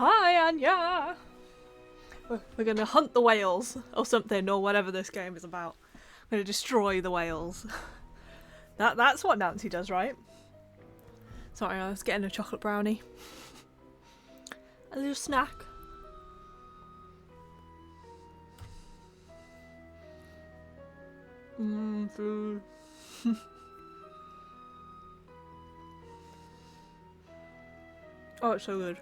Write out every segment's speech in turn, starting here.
Hi, Anya! We're gonna hunt the whales, or something, or whatever this game is about. We're gonna destroy the whales. That's what Nancy does, right? Sorry, I was getting a chocolate brownie. A little snack. Food. Oh, it's so good.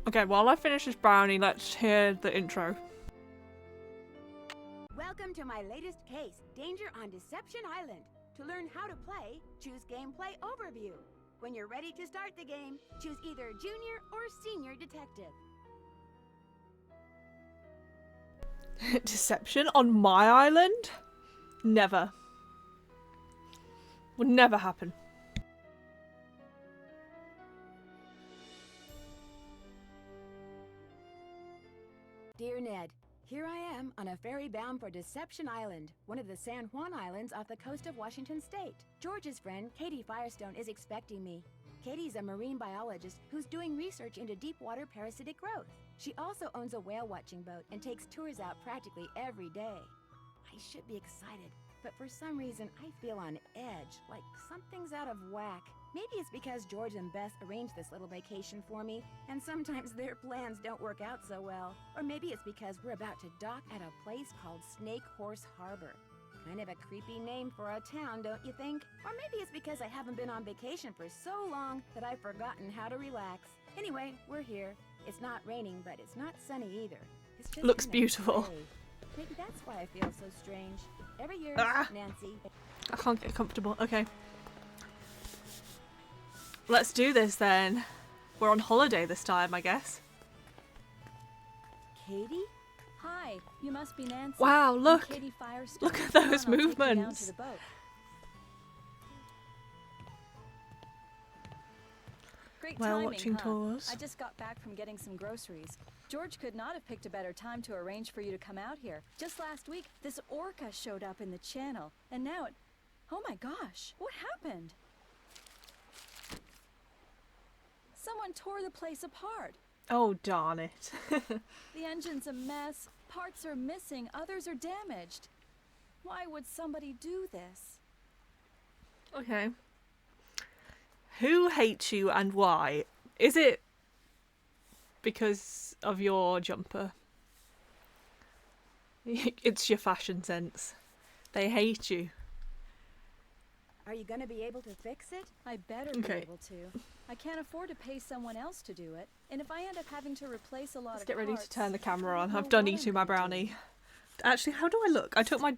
Okay, while I finish this brownie, let's hear the intro. Welcome to my latest case, Danger on Deception Island. To learn how to play, choose Gameplay Overview. When you're ready to start the game, choose either Junior or Senior Detective. Deception on my island? Never. Would never happen. Dear Ned, here I am on a ferry bound for Deception Island, one of the San Juan Islands off the coast of Washington State. George's friend, Katie Firestone, is expecting me. Katie's a marine biologist who's doing research into deep water parasitic growth. She also owns a whale watching boat and takes tours out practically every day. I should be excited, but for some reason I feel on edge, like something's out of whack. Maybe it's because George and Beth arranged this little vacation for me, and sometimes their plans don't work out so well. Or maybe it's because we're about to dock at a place called Snake Horse Harbor. Kind of a creepy name for a town, don't you think? Or maybe it's because I haven't been on vacation for so long that I've forgotten how to relax. Anyway, we're here. It's not raining, but it's not sunny either. It's just Looks kinda beautiful. gray. Maybe that's why I feel so strange. Every year, Nancy. I can't get comfortable. Okay. Let's do this then. We're on holiday this time, I guess. Katie? Hi, you must be Nancy. Wow, I'm look. Katie Firestone. Look at Come on, those I'll take you down movements. to the boat. Great Whale timing, watching huh? tours. I just got back from getting some groceries. George could not have picked a better time to arrange for you to come out here. Just last week, this orca showed up in the channel, and now it... Oh my gosh, what happened? Someone tore the place apart. Oh, darn it. The engine's a mess, parts are missing, others are damaged. Why would somebody do this? Okay. Who hates you and why? Is it because of your jumper? It's your fashion sense. They hate you. Are you gonna be able to fix it? I better be Okay. able to. I can't afford to pay someone else to do it. And if I end up having to replace a lot Let's of get ready to parts, turn the camera I on. don't I've know done what eating I'm my gonna do. brownie. Actually, how do I look? I took my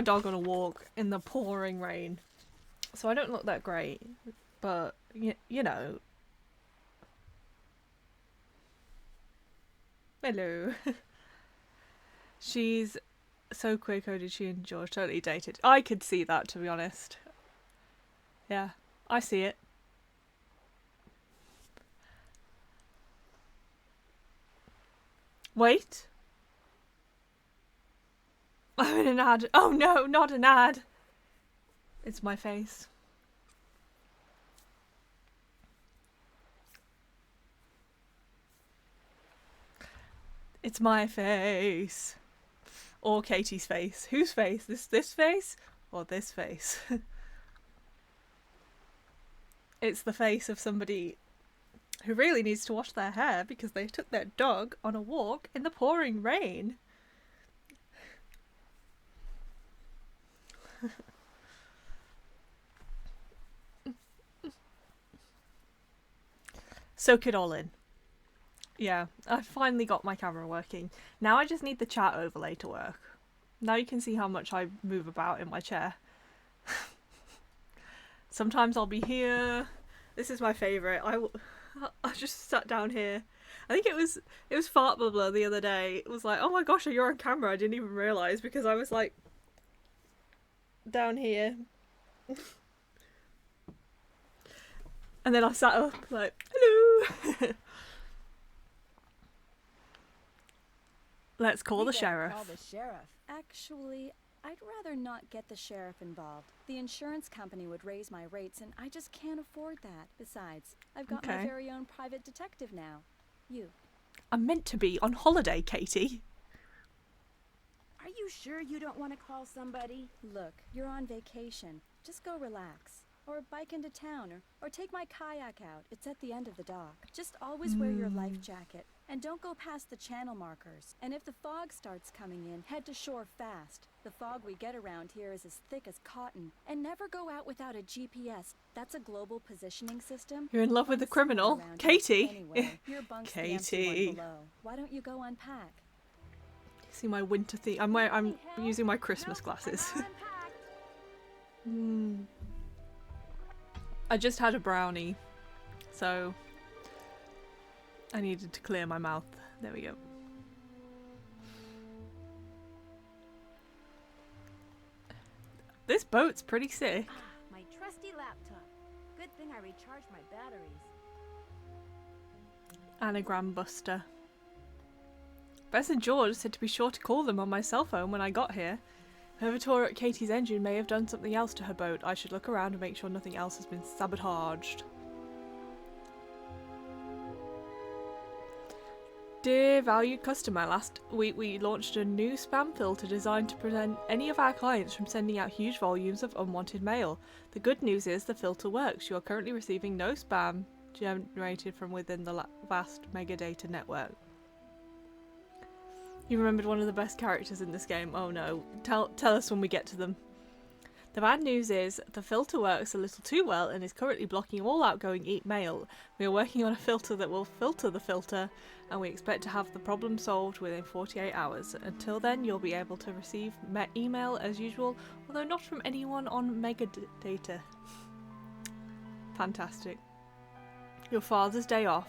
dog on a walk in the pouring rain, so I don't look that great. But you know. Hello. She's so queer-coded. She and George totally dated. I could see that, to be honest. Yeah, I see it. Wait. I'm in an ad. Oh no, not an ad. It's my face. It's my face. Or Katie's face. Whose face? This face? Or this face? It's the face of somebody who really needs to wash their hair because they took their dog on a walk in the pouring rain. Soak it all in. Yeah, I finally got my camera working. Now I just need the chat overlay to work. Now you can see how much I move about in my chair. Sometimes I'll be here. This is my favourite. I just sat down here. I think it was Fart Bubbler the other day. It was like, oh my gosh, you're on camera. I didn't even realise because I was like down here. And then I sat up like, hello. Let's call the We better sheriff. Call the sheriff. Actually, I'd rather not get the sheriff involved. The insurance company would raise my rates, and I just can't afford that. Besides, I've got my Okay. very own private detective now. You. I'm meant to be on holiday, Katie. Are you sure you don't want to call somebody? Look, you're on vacation. Just go relax. Or bike into town, or take my kayak out. It's at the end of the dock. Just always wear your life jacket. And don't go past the channel markers. And if the fog starts coming in, head to shore fast. The fog we get around here is as thick as cotton. And never go out without a GPS. That's a global positioning system. You're in love with the Somewhere criminal, around Katie. here. Anyway, your bunk's the empty Katie. one below. Why don't you go unpack? See my winter theme. I'm using my Christmas glasses. I just had a brownie, so I needed to clear my mouth. There we go. This boat's pretty sick. My trusty laptop. Good thing I recharged my batteries. Anagram Buster. Bess and George said to be sure to call them on my cell phone when I got here. Whoever tore at Katie's engine may have done something else to her boat. I should look around and make sure nothing else has been sabotaged. Dear valued customer, last week we launched a new spam filter designed to prevent any of our clients from sending out huge volumes of unwanted mail. The good news is the filter works. You are currently receiving no spam generated from within the vast megadata network. You remembered one of the best characters in this game. Oh no. Tell us when we get to them. The bad news is the filter works a little too well and is currently blocking all outgoing mail. We are working on a filter that will filter the filter, and we expect to have the problem solved within 48 hours. Until then, you'll be able to receive email as usual, although not from anyone on Megadata. Fantastic. Your Father's Day off.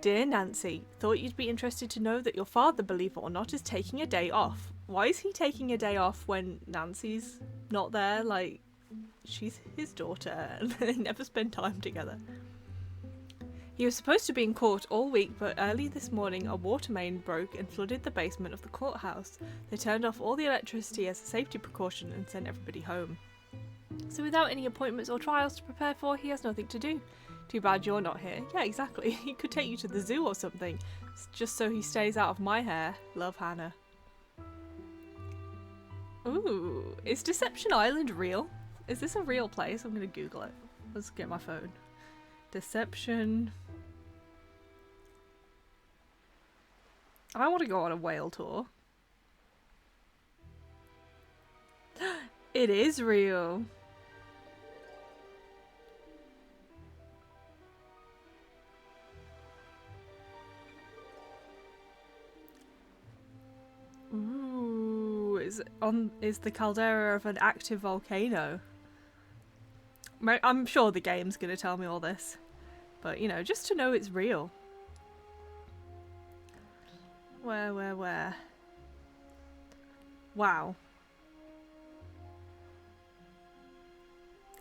Dear Nancy, thought you'd be interested to know that your father, believe it or not, is taking a day off. Why is he taking a day off when Nancy's not there? Like, she's his daughter and they never spend time together. He was supposed to be in court all week, but early this morning a water main broke and flooded the basement of the courthouse. They turned off all the electricity as a safety precaution and sent everybody home. So without any appointments or trials to prepare for, he has nothing to do. Too bad you're not here. Yeah, exactly. He could take you to the zoo or something. Just so he stays out of my hair. Love, Hannah. Ooh, is Deception Island real? Is this a real place? I'm going to Google it. Let's get my phone. Deception. I want to go on a whale tour. It is real. Ooh, is the caldera of an active volcano? I'm sure the game's gonna tell me all this, but you know, just to know it's real. Where? Wow.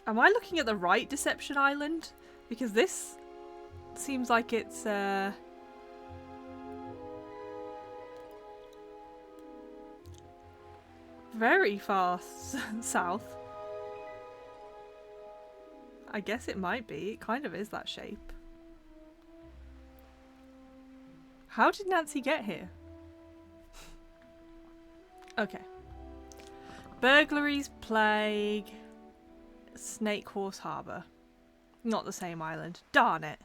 Am I looking at the right Deception Island? Because this seems like it's very far south. I guess it might be. It kind of is that shape. How did Nancy get here? Okay. Burglaries, plague, Snake Horse Harbour. Not the same island. Darn it.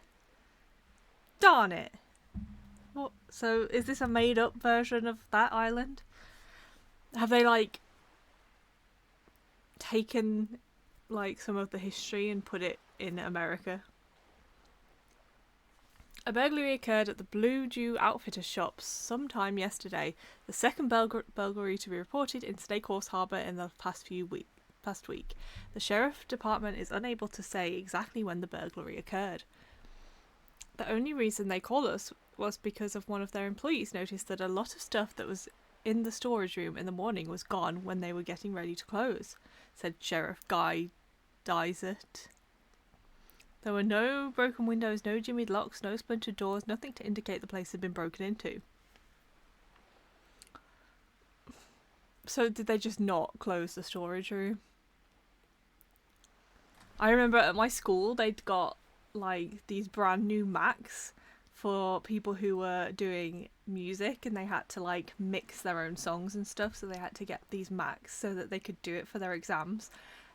Darn it. What? So is this a made up version of that island? Have they like taken like some of the history and put it in America? A burglary occurred at the Blue Jew Outfitters shops sometime yesterday, the second burglary to be reported in Snake Horse Harbour in the past week. The sheriff department is unable to say exactly when the burglary occurred. The only reason they called us was because of one of their employees noticed that a lot of stuff that was in the storage room in the morning was gone when they were getting ready to close, said Sheriff Guy Dysart. There were no broken windows, no jimmied locks, no splintered doors, nothing to indicate the place had been broken into. So did they just not close the storage room? I remember at my school they'd got like these brand new Macs for people who were doing music, and they had to like mix their own songs and stuff, so they had to get these Macs so that they could do it for their exams.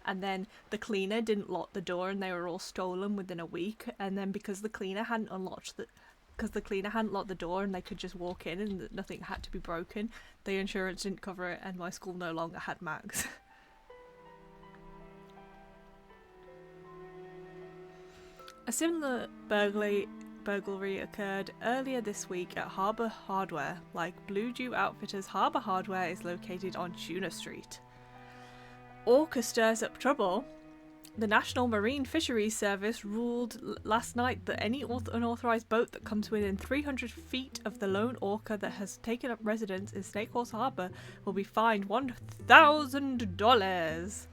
And then the cleaner didn't lock the door and they were all stolen within a week. And then because the cleaner hadn't locked the door and they could just walk in and nothing had to be broken, the insurance didn't cover it and my school no longer had Macs. A similar burglary occurred earlier this week at Harbour Hardware. Like Blue Dew Outfitters, Harbour Hardware is located on Tuna Street. Orca stirs up trouble. The National Marine Fisheries Service ruled last night that any unauthorised boat that comes within 300 feet of the lone orca that has taken up residence in Snake Horse Harbour will be fined $1,000.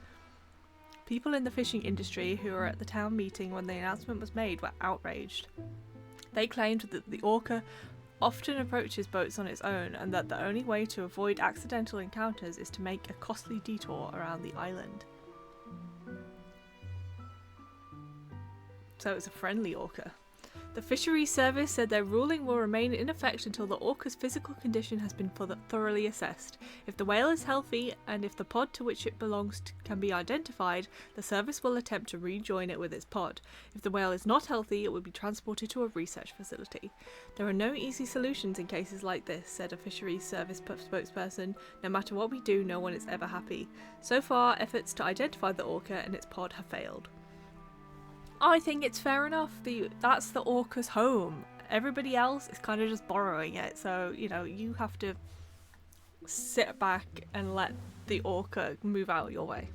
People in the fishing industry who were at the town meeting when the announcement was made were outraged. They claimed that the orca often approaches boats on its own and that the only way to avoid accidental encounters is to make a costly detour around the island. So it's a friendly orca. The Fisheries Service said their ruling will remain in effect until the orca's physical condition has been thoroughly assessed. If the whale is healthy and if the pod to which it belongs can be identified, the service will attempt to rejoin it with its pod. If the whale is not healthy, it will be transported to a research facility. There are no easy solutions in cases like this, said a Fisheries Service spokesperson. No matter what we do, no one is ever happy. So far, efforts to identify the orca and its pod have failed. I think it's fair enough. That's the orca's home. Everybody else is kind of just borrowing it. So, you know, you have to sit back and let the orca move out your way.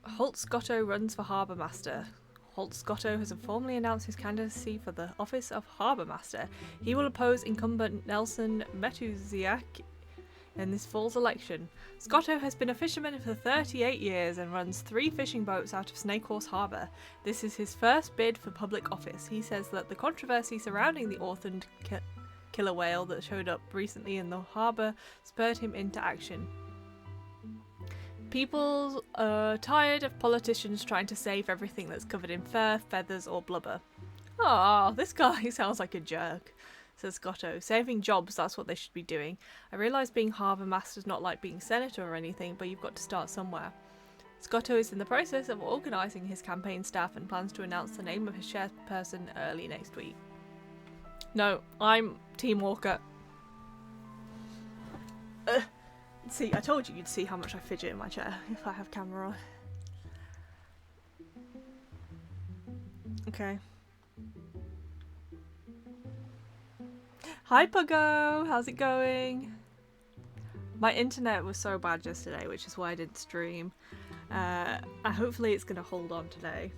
Holt Scotto runs for Harbour Master. Holt Scotto has informally announced his candidacy for the office of Harbour Master. He will oppose incumbent Nelson Metuziak in this fall's election. Scotto has been a fisherman for 38 years and runs 3 fishing boats out of Snake Horse Harbour. This is his first bid for public office. He says that the controversy surrounding the orphaned killer whale that showed up recently in the harbour spurred him into action. People are tired of politicians trying to save everything that's covered in fur, feathers or blubber. Ah, this guy sounds like a jerk, says Scotto. Saving jobs, that's what they should be doing. I realise being harbour master's not like being senator or anything, but you've got to start somewhere. Scotto is in the process of organising his campaign staff and plans to announce the name of his chairperson early next week. No, I'm Team Walker. See, I told you you'd see how much I fidget in my chair if I have camera on. Okay. Hi Puggo, how's it going? My internet was so bad yesterday, which is why I didn't stream. Hopefully it's gonna hold on today.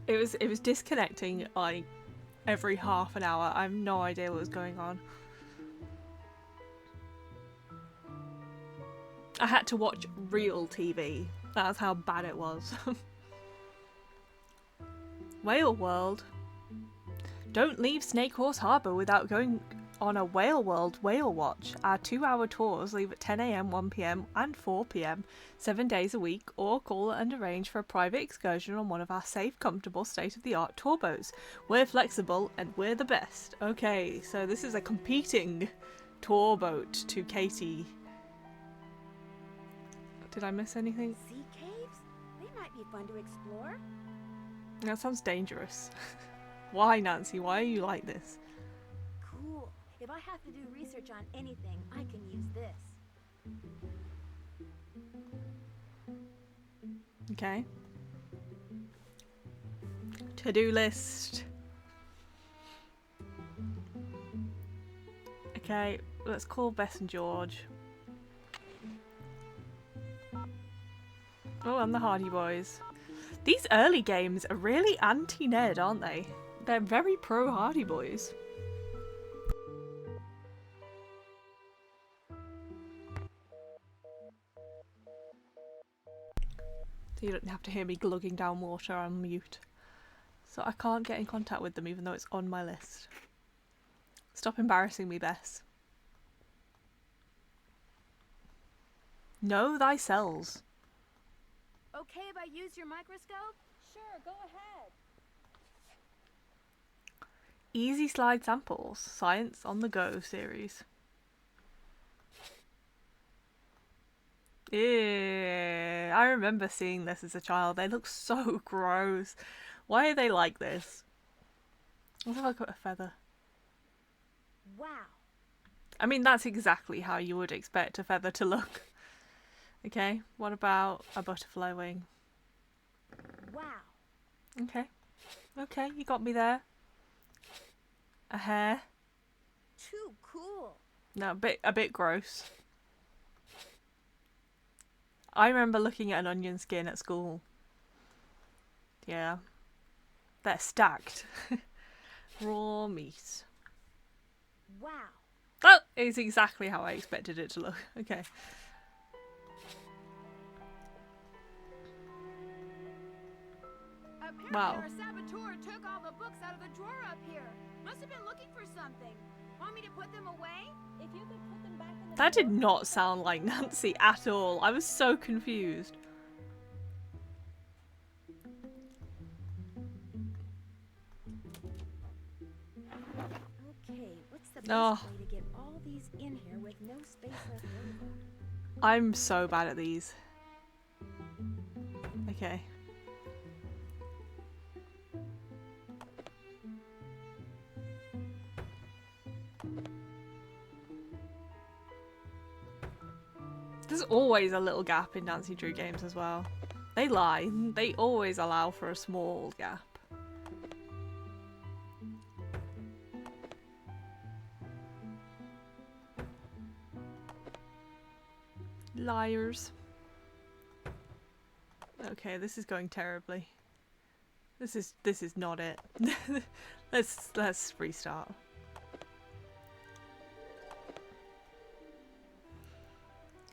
It was disconnecting like every half an hour. I have no idea what was going on. I had to watch real TV. That's how bad it was. Whale World. Don't leave Snake Horse Harbour without going on a Whale World Whale Watch. Our 2-hour tours leave at 10 AM, 1 PM and 4 PM, 7 days a week, or call and arrange for a private excursion on one of our safe, comfortable, state-of-the-art tour boats. We're flexible and we're the best. Okay, so this is a competing tour boat to Katie. Did I miss anything? Sea caves? They might be fun to explore. That sounds dangerous. Why, Nancy? Why are you like this? Cool. If I have to do research on anything, I can use this. Okay. To-do list. Okay, let's call Bess and George. Oh, and the Hardy Boys. These early games are really anti-Ned, aren't they? They're very pro Hardy Boys. So you don't have to hear me glugging down water on mute. So I can't get in contact with them even though it's on my list. Stop embarrassing me, Bess. Know thy cells. Okay if I use your microscope? Sure, go ahead. Easy slide samples. Science on the Go series. Yeah, I remember seeing this as a child. They look so gross. Why are they like this? What if I got a feather? Wow. I mean, that's exactly how you would expect a feather to look. Okay, what about a butterfly wing? Wow. Okay. Okay, you got me there. A hair. Too cool. No, a bit gross. I remember looking at an onion skin at school. Yeah. They're stacked. Raw meat. Wow. That is exactly how I expected it to look. Okay. Apparently Wow. our saboteur took all the books out of the drawer up here. Must have been looking for something. Want me to put them away? If you could put them back in the That did drawer. not sound like Nancy at all. I was so confused. Okay, what's the best Oh. way to get all these in here with no space left over? I'm so bad at these. Okay. There's always a little gap in Nancy Drew games as well. They lie. They always allow for a small gap. Liars. Okay, this is going terribly. This is not it. Let's restart.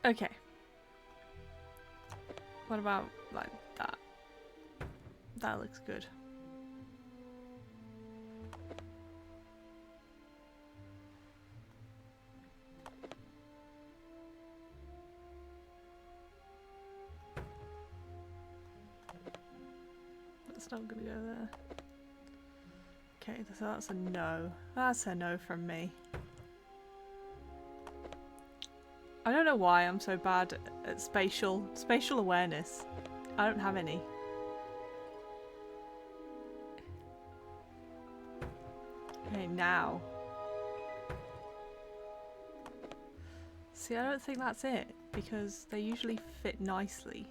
Okay. What about like that? That looks good. That's not gonna go there. Okay, so that's a no. That's a no from me. I don't know why I'm so bad at spatial awareness. I don't have any. Okay, now. See, I don't think that's it, because they usually fit nicely.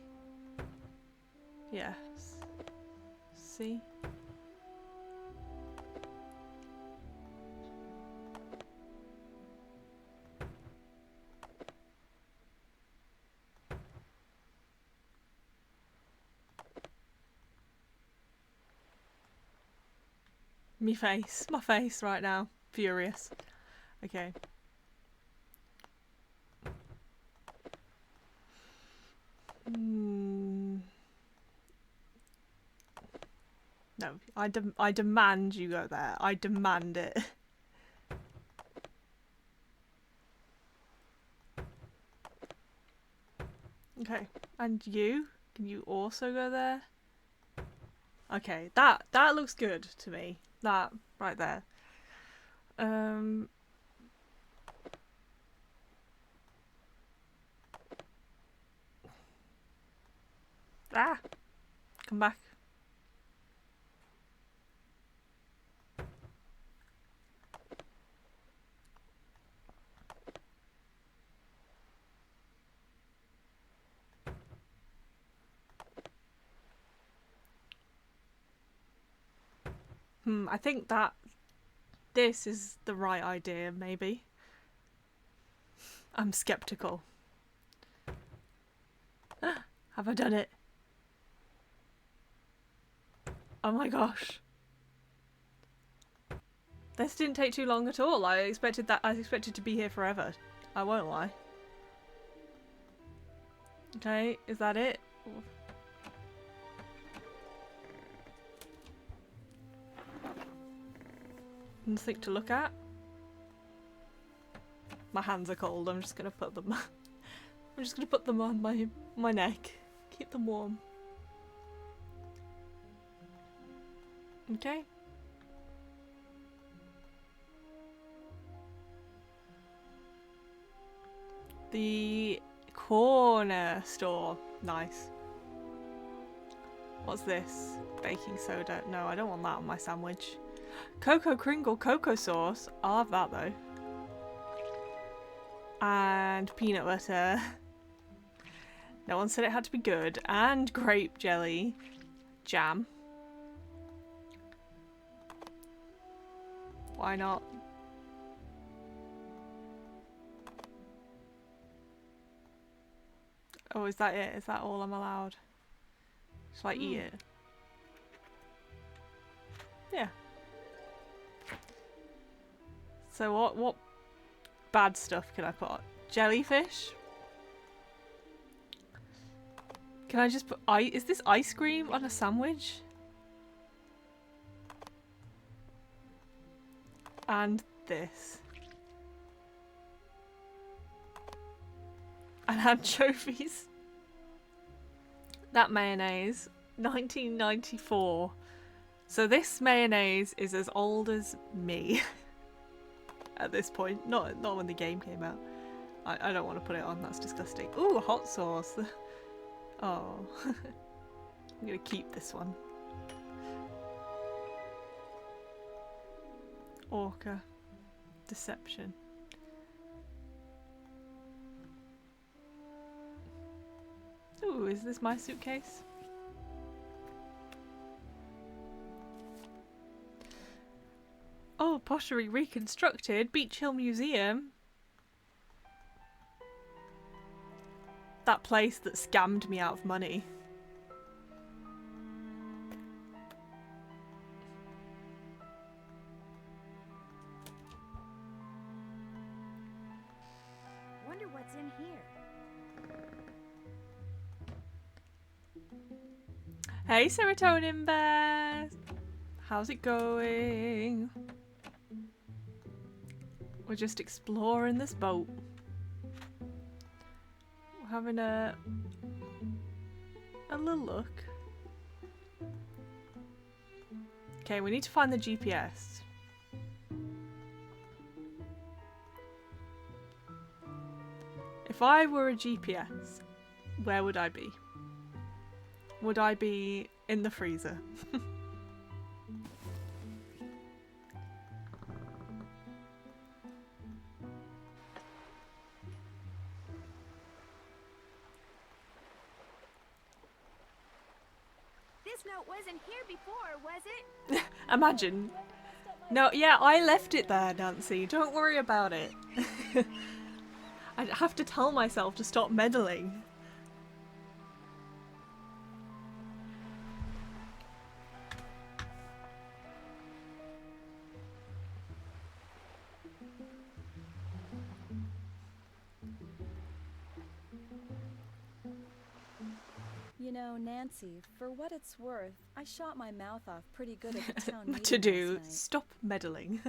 Yes. See? My face right now. Furious. Okay. No, I demand you go there. I demand it. Okay, and you? Can you also go there? Okay, that looks good to me. That right there. Ah, come back. I think that this is the right idea, maybe. I'm skeptical. Have I done it? Oh my gosh. This didn't take too long at all. I expected to be here forever. I won't lie. Okay, is that it? Nothing to look at. My hands are cold. I'm just gonna put them I'm just gonna put them on my neck. Keep them warm. Okay. The corner store. Nice. What's this? Baking soda. No, I don't want that on my sandwich. Cocoa Kringle cocoa sauce. I'll have that though. And peanut butter. No one said it had to be good. And grape jelly. Jam. Why not? Oh, is that it? Is that all I'm allowed? Just like eat it? Yeah. So what bad stuff can I put on? Jellyfish? Can I just put is this ice cream on a sandwich? And this. And anchovies. That mayonnaise. 1994. So this mayonnaise is as old as me. At this point. Not when the game came out. I don't want to put it on, that's disgusting. Ooh, hot sauce. Oh. I'm gonna keep this one. Orca. Deception. Ooh, is this my suitcase? Oh, pottery reconstructed. Beach Hill Museum. That place that scammed me out of money. Wonder what's in here. Hey, Serotonin Bear! How's it going? We're just exploring this boat. We're having a little look. Okay, we need to find the GPS. If I were a GPS, where would I be? Would I be in the freezer? This note wasn't here before, was it? Imagine. No, yeah, I left it there, Nancy. Don't worry about it. I have to tell myself to stop meddling. You know, Nancy, for what it's worth, I shot my mouth off pretty good at the town meeting To do. last night. Stop meddling.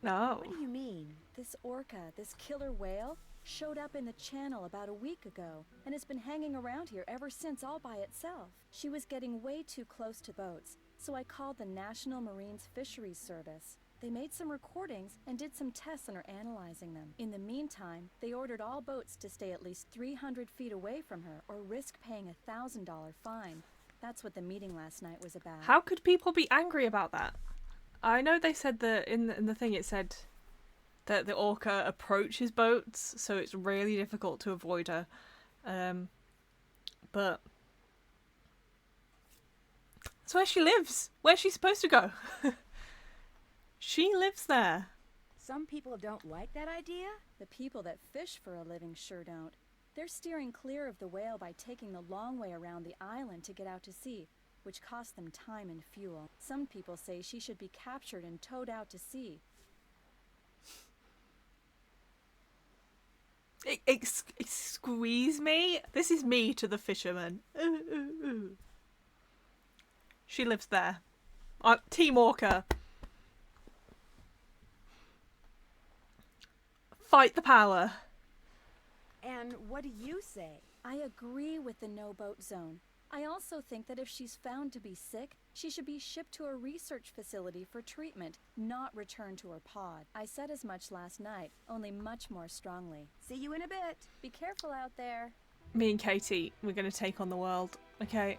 No. What do you mean? This orca, this killer whale, showed up in the channel about a week ago and has been hanging around here ever since all by itself. She was getting way too close to boats, so I called the National Marines Fisheries Service. They made some recordings and did some tests and are analyzing them. In the meantime, they ordered all boats to stay at least 300 feet away from her or risk paying a $1,000 fine. That's what the meeting last night was about. How could people be angry about that? I know they said that in the thing it said that the orca approaches boats, so it's really difficult to avoid her. But that's where she lives. Where's she supposed to go? She lives there. Some people don't like that idea? The people that fish for a living sure don't. They're steering clear of the whale by taking the long way around the island to get out to sea, which costs them time and fuel. Some people say she should be captured and towed out to sea. Squeeze me? This is me to the fisherman. She lives there. Team Orca. fight the power. And what do you say? I agree with the no-boat zone. I also think that if she's found to be sick, she should be shipped to a research facility for treatment, not returned to her pod. I said as much last night, only much more strongly. See you in a bit. Be careful out there. Me and Katie, we're going to take on the world. Okay.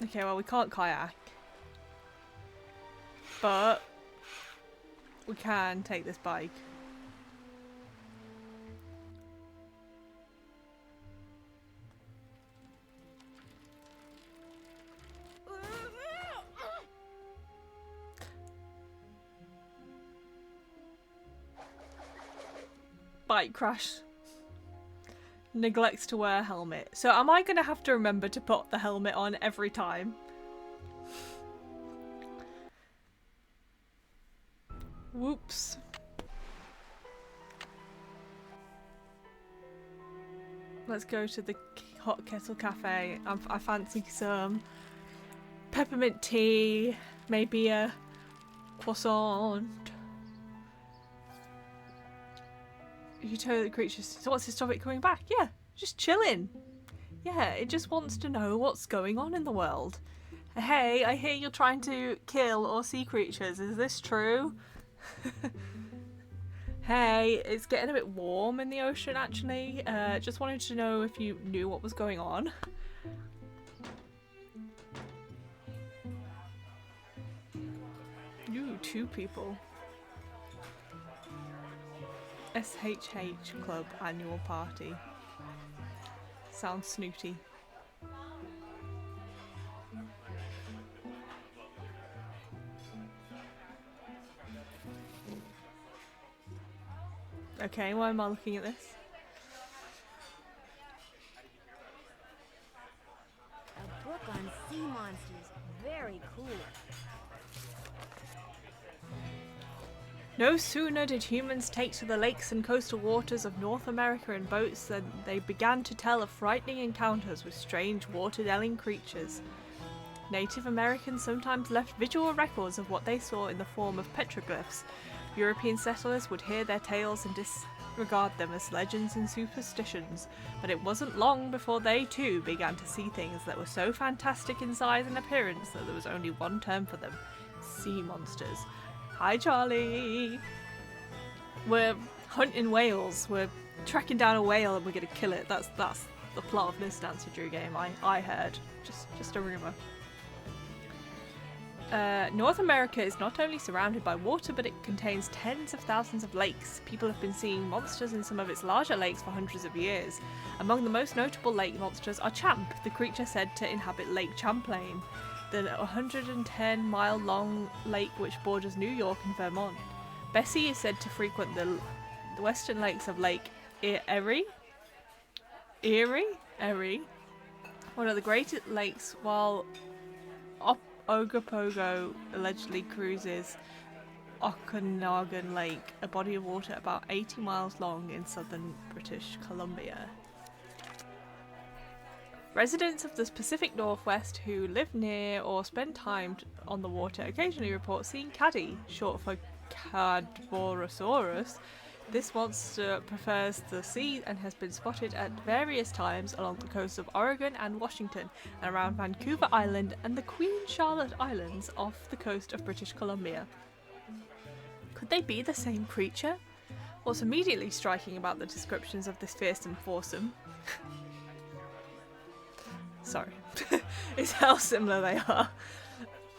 Okay, well, we can't kayak. But we can take this bike. Bike crash. Neglects to wear a helmet. So am I going to have to remember to put the helmet on every time? Whoops. Let's go to the Hot Kettle Cafe. I fancy some peppermint tea, maybe a croissant. You told the creature wants to stop it coming back. Yeah, just chilling. Yeah, it just wants to know what's going on in the world. Hey, I hear you're trying to kill or sea creatures. Is this true? Hey, it's getting a bit warm in the ocean actually. Just wanted to know if you knew what was going on. Ooh, 2 people. SHH Club annual party. Sounds snooty. Okay, why am I looking at this? A book on sea monsters. Very cool. No sooner did humans take to the lakes and coastal waters of North America in boats than they began to tell of frightening encounters with strange water-dwelling creatures. Native Americans sometimes left visual records of what they saw in the form of petroglyphs. European settlers would hear their tales and disregard them as legends and superstitions, but it wasn't long before they too began to see things that were so fantastic in size and appearance that there was only one term for them: sea monsters. Hi, Charlie! We're hunting whales. We're tracking down a whale and we're gonna kill it. That's the plot of this Nancy Drew game. I heard. Just a rumour. North America is not only surrounded by water, but it contains tens of thousands of lakes. People have been seeing monsters in some of its larger lakes for hundreds of years. Among the most notable lake monsters are Champ, the creature said to inhabit Lake Champlain, the 110-mile-long lake which borders New York and Vermont. Bessie is said to frequent the western lakes of Lake Erie, one of the greatest lakes, while Ogopogo allegedly cruises Okanagan Lake, a body of water about 80 miles long in southern British Columbia. Residents of the Pacific Northwest who live near or spend time on the water occasionally report seeing Caddy, short for Cadborosaurus. This monster prefers the sea and has been spotted at various times along the coasts of Oregon and Washington, and around Vancouver Island and the Queen Charlotte Islands off the coast of British Columbia. Could they be the same creature? What's immediately striking about the descriptions of this fearsome foursome is how similar they are.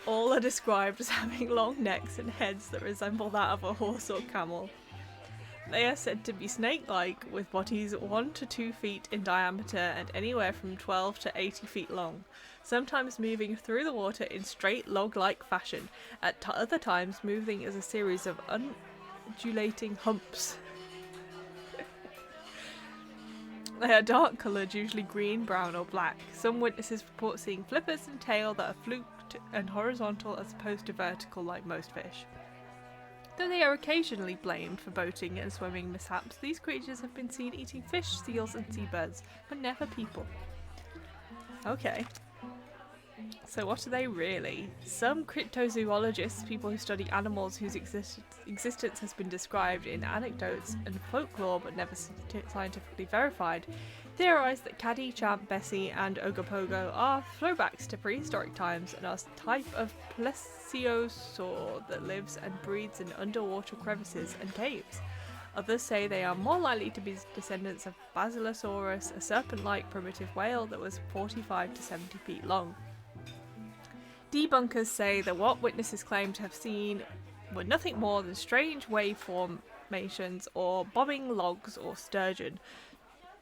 All are described as having long necks and heads that resemble that of a horse or camel. They are said to be snake-like, with bodies 1 to 2 feet in diameter and anywhere from 12 to 80 feet long, sometimes moving through the water in straight log-like fashion, at other times moving as a series of undulating humps. They are dark coloured, usually green, brown or black. Some witnesses report seeing flippers and tail that are fluked and horizontal as opposed to vertical like most fish. Though they are occasionally blamed for boating and swimming mishaps, these creatures have been seen eating fish, seals and seabirds, but never people. Okay. So what are they really? Some cryptozoologists, people who study animals whose existence has been described in anecdotes and folklore but never scientifically verified, theorise that Caddy, Champ, Bessie and Ogopogo are throwbacks to prehistoric times and are a type of plesiosaur that lives and breeds in underwater crevices and caves. Others say they are more likely to be descendants of Basilosaurus, a serpent-like primitive whale that was 45 to 70 feet long. Debunkers say that what witnesses claim to have seen were nothing more than strange wave formations or bobbing logs or sturgeon.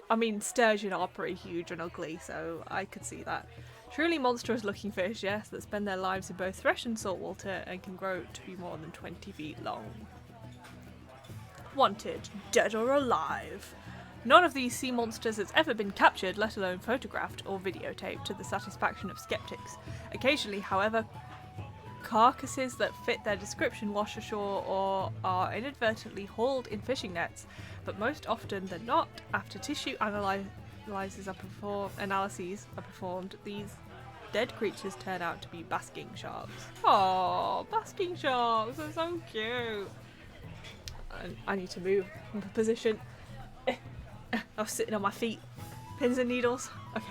I mean, sturgeon are pretty huge and ugly, so I could see that. Truly monstrous looking fish, yes, that spend their lives in both fresh and salt water and can grow to be more than 20 feet long. Wanted, dead or alive. None of these sea monsters has ever been captured, let alone photographed or videotaped to the satisfaction of skeptics. Occasionally, however, carcasses that fit their description wash ashore or are inadvertently hauled in fishing nets, but most often than not, after tissue analyses are performed, these dead creatures turn out to be basking sharks. Oh, basking sharks are so cute. I need to move into position. I was sitting on my feet. Pins and needles. Okay.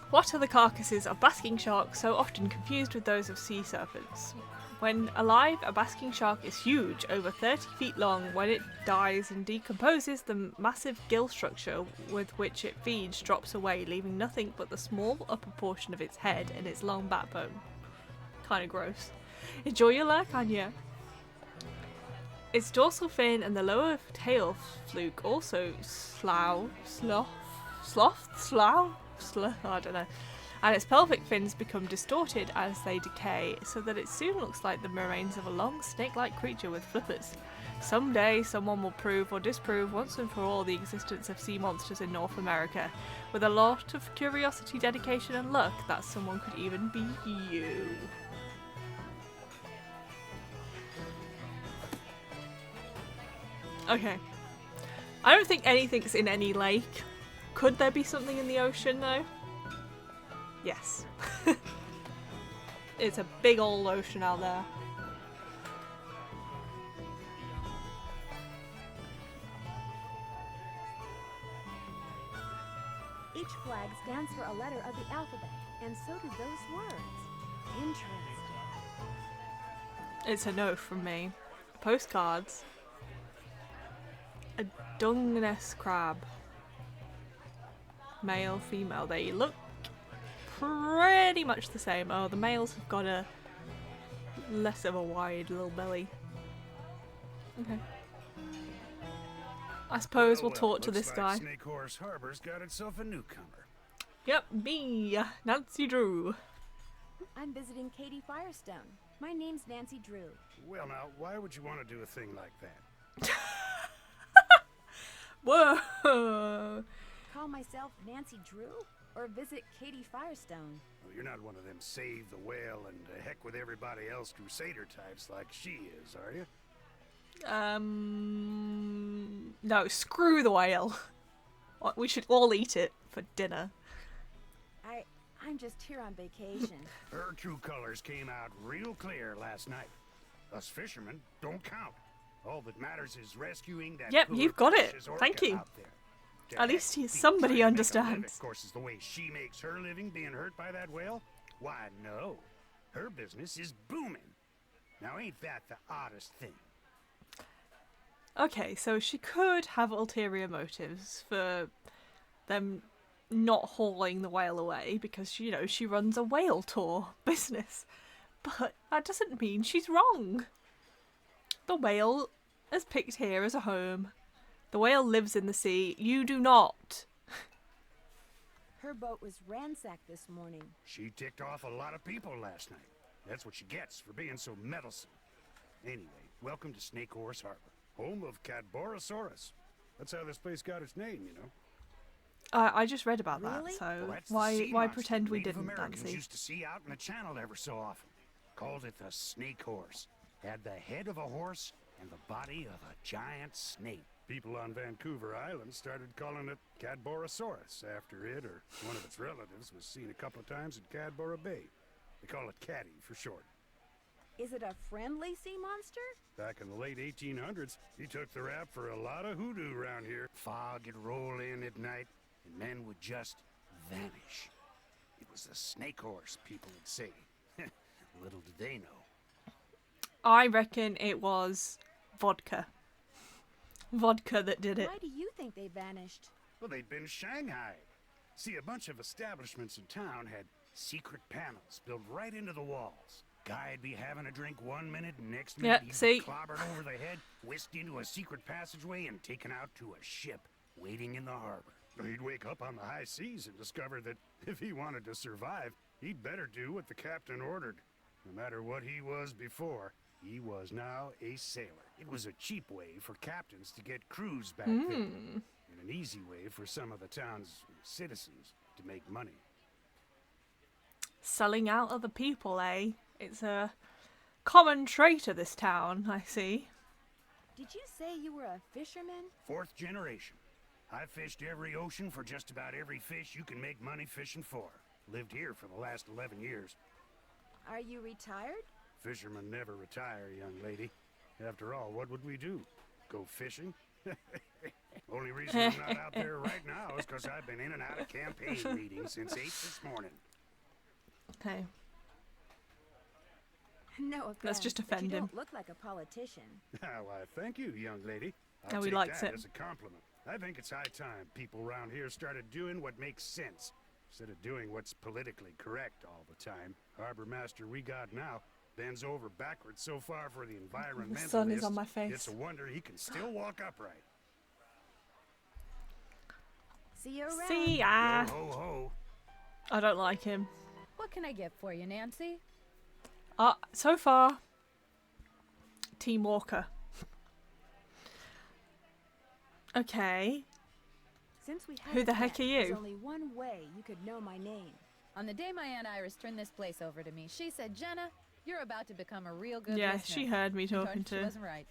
What are the carcasses of basking sharks so often confused with those of sea serpents? When alive, a basking shark is huge, over 30 feet long. When it dies and decomposes, the massive gill structure with which it feeds drops away, leaving nothing but the small upper portion of its head and its long backbone. Kinda gross. Enjoy your lurk, Anya. Its dorsal fin and the lower tail fluke also I don't know. And its pelvic fins become distorted as they decay, so that it soon looks like the remains of a long snake-like creature with flippers. Someday someone will prove or disprove once and for all the existence of sea monsters in North America. With a lot of curiosity, dedication and luck, that someone could even be you. Okay. I don't think anything's in any lake. Could there be something in the ocean though? Yes. It's a big old ocean out there. Each flag stands for a letter of the alphabet, and so do those words. Interesting. It's a note from me. Postcards. A Dungeness crab. Male, female. They look pretty much the same. Oh, the males have got a less of a wide little belly. Okay. I suppose we'll talk to this guy. Snake Horse Harbor's got itself a newcomer. Yep, me, Nancy Drew. I'm visiting Katie Firestone. My name's Nancy Drew. Well now, why would you want to do a thing like that? Whoa! Call myself Nancy Drew? Or visit Katie Firestone? Well, you're not one of them save the whale and heck with everybody else crusader types like she is, are you? No, screw the whale. We should all eat it for dinner. I'm just here on vacation. Her true colors came out real clear last night. Us fishermen don't count. All that matters is rescuing that. Yep, you've got it. precious orca Thank you. out there. At least Being somebody trying to make a living, understands. Of course, is the way she makes her living being hurt by that whale. Why, no. Her business is booming. Now, ain't that the oddest thing? Okay, so she could have ulterior motives for them not hauling the whale away because, you know, she runs a whale tour business. But that doesn't mean she's wrong. The whale is picked here as a home. The whale lives in the sea. You do not. Her boat was ransacked this morning. She ticked off a lot of people last night. That's what she gets for being so meddlesome. Anyway, welcome to Snake Horse Harbor, home of Cadborosaurus. That's how this place got its name, you know. I just read about Really? that, so Well, that's the why sea monster pretend we Native didn't, Americans Nancy? used to see out in the channel ever so often. Called it the snake horse. Had the head of a horse and the body of a giant snake. People on Vancouver Island started calling it Cadborosaurus after it or one of its relatives was seen a couple of times in Cadbora Bay. They call it Caddy for short. Is it a friendly sea monster? Back in the late 1800s, he took the rap for a lot of hoodoo around here. Fog would roll in at night, and men would just vanish. It was the snake horse, people would say. Little did they know. I reckon it was vodka. Vodka that did it. Why do you think they vanished? Well, they'd been shanghaied. See, a bunch of establishments in town had secret panels built right into the walls. Guy'd be having a drink one minute, and next minute he'd be clobbered over the head, whisked into a secret passageway, and taken out to a ship waiting in the harbor. He'd wake up on the high seas and discover that if he wanted to survive, he'd better do what the captain ordered. No matter what he was before, he was now a sailor. It was a cheap way for captains to get crews back then, and an easy way for some of the town's citizens to make money. Selling out other people, eh? It's a common trait of this town, I see. Did you say you were a fisherman? 4th generation. I fished every ocean for just about every fish you can make money fishing for. Lived here for the last 11 years. Are you retired? Fishermen never retire, young lady. After all, what would we do? Go fishing? Only reason I'm not out there right now is because I've been in and out of campaign meetings since 8 this morning. Okay. No offense, Let's just but offend you him. don't look like a politician. Why, thank you, young lady. I'll Oh, he take likes that it. as a compliment. I think it's high time people around here started doing what makes sense, instead of doing what's politically correct all the time. Harbor master we got now bends over backwards so far for the environmentalists. The sun is on my face. It's a wonder he can still walk upright. See you around. See ya. Yo ho ho. I don't like him. What can I get for you, Nancy? So far, Team Walker. Okay. Since we Who the haven't heck met, are there's you? only one way you could know my name. On the day my Aunt Iris turned this place over to me, she said, Jenna, you're about to become a real good Yeah, listener. she heard me talking She to. wasn't right.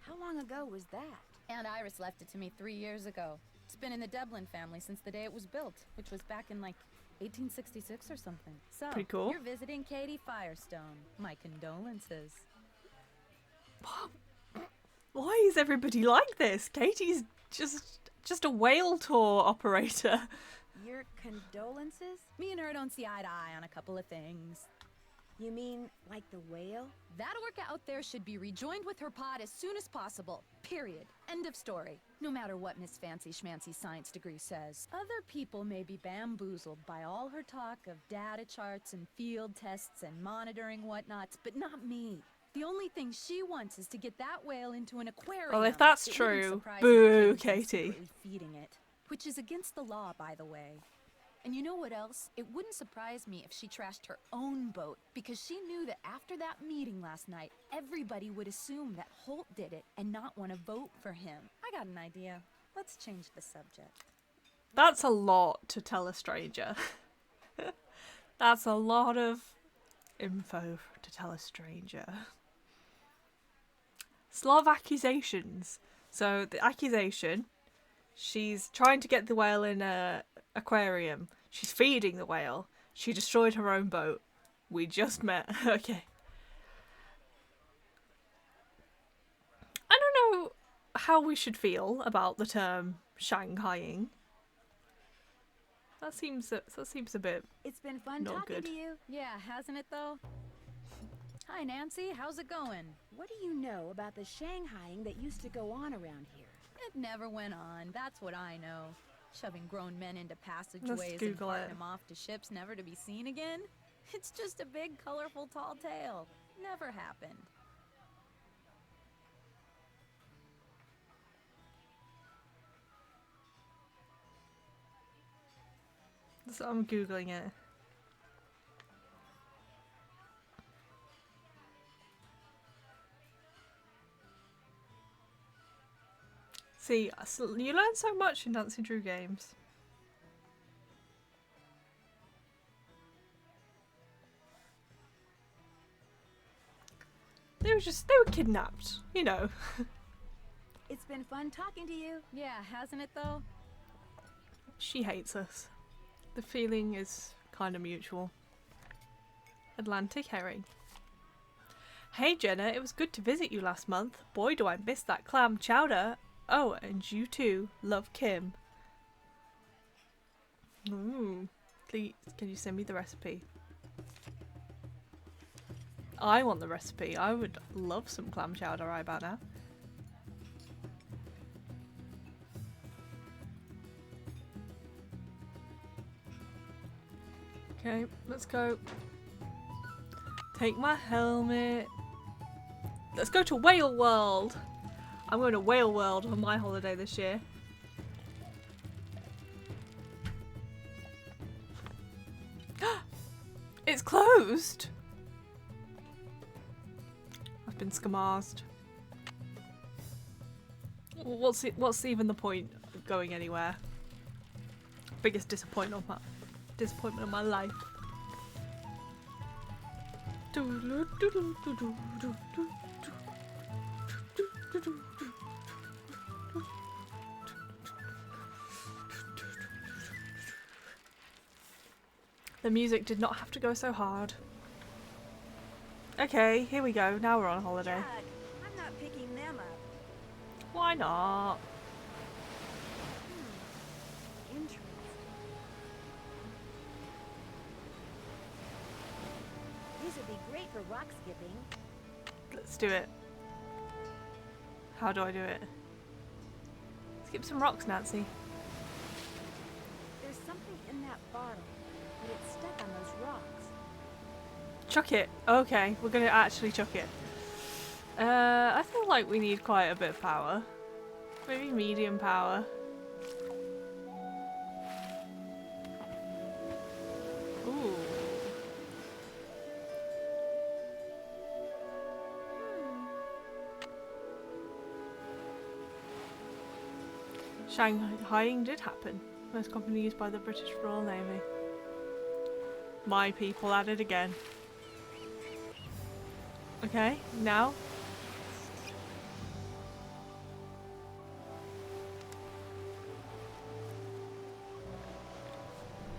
How long ago was that? Aunt Iris left it to me 3 years ago. It's been in the Devlin family since the day it was built, which was back in like 1866 or something. So, Pretty cool. You're visiting Katie Firestone. My condolences. Why is everybody like this? Katie's just a whale tour operator. Your condolences? Me and her don't see eye to eye on a couple of things. You mean like the whale? That orca out there should be rejoined with her pod as soon as possible. Period. End of story. No matter what Miss Fancy Schmancy's science degree says. Other people may be bamboozled by all her talk of data charts and field tests and monitoring whatnots, but not me. The only thing she wants is to get that whale into an aquarium. Well, if that's It wouldn't true, surprise me if boo, Katie's been Katie. secretly feeding it, which is against the law, by the way. And you know what else? It wouldn't surprise me if she trashed her own boat, because she knew that after that meeting last night, everybody would assume that Holt did it and not want to vote for him. I got an idea. Let's change the subject. That's a lot to tell a stranger. That's a lot of info to tell a stranger. Slav accusations. So the accusation, she's trying to get the whale in a aquarium. She's feeding the whale. She destroyed her own boat. We just met. Okay. I don't know how we should feel about the term Shanghaiing. That seems a bit. It's been fun Not talking good. to you. Yeah, hasn't it though? Hi, Nancy. How's it going? What do you know about the Shanghaiing that used to go on around here? It never went on. That's what I know. Shoving grown men into passageways and Google carting it. them off to ships never to be seen again. It's just a big, colorful, tall tale. Never happened. So I'm googling it. See, you learn so much in Nancy Drew games. They they were kidnapped, you know. It's been fun talking to you. Yeah, hasn't it though? She hates us. The feeling is kind of mutual. Atlantic herring. Hey Jenna, it was good to visit you last month. Boy, do I miss that clam chowder. Oh, and you too. Love, Kim. Ooh. Please, can you send me the recipe? I want the recipe. I would love some clam chowder right about now. Okay, let's go. Take my helmet. Let's go to Whale World. I'm going to Whale World on my holiday this year. It's closed. I've been scamazed. What's even the point of going anywhere? Biggest disappointment of my life. The music did not have to go so hard. Okay, here we go. Now we're on holiday. Chad, I'm not picking them up. Why not? Interesting. These would be great for rock skipping. Let's do it. How do I do it? Skip some rocks, Nancy. There's something in that bottle, but it's stuck on those rocks. Chuck it. Okay, we're gonna actually chuck it. I feel like we need quite a bit of power. Maybe medium power. Ooh. Shanghaiing did happen. Most commonly used by the British Royal Navy. My people at it again. Okay, now.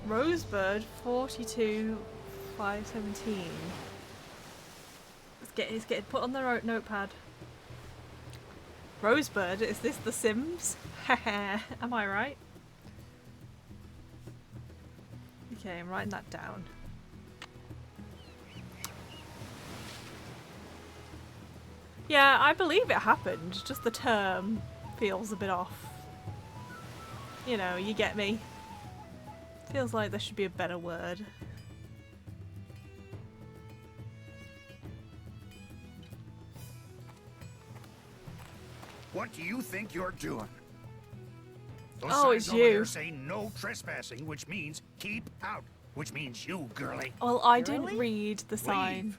Rosebird 42,517. It's getting put on the notepad. Rosebird, is this The Sims? Am I right? Okay, I'm writing that down. Yeah, I believe it happened, just the term feels a bit off. You know, you get me. Feels like there should be a better word. What do you think you're doing? Those Oh, signs it's over you. there say no trespassing, which means keep out, which means you, girly. Well, I didn't Really? read the sign.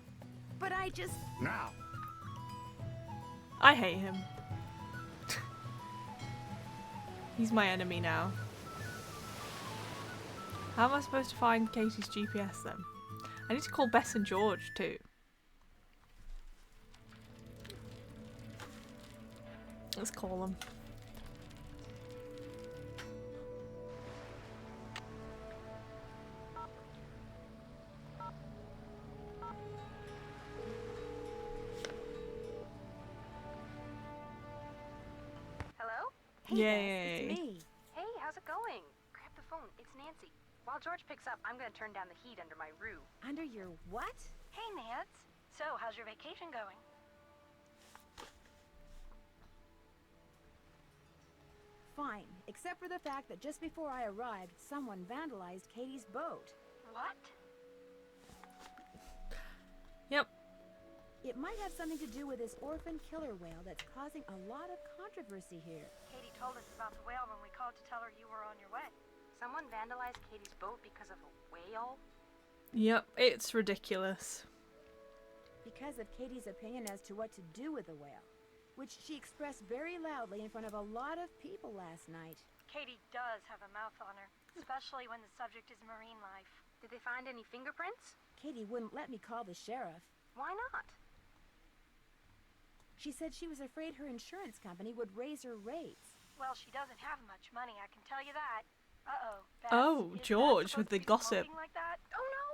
But I just... Now, I hate him. He's my enemy now. How am I supposed to find Katie's GPS then? I need to call Bess and George too. Let's call them. Hello? Hey, Yay. Bess, it's me. Hey, how's it going? Grab the phone. It's Nancy. While George picks up, I'm gonna turn down the heat under my roof. Under your what? Hey, Nance. So, how's your vacation going? Fine, except for the fact that just before I arrived, someone vandalized Katie's boat. What? Yep. It might have something to do with this orphan killer whale that's causing a lot of controversy here. Katie told us about the whale when we called to tell her you were on your way. Someone vandalized Katie's boat because of a whale? Yep, it's ridiculous. Because of Katie's opinion as to what to do with the whale, which she expressed very loudly in front of a lot of people last night. Katie does have a mouth on her, especially when the subject is marine life. Did they find any fingerprints? Katie wouldn't let me call the sheriff. Why not? She said she was afraid her insurance company would raise her rates. Well, she doesn't have much money, I can tell you that. Uh-oh. Bess, Oh, is Beth George supposed with to the be gossip. smoking like that? Oh no!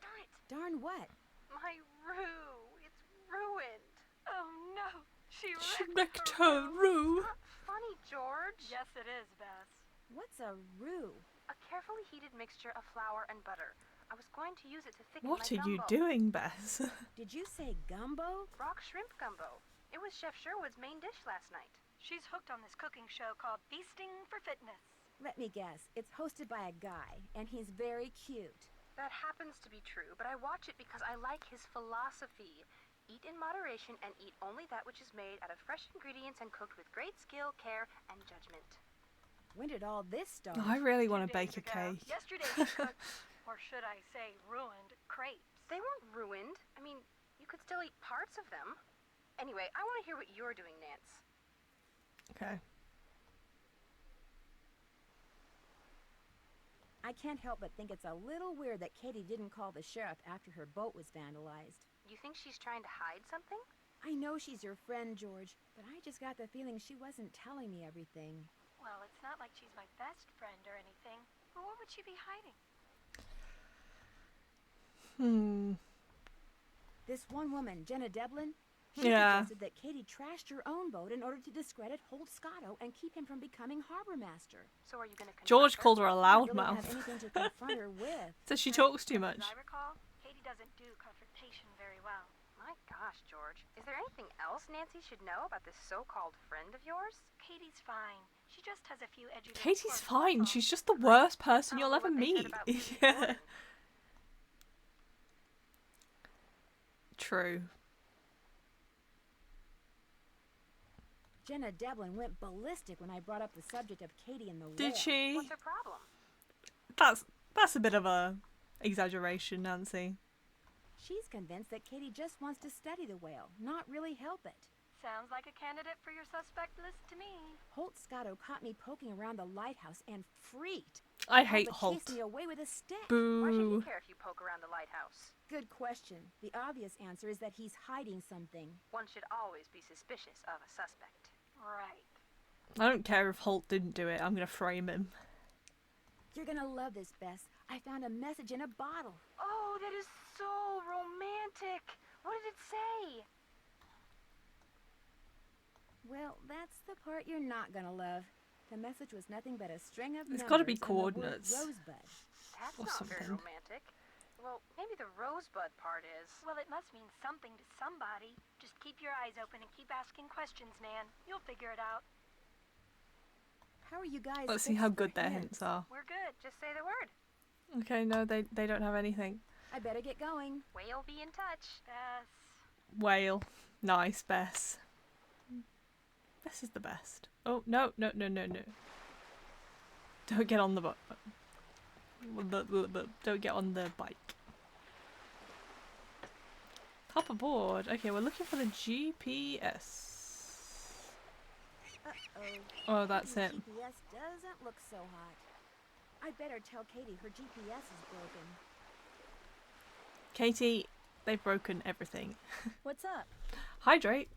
Darn it! Darn what? My Rue. It's ruined. Oh no! She She wrecked wrecked her her Rue. Rue. Not funny, George. Yes, it is, Bess. What's a roux? A carefully heated mixture of flour and butter. I was going to use it to thicken What my are you gumbo. doing, Bess? Did you say gumbo? Rock shrimp gumbo. It was Chef Sherwood's main dish last night. She's hooked on this cooking show called Feasting for Fitness. Let me guess. It's hosted by a guy, and he's very cute. That happens to be true, but I watch it because I like his philosophy. Eat in moderation and eat only that which is made out of fresh ingredients and cooked with great skill, care, and judgment. When did all this start? I really want to 2 bake a days ago. cake. Yesterday he cooked, or should I say ruined, crepes. They weren't ruined. I mean, you could still eat parts of them. Anyway, I want to hear what you're doing, Nance. Okay. I can't help but think it's a little weird that Katie didn't call the sheriff after her boat was vandalized. You think she's trying to hide something? I know she's your friend, George, but I just got the feeling she wasn't telling me everything. Well, it's not like she's my best friend or anything. But what would she be hiding? This one woman, Jenna Devlin, she Yeah. suggested that Katie trashed her own boat in order to discredit Holt Scotto and keep him from becoming harbor master. So are you going to George called her a I don't really loudmouth. have anything to confront her with. Says she talks too much. As I recall, Katie doesn't do confrontation very well. My gosh, George. Is there anything else Nancy should know about this so-called friend of yours? Katie's fine. She just has a few edgy... Katie's fine. She's just the worst person you'll ever What they said meet. about me and Yeah. Jordan. True. Jenna Devlin went ballistic when I brought up the subject of Katie and the whale. Did she? What's her problem? That's a bit of a exaggeration, Nancy. She's convinced that Katie just wants to study the whale, not really help it. Sounds like a candidate for your suspect list to me. Holt Scotto caught me poking around the lighthouse and freaked. I hate But Holt. chased me away with a stick. Why should he Boo. care if you poke around the lighthouse? Good question. The obvious answer is that he's hiding something. One should always be suspicious of a suspect. Right. I don't care if Holt didn't do it. I'm gonna frame him. You're gonna love this, Bess. I found a message in a bottle. Oh, that is so romantic. What did it say? Well, that's the part you're not gonna love. The message was nothing but a string of There's numbers gotta be and the word coordinates. Rosebud. That's Or not very something. romantic. Well, maybe the rosebud part is. Well, it must mean something to somebody. Just keep your eyes open and keep asking questions, Nan. You'll figure it out. How are you guys? Let's see fixed how for good their hints are. We're good. Just say the word. Okay, no, they don't have anything. I better get going. Whale be in touch. Bess. Whale. Nice, Bess. Bess is the best. Oh, no. Don't get on the boat. Don't get on the bike. Hop aboard. Okay, we're looking for the GPS. Uh-oh. Oh, that's Katie's it. GPS doesn't look so hot. I better tell Katie her GPS is broken. Katie, they've broken everything. What's up? Hydrate.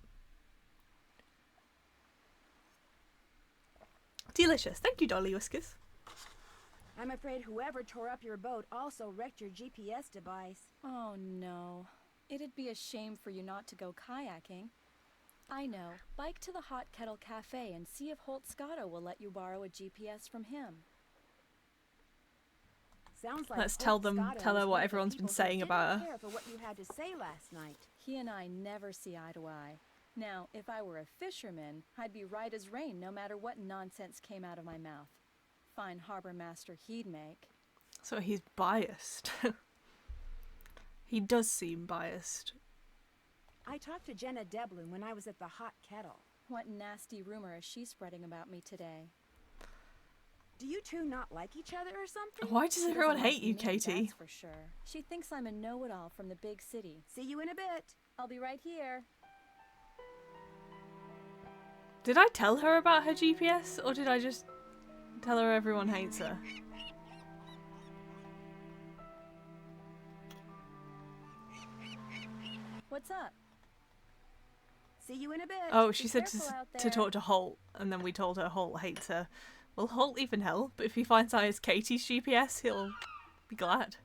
Delicious. Thank you, Dolly Whiskers. I'm afraid whoever tore up your boat also wrecked your GPS device. Oh no. It'd be a shame for you not to go kayaking. I know. Bike to the Hot Kettle Cafe and see if Holt Scotto will let you borrow a GPS from him. Sounds like Let's Holt tell Scotto her was what one of the everyone's been people who saying didn't about her. care for what you had to say last night. He and I never see eye to eye. Now, if I were a fisherman, I'd be right as rain no matter what nonsense came out of my mouth. Fine harbor master he'd make. So he's biased. He does seem biased. I talked to Jenna Devlin when I was at the Hot Kettle. What nasty rumor is she spreading about me today? Do you two not like each other or something? Why does She doesn't everyone like hate you, me, Katie? That's for sure. She thinks I'm a know-it-all from the big city. See you in a bit. I'll be right here. Did I tell her about her GPS, or did I just tell her everyone hates her? What's up? See you in a bit. Oh, she Be said careful out to there. talk to Holt, and then we told her Holt hates her. Well, Holt even help, but if he finds out it's Katie's GPS, he'll be glad.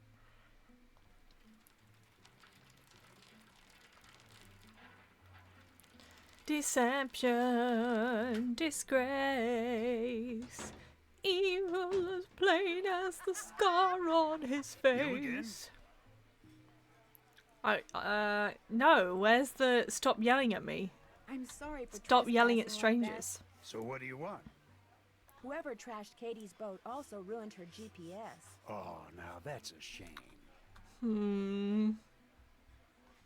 Deception, disgrace, evil as plain as the scar on his face. No, where's the stop yelling at me? I'm sorry for Stop yelling at trespassing like strangers. So what do you want? that. Whoever trashed Katie's boat also ruined her GPS. Oh, now that's a shame.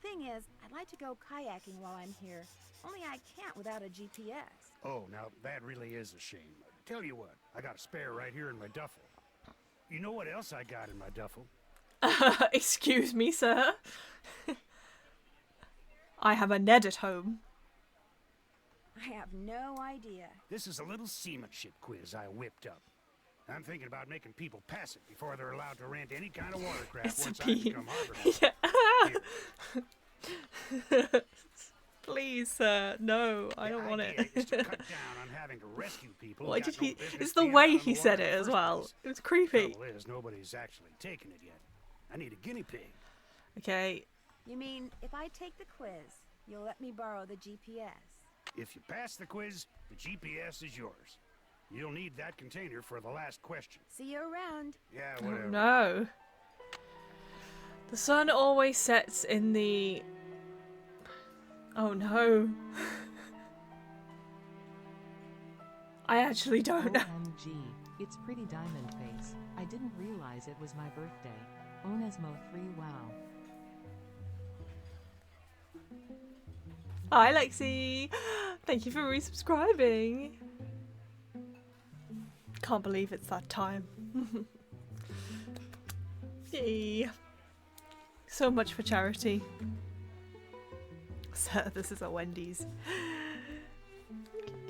Thing is, I'd like to go kayaking while I'm here. Only I can't without a GPS. Oh, now that really is a shame. Tell you what, I got a spare right here in my duffel. You know what else I got in my duffel? Excuse me, sir. I have a Ned at home. I have no idea. This is a little seamanship quiz I whipped up. I'm thinking about making people pass it before they're allowed to rent any kind of watercraft It's a once I bean. become harbor master. Yeah. Please, sir. No, I don't want idea is to it. cut down on having to rescue people. Why who did got no he? business It's the being way out on he the said water it in the as first well. place. It was creepy. Trouble is, nobody's actually taken it yet. I need a guinea pig. Okay. You mean, if I take the quiz, you'll let me borrow the GPS? If you pass the quiz, the GPS is yours. You'll need that container for the last question. See you around. Yeah, Oh, whatever. no. The sun always sets in the... Oh no. I actually don't know. OMG, it's Pretty Diamond Face. I didn't realize it was my birthday. Onesmo 3 wow. Hi, Lexi. Thank you for resubscribing. Can't believe it's that time. Yay. So much for charity. Sir, this is a Wendy's.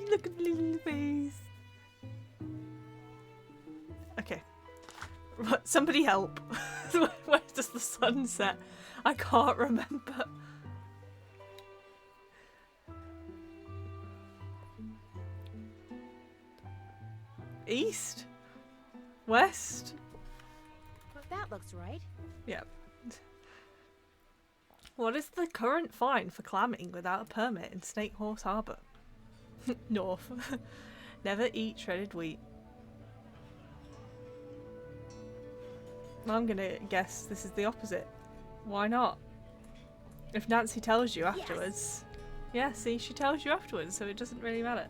Look at the little face. Okay. Right, somebody help. Where does the sun set? I can't remember. East? West? That looks right. Yep. What is the current fine for clamming without a permit in Snake Horse Harbour? North. Never eat shredded wheat. I'm gonna guess this is the opposite. Why not? If Nancy tells you afterwards. Yeah, see, she tells you afterwards, so it doesn't really matter.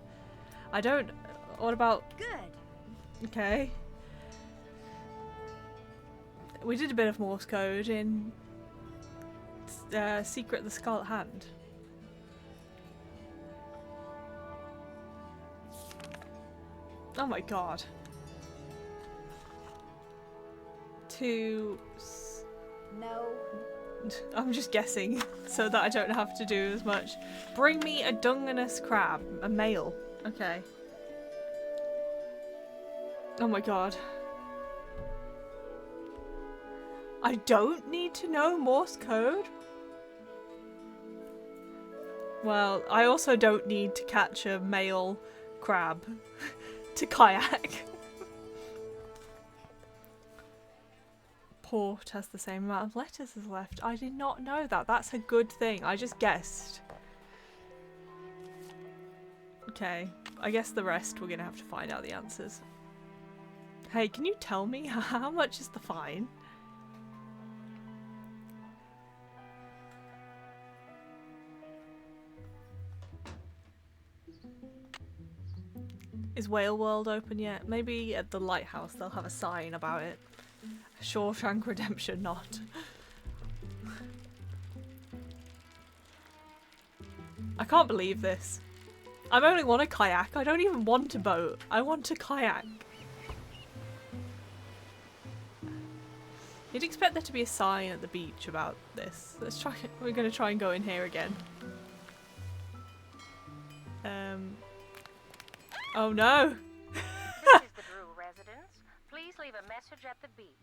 I don't... What about... Good. Okay. We did a bit of Morse code in Secret of the Scarlet Hand. Oh my god. No. I'm just guessing so that I don't have to do as much. Bring me a Dungeness crab, a male. Okay. Oh my god. I don't need to know Morse code? Well, I also don't need to catch a male crab to kayak. Port has the same amount of letters as left. I did not know that. That's a good thing. I just guessed. Okay. I guess the rest we're gonna have to find out the answers. Hey, can you tell me how much is the fine? Is Whale World open yet? Maybe at the lighthouse they'll have a sign about it. Shawshank Redemption not. I can't believe this. I only want a kayak. I don't even want a boat. I want a kayak. You'd expect there to be a sign at the beach about this. Let's try. We're gonna try and go in here again. Oh no! This is the Drew residence. Please leave a message at the beep.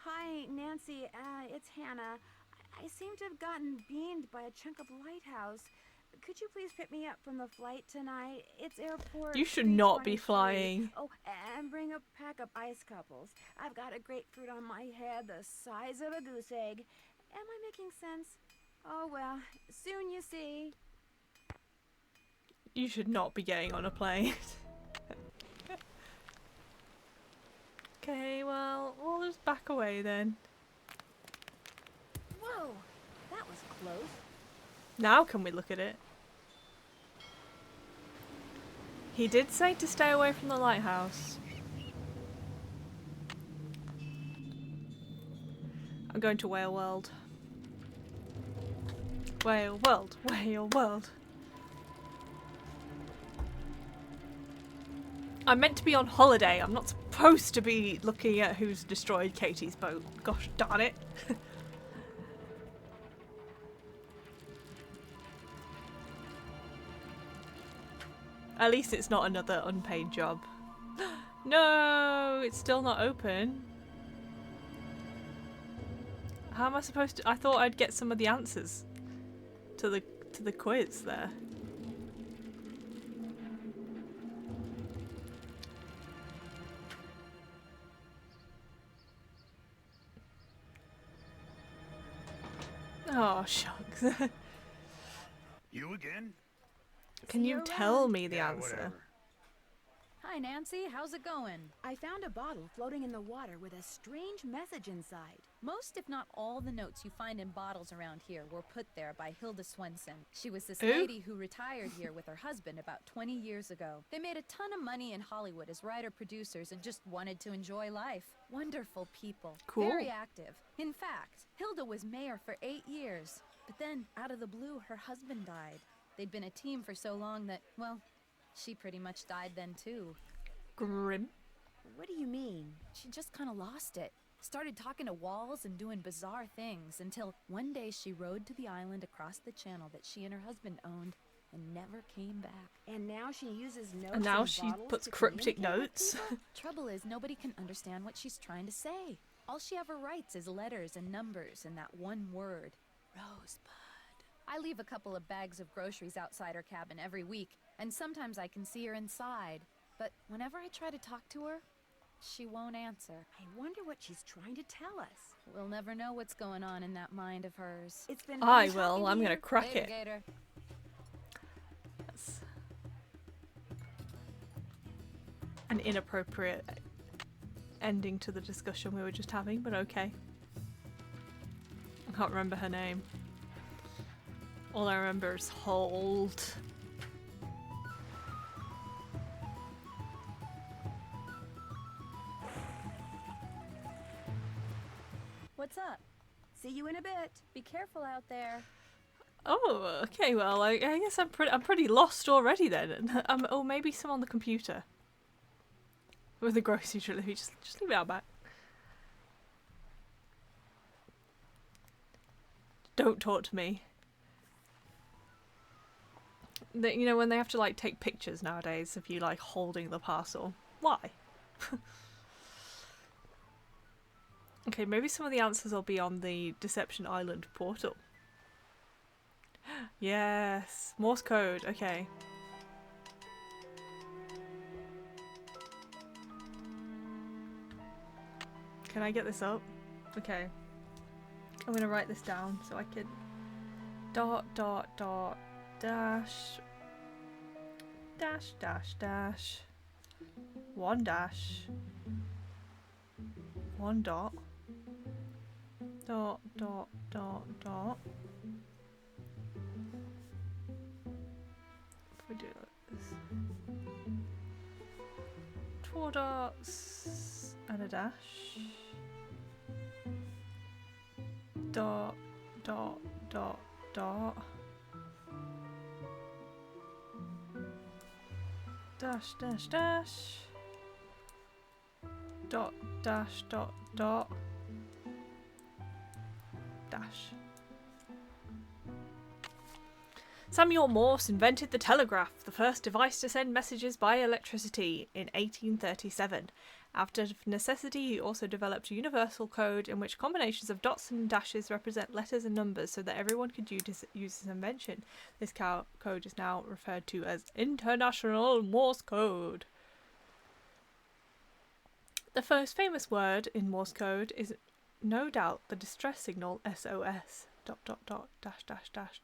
Hi, Nancy. It's Hannah. I seem to have gotten beamed by a chunk of lighthouse. Could you please pick me up from the flight tonight? It's airport. You should not be 323. flying. Oh, and bring a pack of ice couples. I've got a grapefruit on my head the size of a goose egg. Am I making sense? Oh well, soon you see. You should not be getting on a plane. Okay, well, we'll just back away then. Whoa, that was close. Now can we look at it? He did say to stay away from the lighthouse. I'm going to Whale World. Whale World, Whale World. I'm meant to be on holiday. I'm not supposed to be looking at who's destroyed Katie's boat. Gosh darn it. At least it's not another unpaid job. No, it's still not open. How am I supposed to? I thought I'd get some of the answers to the quiz there. Oh shucks. You again? Can you tell me the answer? Whatever. Hi, Nancy. How's it going? I found a bottle floating in the water with a strange message inside. Most, if not all, the notes you find in bottles around here were put there by Hilda Swenson. She was this Who? lady who retired here with her husband about 20 years ago. They made a ton of money in Hollywood as writer-producers and just wanted to enjoy life. Wonderful people. Cool. Very active. In fact, Hilda was mayor for 8 years. But then, out of the blue, her husband died. They'd been a team for so long that, well, she pretty much died then too. Grim. What do you mean? She just kind of lost it. Started talking to walls and doing bizarre things until one day she rode to the island across the channel that she and her husband owned and never came back. And now she uses notes And now in she bottles puts to cryptic communicate with notes. people? Trouble is, nobody can understand what she's trying to say. All she ever writes is letters and numbers and that one word, Rosebud. I leave a couple of bags of groceries outside her cabin every week, and sometimes I can see her inside. But whenever I try to talk to her, she won't answer. I wonder what she's trying to tell us. We'll never know what's going on in that mind of hers. It's been I fun will. talking I'm to gonna you. crack Later, it. Gator. That's an inappropriate ending to the discussion we were just having, but okay. I can't remember her name. All I remember is hold. What's up? See you in a bit. Be careful out there. Oh, okay. Well, I guess I'm pretty lost already then. Or maybe some on the computer with the grocery delivery. Just leave it out back. Don't talk to me. You know when they have to like take pictures nowadays of you like holding the parcel. Why? Okay, maybe some of the answers will be on the Deception Island portal. Yes, Morse code. Okay. Can I get this up? Okay. I'm gonna write this down so I can dot dash one dash one dot if we do it like this, 4 dots and a dash, dot dash dot dash. Samuel Morse invented the telegraph, the first device to send messages by electricity, in 1837, Out of necessity, he also developed a universal code in which combinations of dots and dashes represent letters and numbers so that everyone could use his invention. This code is now referred to as International Morse Code. The most famous word in Morse code is no doubt the distress signal SOS ... dash dash dash ...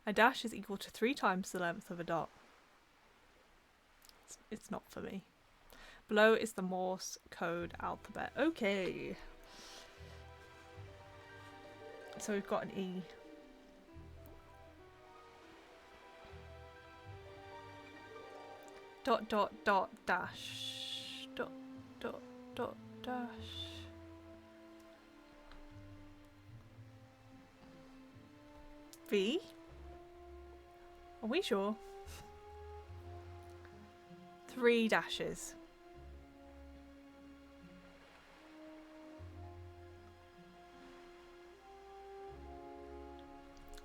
A dash is equal to 3 times the length of a dot. It's not for me. Below is the Morse code alphabet. Okay. So we've got an E. Dot dot dot dash. Dot dot dot dash. V? Are we sure? 3 dashes.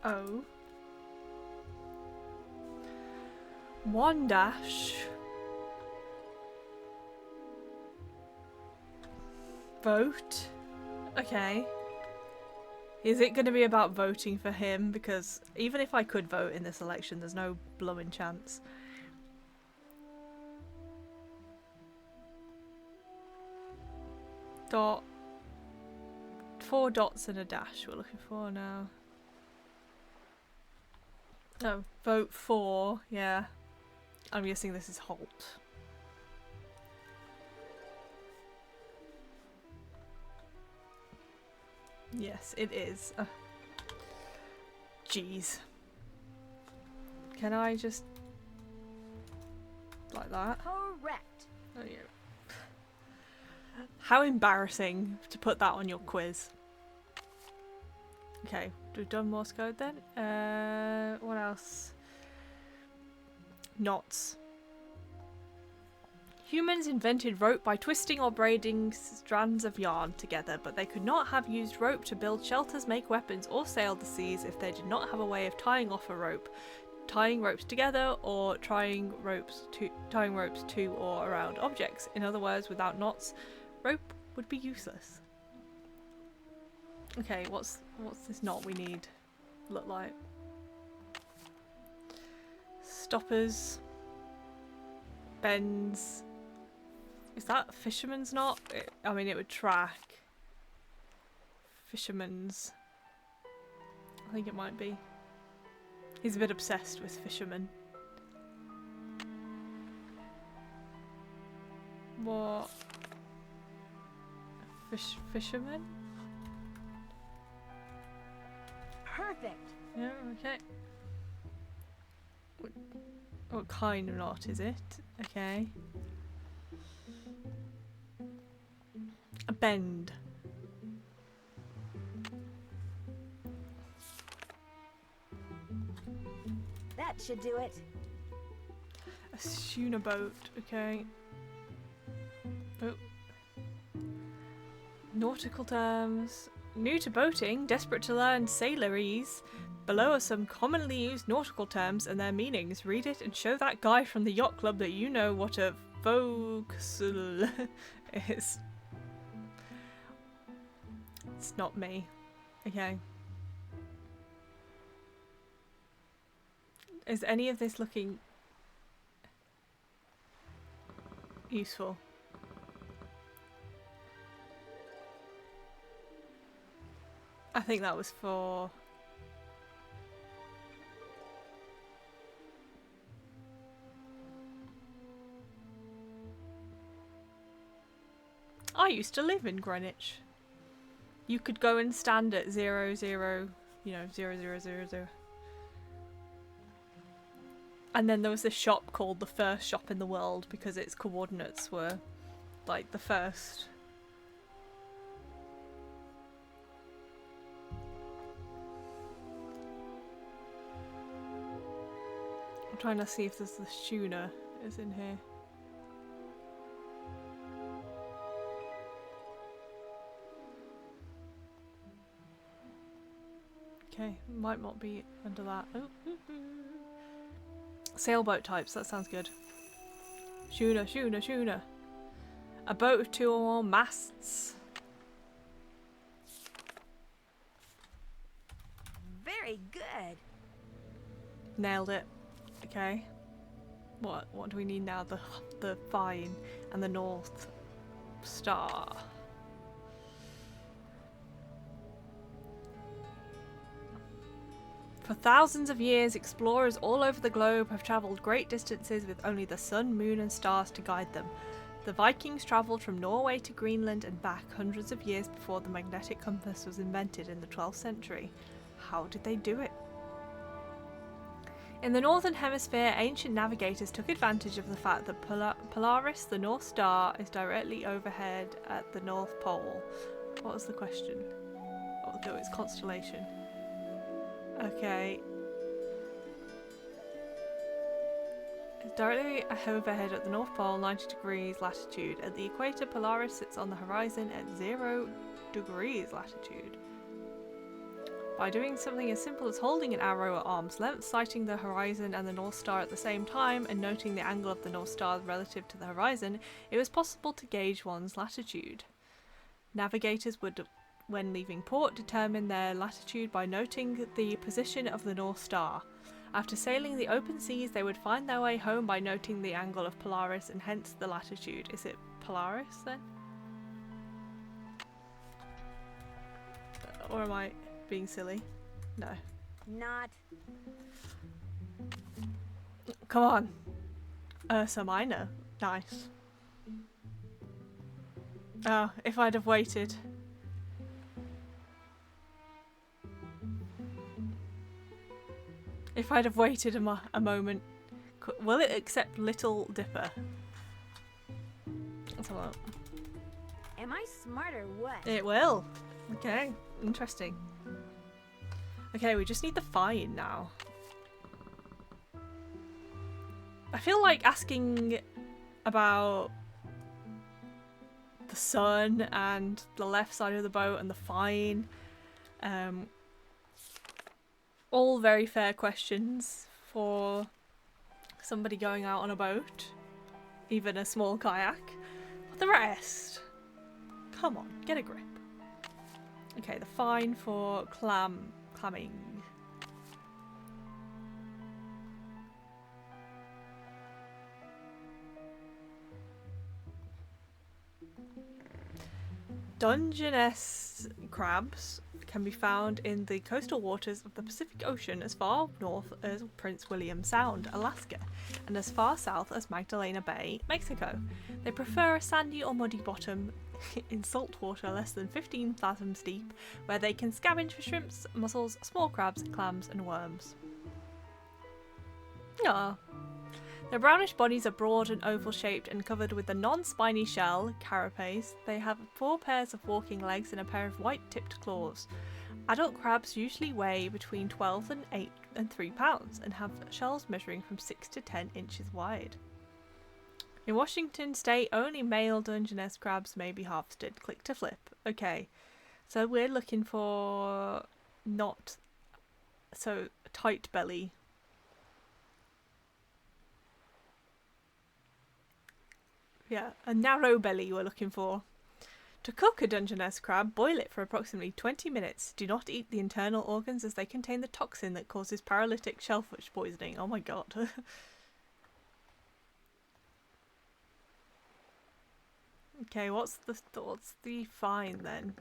O. 1 dash. Vote. Okay. Is it going to be about voting for him? Because even if I could vote in this election, there's no blowing chance. Dot. 4 dots and a dash we're looking for now. No, vote for, yeah. I'm guessing this is Holt. Yes, it is. Jeez. Can I just... like that? Correct. Oh, yeah. How embarrassing to put that on your quiz. Okay, we've done Morse code then. What else? Knots. Humans invented rope by twisting or braiding strands of yarn together, but they could not have used rope to build shelters, make weapons, or sail the seas if they did not have a way of tying off a rope, tying ropes together, or tying ropes to or around objects. In other words, without knots, rope would be useless. Okay, what's this knot we need look like? Stoppers. Bends. Is that a fisherman's knot? I mean, it would track. Fisherman's. I think it might be. He's a bit obsessed with fishermen. What? Fisherman? Perfect. Yeah, okay. What kind of knot is it? Okay. A bend. That should do it. A schooner boat, okay. Oh. Nautical terms. New to boating, desperate to learn sailorese. Below are some commonly used nautical terms and their meanings. Read it and show that guy from the yacht club that you know what a forecastle is. It's not me. Okay. Is any of this looking useful? I think that was for... I used to live in Greenwich. You could go and stand at 0, 0, you know, 0, 0, 0, 0. And then there was this shop called the first shop in the world because its coordinates were like the first. I'm trying to see if there's the schooner is in here. Okay, might not be under that. Oh. Sailboat types, that sounds good. Schooner, schooner, schooner. A boat with 2 or more masts. Very good. Nailed it. Okay. What do we need now? The Fine and the North Star. For thousands of years, explorers all over the globe have travelled great distances with only the sun, moon and stars to guide them. The Vikings travelled from Norway to Greenland and back hundreds of years before the magnetic compass was invented in the 12th century. How did they do it? In the Northern Hemisphere, ancient navigators took advantage of the fact that Polaris, the North Star, is directly overhead at the North Pole. What was the question? Oh, it's constellation. Okay. It's directly overhead at the North Pole, 90 degrees latitude. At the equator, Polaris sits on the horizon at 0 degrees latitude. By doing something as simple as holding an arrow at arm's length, sighting the horizon and the North Star at the same time, and noting the angle of the North Star relative to the horizon, it was possible to gauge one's latitude. Navigators would, when leaving port, determine their latitude by noting the position of the North Star. After sailing the open seas, they would find their way home by noting the angle of Polaris and hence the latitude. Is it Polaris then? Or am I being silly? No. Not. Come on. Ursa Minor. Nice. Oh, if I'd have waited. If I'd have waited a moment. Will it accept Little Dipper? Let's have a look. Am I smart or what? It will. Okay, interesting. Okay, we just need the Fine now. I feel like asking about the sun and the left side of the boat and the Fine. All very fair questions for somebody going out on a boat, even a small kayak. But the rest, come on, get a grip. Okay, the Fine for clamming. Dungeness crabs can be found in the coastal waters of the Pacific Ocean as far north as Prince William Sound, Alaska, and as far south as Magdalena Bay, Mexico. They prefer a sandy or muddy bottom in salt water less than 15 fathoms deep, where they can scavenge for shrimps, mussels, small crabs, clams and worms. Ah. Their brownish bodies are broad and oval-shaped and covered with a non-spiny shell, carapace. They have 4 pairs of walking legs and a pair of white-tipped claws. Adult crabs usually weigh between 12 and 8 and 3 pounds and have shells measuring from 6 to 10 inches wide. In Washington state, only male Dungeness crabs may be harvested. Click to flip. Okay, so we're looking for not so tight belly. Yeah, a narrow belly we're looking for. To cook a Dungeness crab, boil it for approximately 20 minutes. Do not eat the internal organs as they contain the toxin that causes paralytic shellfish poisoning. Oh my god. Okay, what's the Fine then?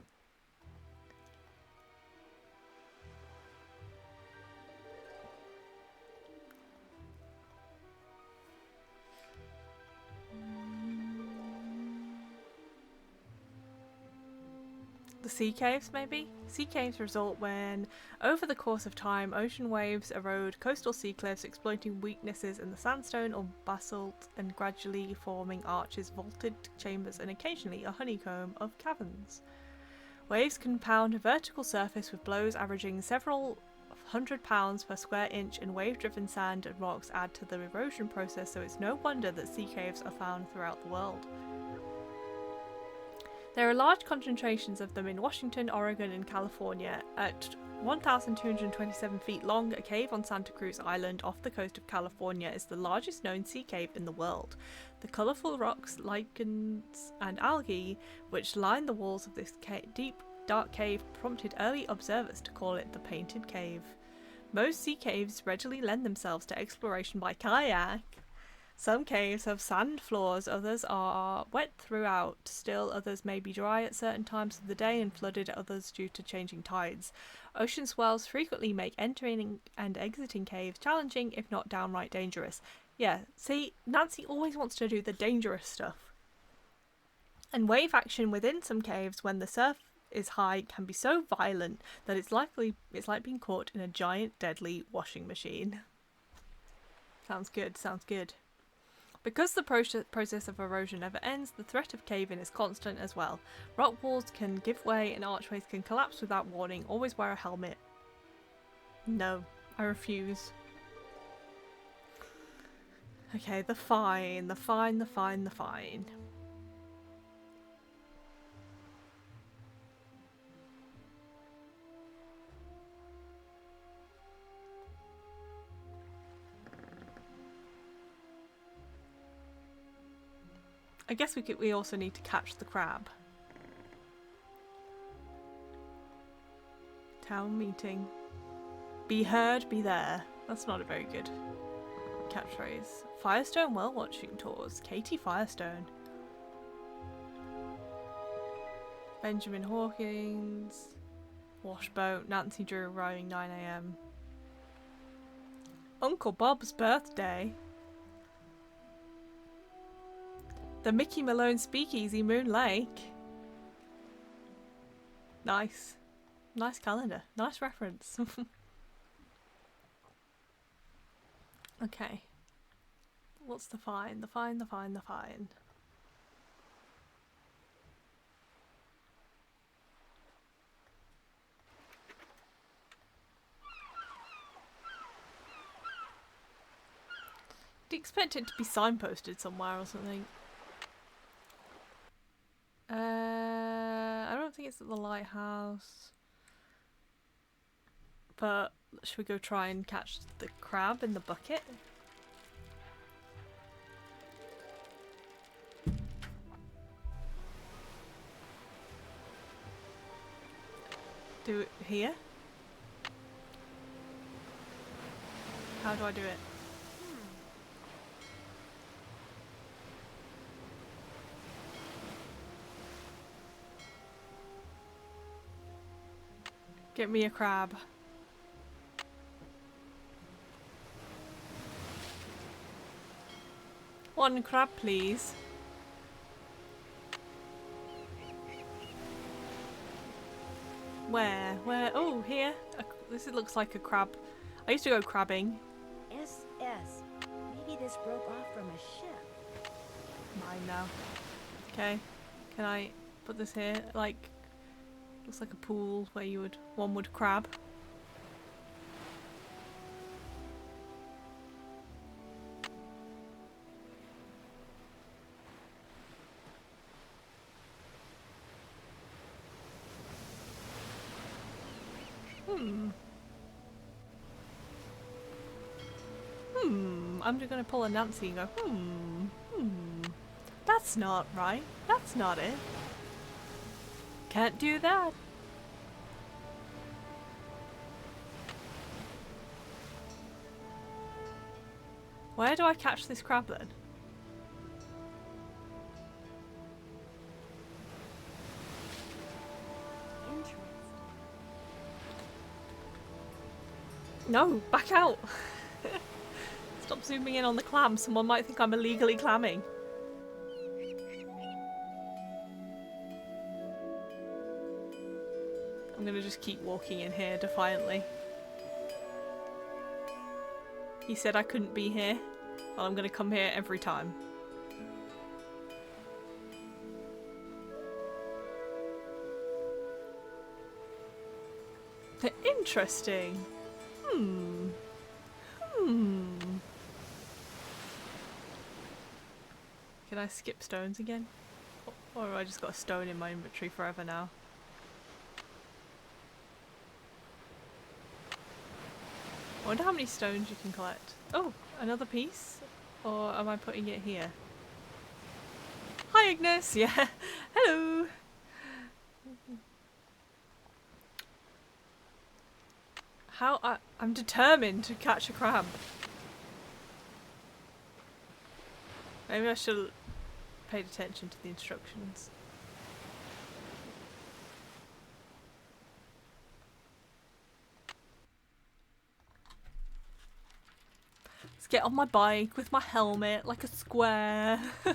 The sea caves, maybe? Sea caves result when, over the course of time, ocean waves erode coastal sea cliffs, exploiting weaknesses in the sandstone or basalt and gradually forming arches, vaulted chambers, and occasionally a honeycomb of caverns. Waves can pound a vertical surface with blows averaging several hundred pounds per square inch, and wave-driven sand and rocks add to the erosion process, so it's no wonder that sea caves are found throughout the world. There are large concentrations of them in Washington, Oregon and California. At 1,227 feet long, a cave on Santa Cruz Island off the coast of California is the largest known sea cave in the world. The colourful rocks, lichens and algae which line the walls of this deep, dark cave prompted early observers to call it the Painted Cave. Most sea caves readily lend themselves to exploration by kayak. Some caves have sand floors, others are wet throughout. Still, others may be dry at certain times of the day and flooded at others due to changing tides. Ocean swells frequently make entering and exiting caves challenging, if not downright dangerous. Yeah, see, Nancy always wants to do the dangerous stuff. And wave action within some caves when the surf is high can be so violent that it's like being caught in a giant deadly washing machine. Sounds good, sounds good. Because the process of erosion never ends, the threat of cave-in is constant as well. Rock walls can give way and archways can collapse without warning. Always wear a helmet. No, I refuse. Okay, the fine. I guess we also need to catch the crab. Town meeting. Be heard, be there. That's not a very good catchphrase. Firestone Whale Watching Tours. Katie Firestone. Benjamin Hawkins. Washboat. Nancy Drew arriving 9 AM. Uncle Bob's birthday. The Mickey Malone Speakeasy, Moon Lake. Nice. Nice calendar. Nice reference. Okay. What's the fine? The fine. Do you expect it to be signposted somewhere or something? I don't think it's at the lighthouse. But should we go try and catch the crab in the bucket? Do it here? How do I do it? Get me a crab. One crab, please. Where? Oh, here. This looks like a crab. I used to go crabbing. SS. Maybe this broke off from a ship. Mine now. Okay. Can I put this here? Like, looks like a pool where one would crab. I'm just gonna pull a Nancy and go, that's not right. That's not it. Can't do that. Where do I catch this crab then? Interesting. No, back out. Stop zooming in on the clam. Someone might think I'm illegally clamming. I'm gonna just keep walking in here defiantly. He said I couldn't be here. Well, I'm gonna come here every time. Interesting. Can I skip stones again? Or have I just got a stone in my inventory forever now? I wonder how many stones you can collect. Oh, another piece? Or am I putting it here? Hi, Ignis! Yeah, hello! I'm determined to catch a crab. Maybe I should have paid attention to the instructions. Let's get on my bike with my helmet like a square. I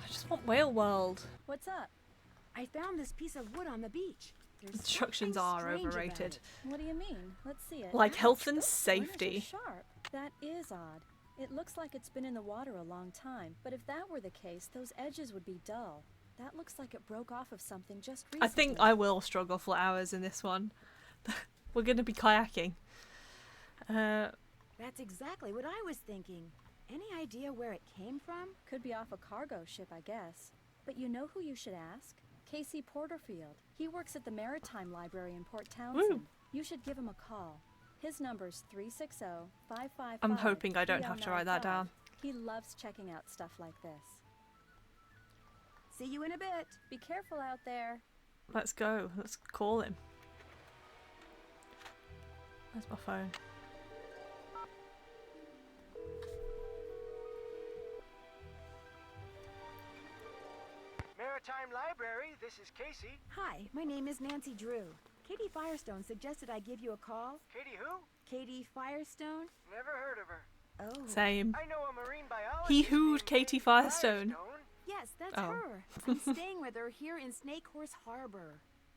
just want Whale World. What's up? I found this piece of wood on the beach. There's Instructions something are strange about overrated. it. What do you mean? Let's see it. Like health and Those corners are safety. sharp. That is odd. It looks like it's been in the water a long time, but if that were the case, those edges would be dull. That looks like it broke off of something just recently. I think I will struggle for hours in this one. We're going to be kayaking. That's exactly what I was thinking. Any idea where it came from? Could be off a cargo ship, I guess. But you know who you should ask? Casey Porterfield. He works at the Maritime Library in Port Townsend. Woo. You should give him a call. His number's 360-555. I'm hoping I don't have to write that down. He loves checking out stuff like this. See you in a bit. Be careful out there. Let's go. Let's call him. Where's my phone? Maritime Library, this is Casey. Hi, my name is Nancy Drew. Katie Firestone suggested I give you a call. Katie who? Katie Firestone? Never heard of her. Oh. Same. I know a marine biologist. He who'd named Katie Firestone. Yes, that's Oh. her. I'm staying with her here in Snake Horse Harbor.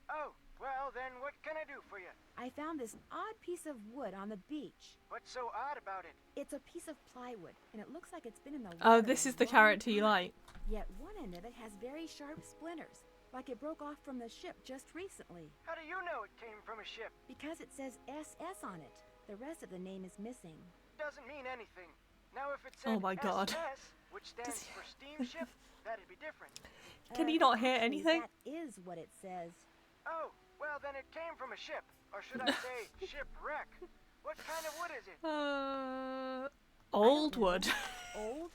Oh, well then what can I do for you? I found this odd piece of wood on the beach. What's so odd about it? It's a piece of plywood, and it looks like it's been in the water. Oh, this a is the long character you time. like. Yet one end of it has very sharp splinters, like it broke off from the ship just recently. How do you know it came from a ship? Because it says SS on it. The rest of the name is missing. Doesn't mean anything. Now if it said Oh my God. SS, which stands for steamship, that'd be different. Can you not hear Actually, anything? That is what it says. Oh, well then it came from a ship. Or should I say shipwreck? What kind of wood is it? Old wood. Old?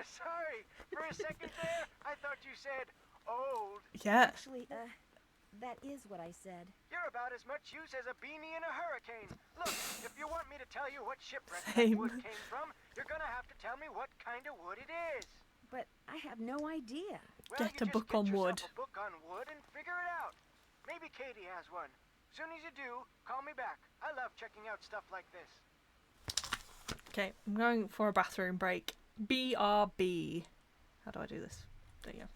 Sorry, for a second there, I thought you said old. Yeah. Actually, that is what I said. You're about as much use as a beanie in a hurricane. Look, if you want me to tell you what shipwreck that Same. wood came from, you're gonna have to tell me what kind of wood it is. But I have no idea. Well, Get you a just book get on yourself wood. A book on wood and figure it out. Maybe Katie has one. Soon as you do, call me back. I love checking out stuff like this. Okay, I'm going for a bathroom break. BRB. How do I do this? There you go.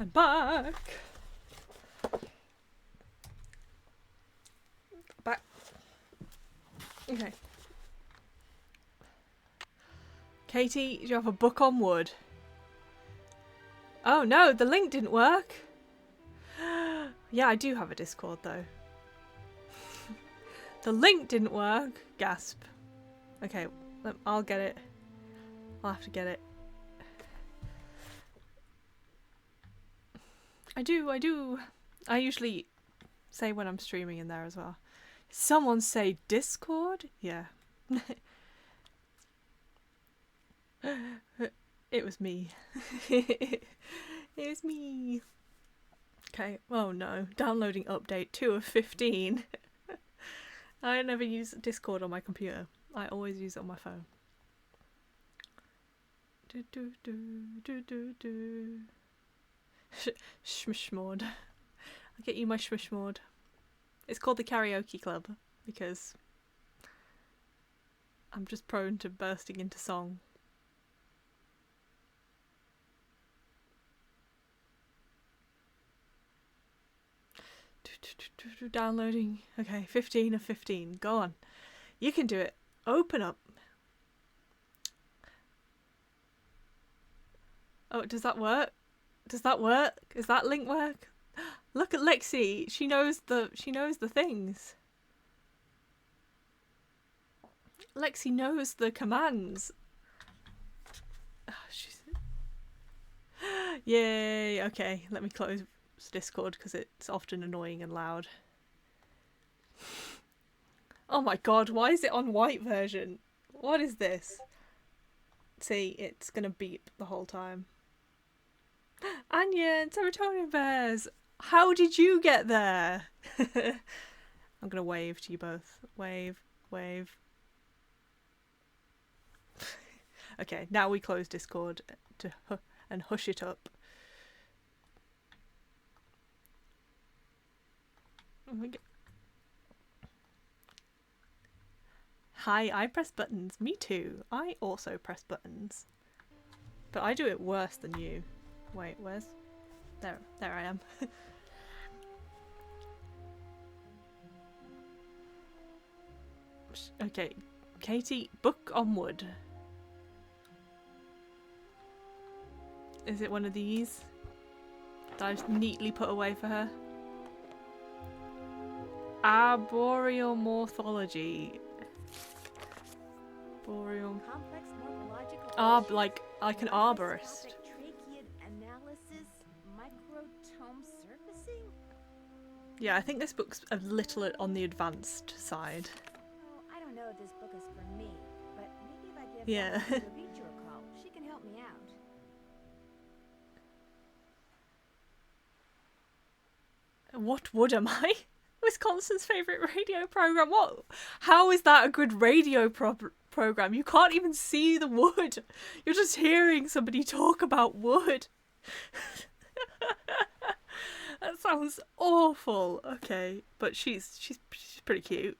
I'm back. Back. Okay. Katie, do you have a book on wood? Oh no, the link didn't work. Yeah, I do have a Discord though. The link didn't work. Gasp. Okay, I'll get it. I'll have to get it. I do. I usually say when I'm streaming in there as well. Someone say Discord? Yeah. It was me. It was me. Okay. Oh no. Downloading update 2 of 15. I never use Discord on my computer. I always use it on my phone. Shmishmord. I'll get you my shmishmord. It's called the karaoke club because I'm just prone to bursting into song. Downloading. Okay, 15 of 15. Go on. You can do it. Open up. Oh, does that work? Does that work? Does that link work? Look at Lexi. She knows the things. Lexi knows the commands. Oh, yay. Okay, let me close Discord because it's often annoying and loud. Oh my god, why is it on white version? What is this? See, it's gonna beep the whole time. Anya and Serotonin Bears! How did you get there? I'm gonna wave to you both. Wave, wave. Okay, now we close Discord and hush it up. Hi, I press buttons. Me too. I also press buttons. But I do it worse than you. Wait, where's... There I am. Okay, Katie, book on wood. Is it one of these that I've neatly put away for her? Arboreal morphology. Arboreal. Like an arborist. Yeah, I think this book's a little on the advanced side. Oh, I don't know if this book is for me, but maybe if I give yeah. Dr. Beach a call, she can help me out. What wood am I? Wisconsin's favourite radio programme. What? How is that a good radio programme? You can't even see the wood. You're just hearing somebody talk about wood. That sounds awful. Okay, but she's pretty cute.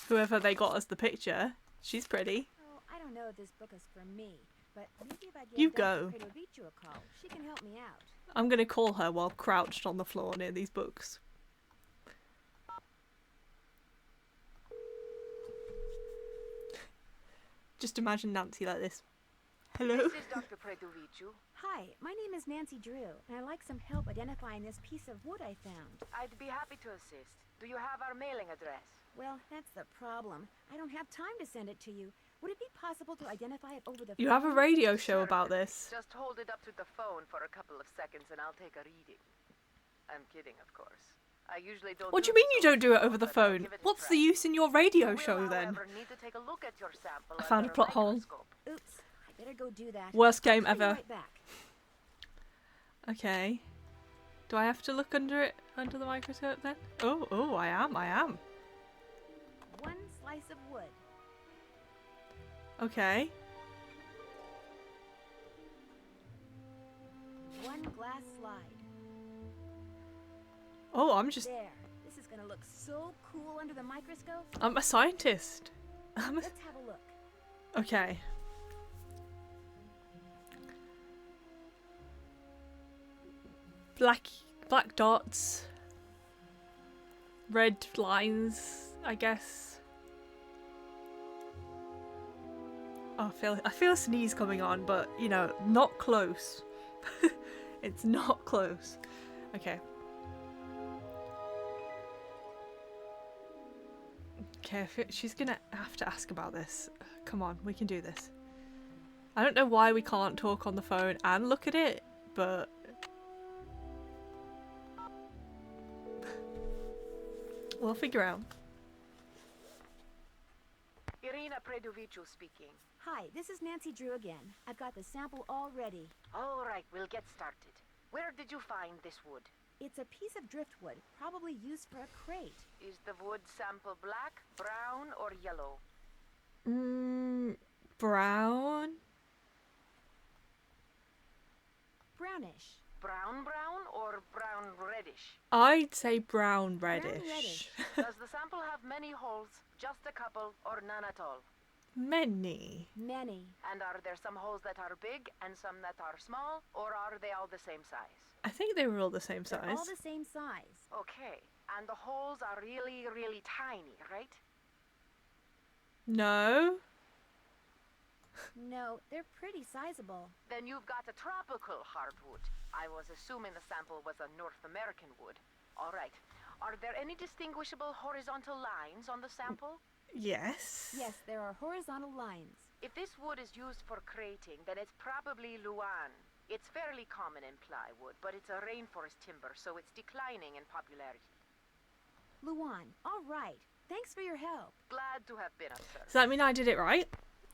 Whoever they got as the picture, she's pretty. Oh, I don't know if this book is for me, but maybe if I give You Dr. go. Beach a call, she can help me out. I'm gonna call her while crouched on the floor near these books. Just imagine Nancy like this. Hello? This is Dr. Predovicu. Hi, my name is Nancy Drew, and I'd like some help identifying this piece of wood I found. I'd be happy to assist. Do you have our mailing address? Well, that's the problem. I don't have time to send it to you. Would it be possible to identify it over the phone? You have a radio show about this. Just hold it up to the phone for a couple of seconds and I'll take a reading. I'm kidding, of course. I usually don't. What do you mean you don't do it over the phone? What's the use in your radio show then? Need to take a look at your sample I found a plot hole. Oops, I better go do that. Worst game I'll be ever. right back. Okay. Do I have to look under the microscope then? Oh, I am. One slice of wood. Okay. One glass slide. Oh, I'm just... There. This is gonna look so cool under the microscope. I'm a scientist. Let's have a look. Okay. Black dots. Red lines, I guess. Oh, I feel a sneeze coming on, but you know, not close. It's not close. Okay. Okay, she's gonna have to ask about this. Come on, we can do this. I don't know why we can't talk on the phone and look at it, but we'll figure out. Irina Predoviciu speaking. Hi, this is Nancy Drew again. I've got the sample all ready. All right, we'll get started. Where did you find this wood? It's a piece of driftwood, probably used for a crate. Is the wood sample black, brown, or yellow? Brown? Brownish. Brown or brown reddish? I'd say brown reddish. Brown reddish. Does the sample have many holes, just a couple, or none at all? Many. Many. And are there some holes that are big and some that are small, or are they all the same size? I think they were all the same size. They're all the same size. Okay, and the holes are really, really tiny, right? No. No, they're pretty sizable. Then you've got a tropical hardwood. I was assuming the sample was a North American wood. All right. Are there any distinguishable horizontal lines on the sample? Yes. Yes, there are horizontal lines. If this wood is used for crating, then it's probably Luan. It's fairly common in plywood, but it's a rainforest timber, so it's declining in popularity. Luan, all right. Thanks for your help. Glad to have been of service. Does that mean I did it right?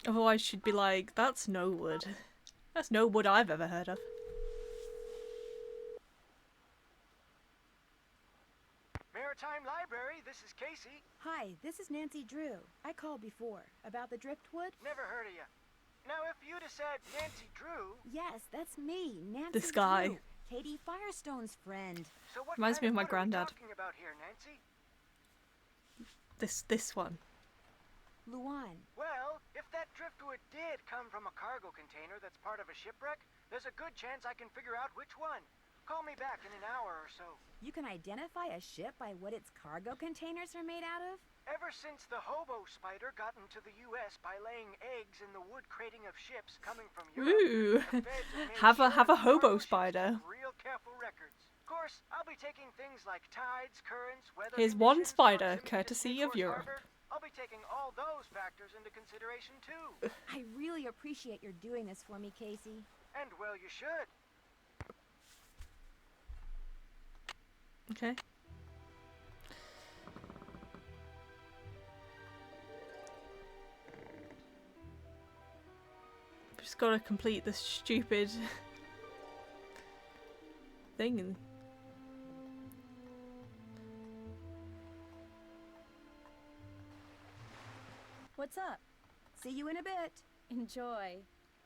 Otherwise she'd be like, that's no wood. That's no wood I've ever heard of. Maritime Library, this is Casey. Hi, this is Nancy Drew. I called before. About the driftwood? Never heard of you. Now, if you'd have said Nancy Drew... Yes, that's me, Nancy This guy. Drew, Katie Firestone's friend. So what Reminds me of my wood are we granddad. talking about here, Nancy? This one. Luan. Well, if that driftwood did come from a cargo container that's part of a shipwreck, there's a good chance I can figure out which one. Call me back in an hour or so. You can identify a ship by what its cargo containers are made out of? Ever since the hobo spider got into the U.S. by laying eggs in the wood crating of ships coming from Europe, Ooh. the feds made have sure a the hobo cargo ships spider. kept real careful records. Of course, I'll be taking things like tides, currents, weather. Here's one conditions, spider, proximity to courtesy of Seacoast Europe. Harbor. I'll be taking all those factors into consideration too. I really appreciate your doing this for me, Casey. And well, you should. Okay. Just gotta complete this stupid thing and What's up? See you in a bit. Enjoy.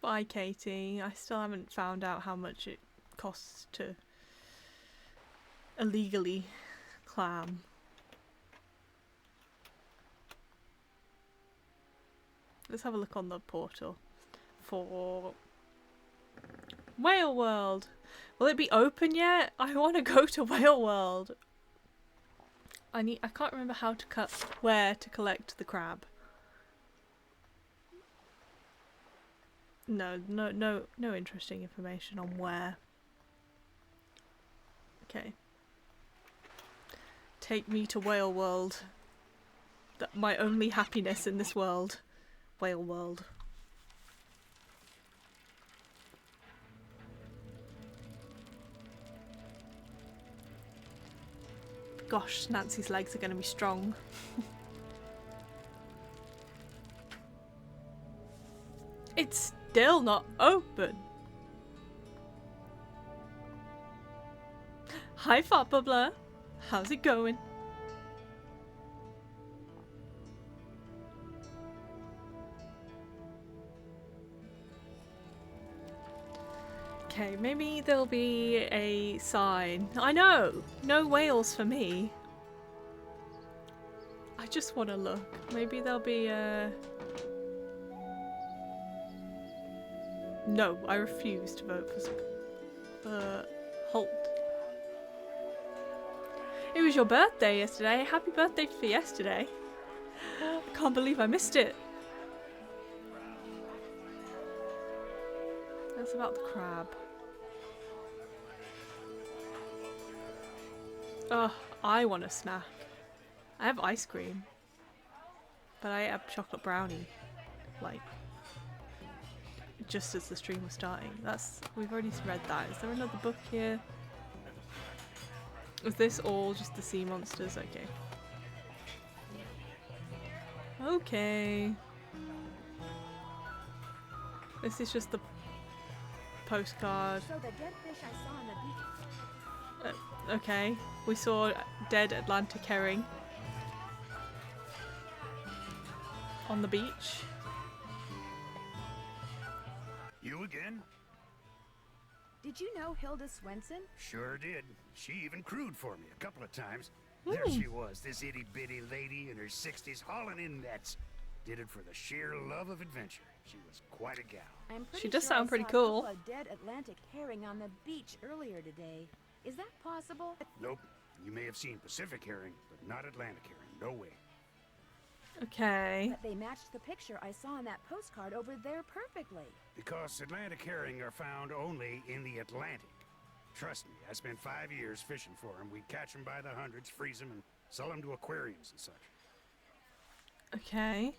bye, Katie. I still haven't found out how much it costs to illegally clam. Let's have a look on the portal for Whale World. Will it be open yet? I want to go to Whale World. I can't remember where to collect the crab. No interesting information on where. Okay. Take me to Whale World. My only happiness in this world. Whale World. Gosh, Nancy's legs are going to be strong. It's still not open. Hi, Fat Bubbler. How's it going? Okay, maybe there'll be a sign. I know! No whales for me. I just want to look. Maybe there'll be a... No, I refuse to vote for Holt. It was your birthday yesterday. Happy birthday for yesterday. I can't believe I missed it. That's about the crab. Oh, I want a snack. I have ice cream. But I have chocolate brownie. Like, just as the stream was starting. We've already read that. Is there another book here? Is this all just the sea monsters? Okay. Okay. This is just the postcard. So the dead fish I saw on the beach. Okay. We saw dead Atlantic herring on the beach. You again? Did you know Hilda Swenson? Sure did. She even crewed for me a couple of times. There she was, this itty-bitty lady in her 60s hauling in nets. Did it for the sheer love of adventure. She was quite a gal. I'm pretty She does sure sound I pretty saw cool. A couple of dead Atlantic herring on the beach earlier today. Is that possible? Nope. You may have seen Pacific herring, but not Atlantic herring. No way. Okay. But they matched the picture I saw on that postcard over there perfectly. Because Atlantic herring are found only in the Atlantic. Trust me, I spent 5 years fishing for them. We'd catch them by the hundreds, freeze them, and sell them to aquariums and such. Okay.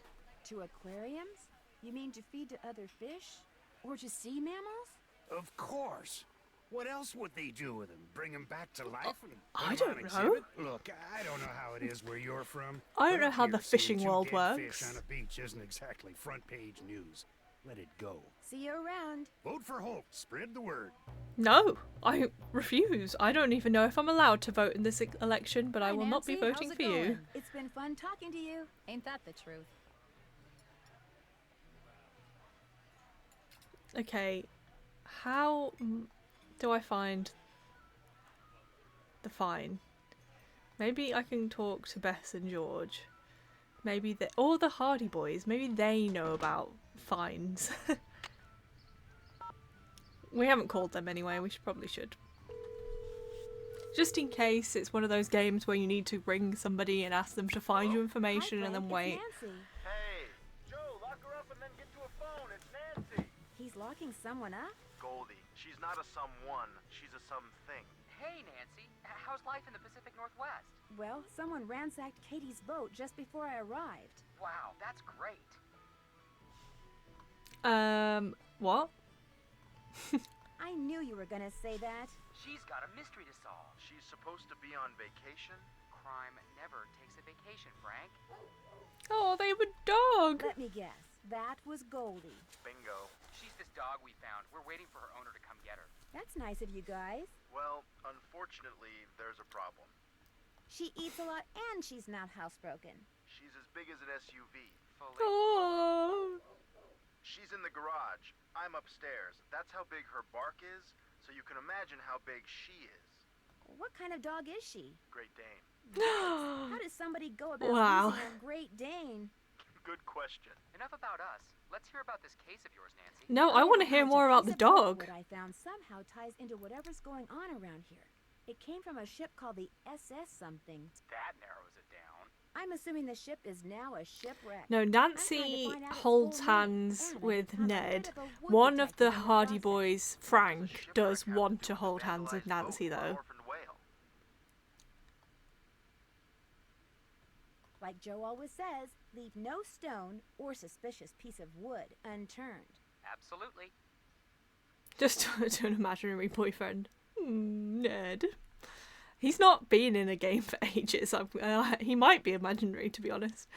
To aquariums? You mean to feed to other fish? Or to sea mammals? Of course. What else would they do with them? Bring them back to life and I put 'em on don't exhibit? Look, I don't know how it is where you're from. I don't but know up how here, the seeing fishing two world dead works. Fish on a beach isn't exactly front page news. Let it go. See you around. Vote for Holt. Spread the word. No, I refuse. I don't even know if I'm allowed to vote in this election, but I Hi, will not be Nancy. voting How's for it you. going? It's been fun talking to you. Ain't that the truth? Okay, how do I find the fine? Maybe I can talk to Bess and George. Maybe or the Hardy Boys. Maybe they know about fines. We haven't called them anyway. We probably should. Just in case it's one of those games where you need to ring somebody and ask them to find you information and then wait. Nancy. Hey, Joe, lock her up and then get to a phone. It's Nancy. He's locking someone up? Goldie, she's not a someone, she's a something. Hey, Nancy. How's life in the Pacific Northwest? Well, someone ransacked Katie's boat just before I arrived. Wow, that's great. What? I knew you were gonna say that. She's got a mystery to solve. She's supposed to be on vacation? Crime never takes a vacation, Frank. Oh, they have a dog. Let me guess. That was Goldie. Bingo. She's this dog we found. We're waiting for her owner to come get her. That's nice of you guys. Well, unfortunately, there's a problem. She eats a lot and she's not housebroken. She's as big as an SUV. Fully. Oh. She's in the garage. I'm upstairs. That's how big her bark is, so you can imagine how big she is. What kind of dog is she? Great Dane. How does somebody go about Wow. using a Great Dane? Good question. Enough about us. Let's hear about this case of yours, Nancy. No, I want to hear more about the dog. What I found somehow ties into whatever's going on around here. It came from a ship called the SS something. That narrows it down. I'm assuming the ship is now a shipwreck. No, Nancy holds hands with Ned. One of the Hardy Boys, Frank, does want to hold hands with Nancy, though. Like Joe always says, leave no stone or suspicious piece of wood unturned. Absolutely. Just to an imaginary boyfriend. Ned. He's not been in a game for ages. He might be imaginary, to be honest.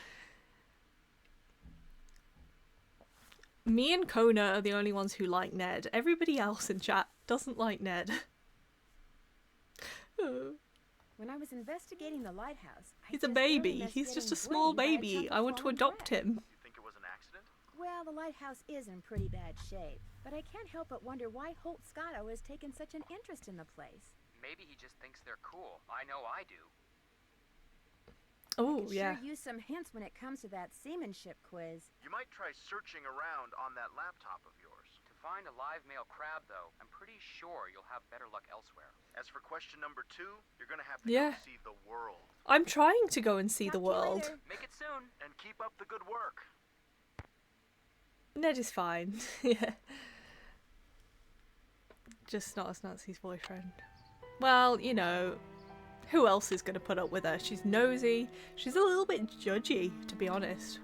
Me and Kona are the only ones who like Ned. Everybody else in chat doesn't like Ned. When I was investigating the lighthouse, He's a baby. He's just a small baby. I want to adopt him. You think it was an accident? Well, the lighthouse is in pretty bad shape, but I can't help but wonder why Holt Scotto has taken such an interest in the place. Maybe he just thinks they're cool. I know I do. Oh, Could yeah. sure use some hints when it comes to that seamanship quiz. You might try searching around on that laptop of yours. To find a live male crab, though, I'm pretty sure you'll have better luck elsewhere. As for question number 2, you're gonna have to Yeah. go see the world. I'm trying to go and see Talk the to you world. later. Make it soon. And keep up the good work. Ned is fine. Yeah. Just not as Nancy's boyfriend. Well, you know, who else is going to put up with her? She's nosy. She's a little bit judgy, to be honest.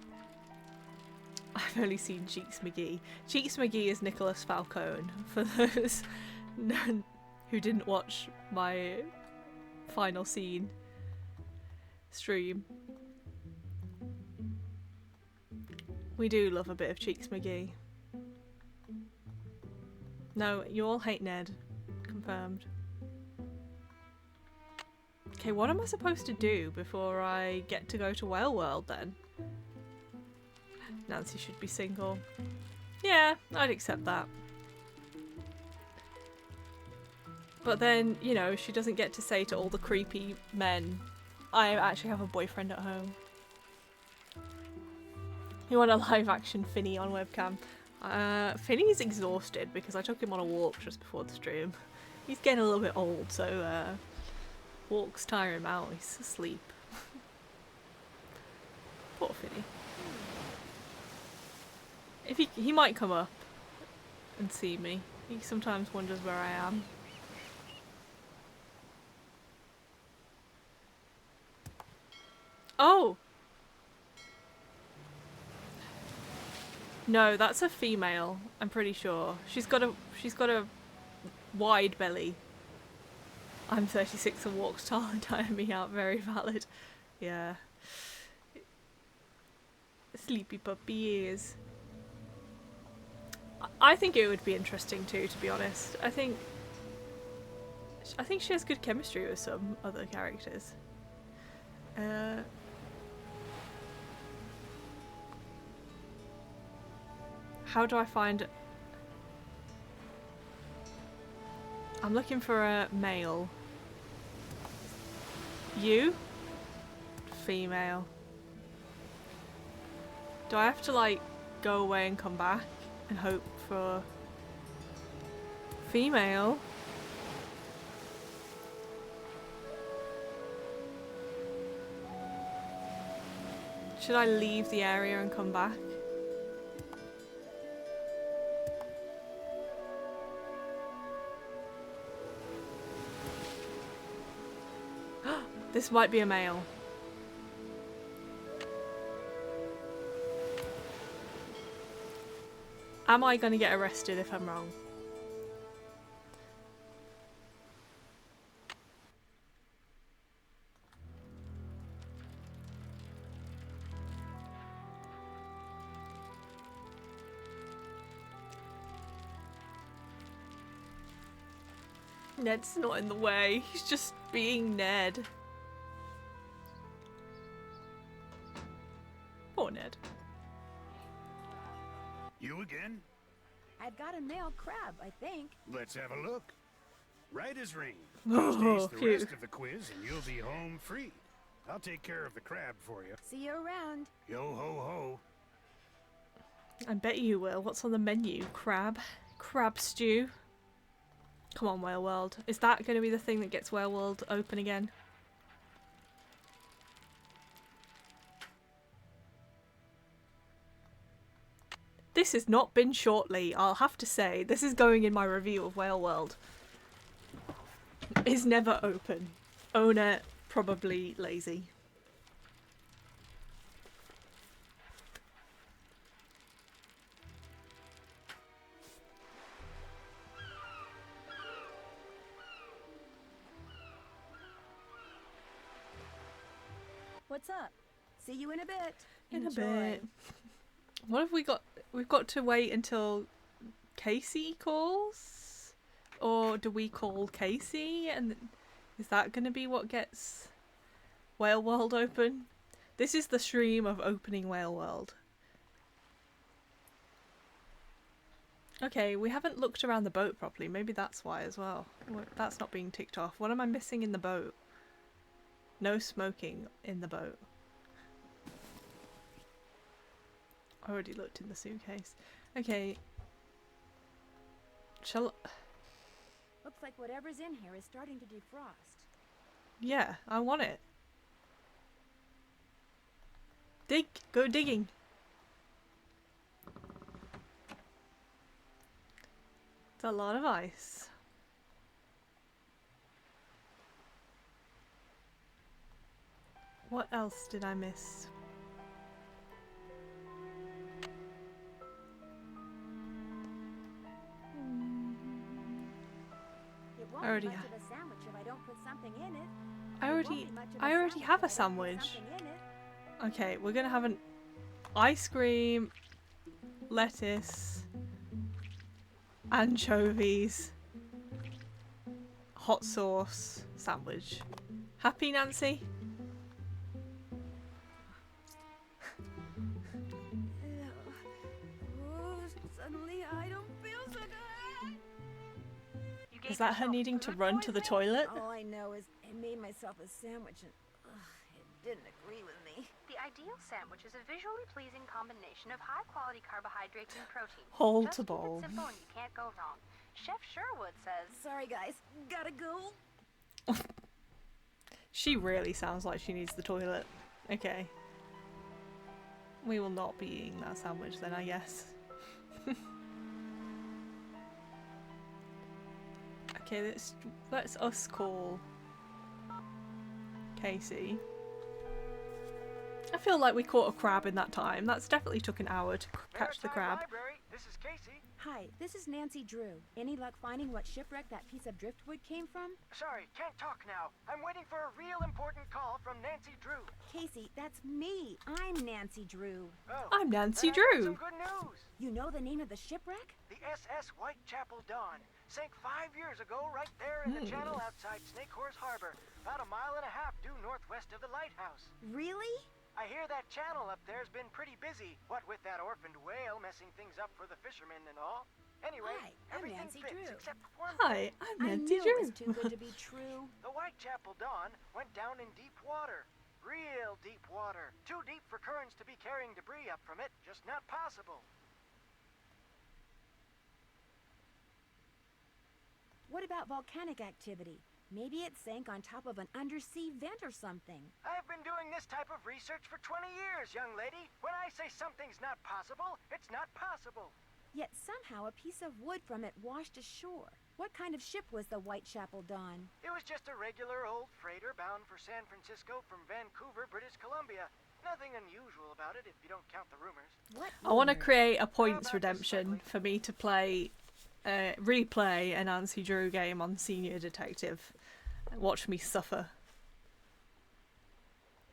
I've only seen Cheeks McGee. Cheeks McGee is Nicholas Falcone, for those who didn't watch my final scene stream. We do love a bit of Cheeks McGee. No, you all hate Ned. Confirmed. Okay, what am I supposed to do before I get to go to Whale World then? Nancy should be single. Yeah, I'd accept that. But then, you know, she doesn't get to say to all the creepy men, I actually have a boyfriend at home. You want a live action Finny on webcam? Finny's exhausted because I took him on a walk just before the stream. He's getting a little bit old, so walks tire him out. He's asleep. Poor Finny. If he might come up and see me. He sometimes wonders where I am. Oh! No, that's a female. I'm pretty sure. She's got a wide belly. I'm 36 and walks tall and tire me out. Very valid. Yeah. Sleepy puppy ears. I think it would be interesting too, to be honest. I think she has good chemistry with some other characters. How do I find... I'm looking for a male. You? Female. Do I have to like go away and come back and hope for female? Should I leave the area and come back? This might be a male. Am I going to get arrested if I'm wrong? Ned's not in the way. He's just being Ned. Poor Ned. You again? I've got a male crab, I think. Let's have a look. Right as rain. Oh, Taste the rest of the quiz and you'll be home free. I'll take care of the crab for you. See you around. Yo ho ho. I bet you will. What's on the menu? Crab? Crab stew? Come on, Whale World. Is that going to be the thing that gets Whale World open again? This has not been shortly, I'll have to say. This is going in my review of Whale World. Is never open. Owner probably lazy. What's up? See you in a bit. In a bit. What have we got? We've got to wait until Casey calls? Or do we call Casey? And is that going to be what gets Whale World open? This is the stream of opening Whale World. Okay, we haven't looked around the boat properly. Maybe that's why as well. That's not being ticked off. What am I missing in the boat? No smoking in the boat. I already looked in the suitcase. Okay. Shall... Looks like whatever's in here is starting to defrost. Yeah, I want it. Dig! Go digging! It's a lot of ice. What else did I miss? It won't I already be much ha- of a sandwich if I don't put something in it. I It won't already be much of I already have a if I don't put sandwich. something in it. Okay, we're gonna have an ice cream, lettuce, anchovies, hot sauce sandwich. Happy, Nancy? Oh, suddenly I don't feel so good. Is that her needing to run to the toilet? All I know is I made myself a sandwich and it didn't agree with me. The ideal sandwich is a visually pleasing combination of high-quality carbohydrates and protein. Hole Just to keep bowl. it simple and you can't go wrong. Chef Sherwood says... Sorry guys, gotta go. She really sounds like she needs the toilet. Okay. We will not be eating that sandwich then, I guess. Okay, let's us call Casey. I feel like we caught a crab in that time. That's definitely took an hour to catch the crab. Library, this is Casey. Hi, this is Nancy Drew. Any luck finding what shipwreck that piece of driftwood came from? Sorry, can't talk now. I'm waiting for a real important call from Nancy Drew. Casey, that's me. I'm Nancy Drew. Oh, I'm Nancy then I've got Drew. some good news. You know the name of the shipwreck? The SS Whitechapel Dawn sank 5 years ago right there in the channel outside Snake Horse Harbor, about a mile and a half due northwest of the lighthouse. Really? I hear that channel up there's been pretty busy, what with that orphaned whale messing things up for the fishermen and all. Anyway, Hi, I'm everything Nancy fits Drew. except one Hi, thing. I'm I Nancy knew Drew. it was too good to be true. The Whitechapel Dawn went down in deep water. Real deep water. Too deep for currents to be carrying debris up from it. Just not possible. What about volcanic activity? Maybe it sank on top of an undersea vent or something. I've been doing this type of research for 20 years, young lady. When I say something's not possible, it's not possible. Yet somehow a piece of wood from it washed ashore. What kind of ship was the Whitechapel Dawn? It was just a regular old freighter bound for San Francisco from Vancouver, British Columbia. Nothing unusual about it if you don't count the rumors. What? I want to rumors? create a points redemption for me to play, replay a Nancy Drew game on Senior Detective. Watch me suffer.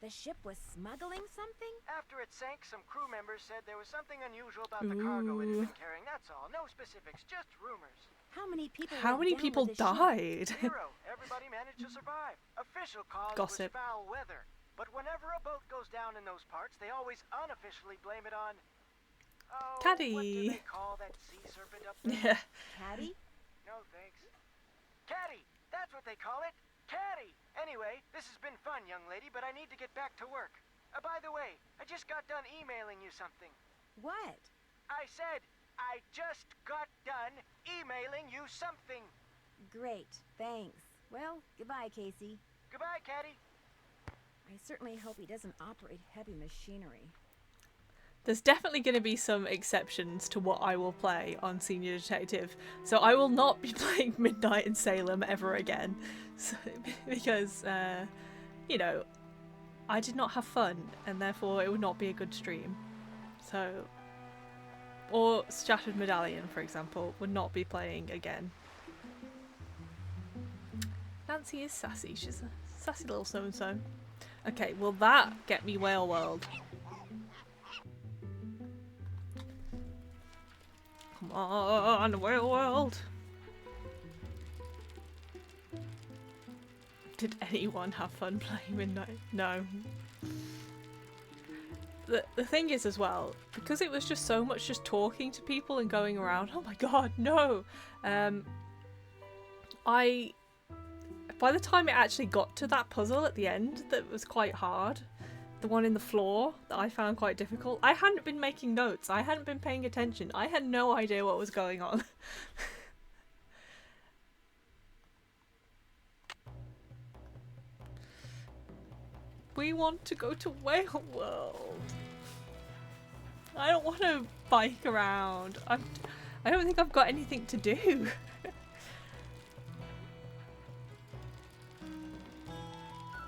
The ship was smuggling something? After it sank, some crew members said there was something unusual about the cargo it had been carrying. That's all. No specifics, just rumors. How many people? How went many down people with the ship? died? 0. Everybody managed to survive. Official cause Gossip. was foul weather. But whenever a boat goes down in those parts, they always unofficially blame it on... Oh, Caddy. what do they call that sea serpent up there? Yeah. Caddy? No, thanks. Caddy! That's what they call it! Caddy! Anyway, this has been fun, young lady, but I need to get back to work. By the way, I just got done emailing you something. What? I said, I just got done emailing you something. Great, thanks. Well, goodbye, Casey. Goodbye, Caddy. I certainly hope he doesn't operate heavy machinery. There's definitely going to be some exceptions to what I will play on Senior Detective. So I will not be playing Midnight in Salem ever again. So, because, you know, I did not have fun and therefore it would not be a good stream. So, or Shattered Medallion, for example, would not be playing again. Nancy is sassy. She's a sassy little so-and-so. Okay, will that get me Whale World? Come on, Whale World! Did anyone have fun playing Midnight? No. The thing is as well, because it was just so much just talking to people and going around, oh my god, no! By the time it actually got to that puzzle at the end that was quite hard, the one in the floor that I found quite difficult, I hadn't been making notes, I hadn't been paying attention, I had no idea what was going on. We want to go to Whale World. I don't want to bike around. I don't think I've got anything to do.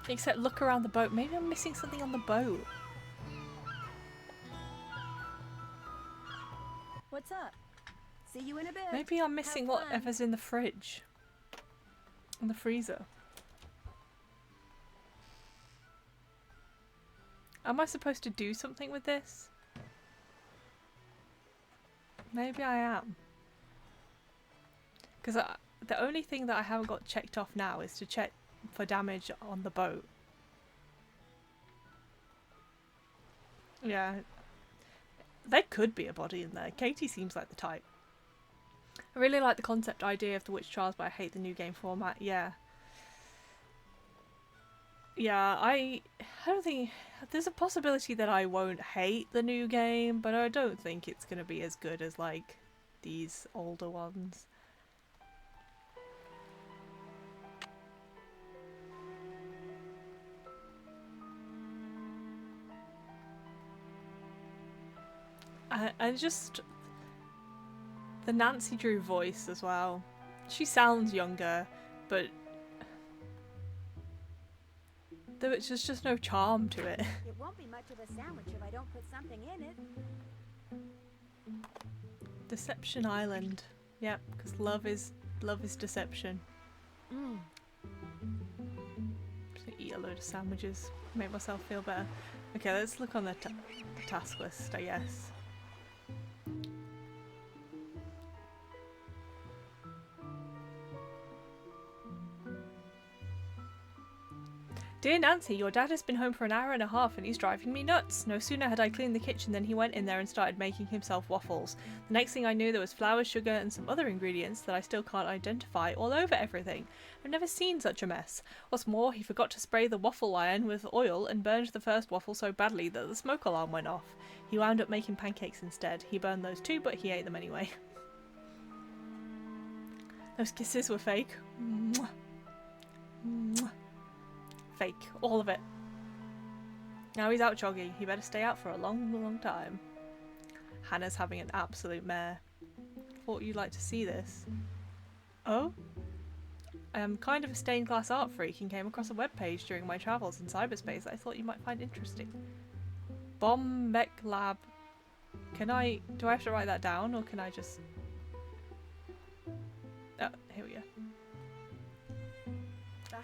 Except look around the boat. Maybe I'm missing something on the boat. What's up? See you in a bit. Maybe I'm missing whatever's in the fridge. In the freezer. Am I supposed to do something with this? Maybe I am. Because the only thing that I haven't got checked off now is to check for damage on the boat. Yeah. There could be a body in there. Katie seems like the type. I really like the concept idea of the Witch Trials, but I hate the new game format. Yeah. Yeah, I don't think... There's a possibility that I won't hate the new game, but I don't think it's going to be as good as, like, these older ones. And just... the Nancy Drew voice as well. She sounds younger, but... there's just no charm to it. It won't be much of a sandwich if I don't put something in it. Deception Island. Yep, because love is deception. Just gonna eat a load of sandwiches, make myself feel better. Okay, let's look on the task list, I guess. Dear Nancy, your dad has been home for an hour and a half and he's driving me nuts. No sooner had I cleaned the kitchen than he went in there and started making himself waffles. The next thing I knew there was flour, sugar and some other ingredients that I still can't identify all over everything. I've never seen such a mess. What's more, he forgot to spray the waffle iron with oil and burned the first waffle so badly that the smoke alarm went off. He wound up making pancakes instead. He burned those too, but he ate them anyway. Those kisses were fake. Mwah. Mwah. Fake. All of it. Now he's out jogging. He better stay out for a long, long time. Hannah's having an absolute mare. Thought you'd like to see this. Oh? I am kind of a stained glass art freak and came across a webpage during my travels in cyberspace that I thought you might find interesting. Bombeck Lab. Do I have to write that down or can I just... Oh, here we go.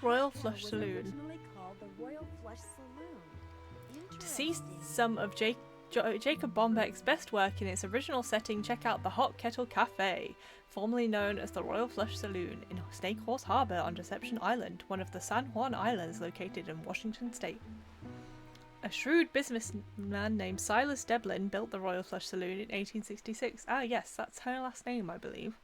Royal Flush Saloon. The Royal Flush Saloon. To see some of Jacob Bombeck's best work in its original setting, check out the Hot Kettle Cafe, formerly known as the Royal Flush Saloon, in Snake Horse Harbor on Deception Island, one of the San Juan Islands located in Washington State. A shrewd businessman named Silas Deblin built the Royal Flush Saloon in 1866. Ah yes, that's her last name, I believe.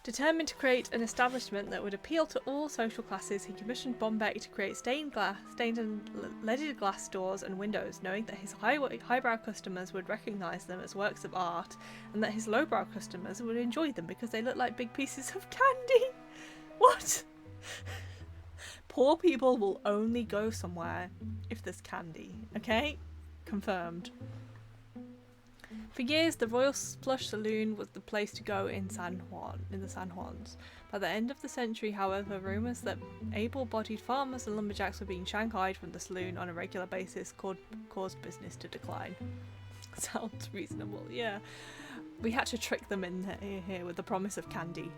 Determined to create an establishment that would appeal to all social classes, he commissioned Bombeck to create stained and leaded glass doors and windows, knowing that his highbrow customers would recognise them as works of art, and that his lowbrow customers would enjoy them because they looked like big pieces of candy. What? Poor people will only go somewhere if there's candy, okay? Confirmed. For years, the Royal Flush Saloon was the place to go in the San Juans. By the end of the century, however, rumours that able-bodied farmers and lumberjacks were being shanghaied from the saloon on a regular basis caused business to decline. Sounds reasonable, yeah. We had to trick them in here with the promise of candy.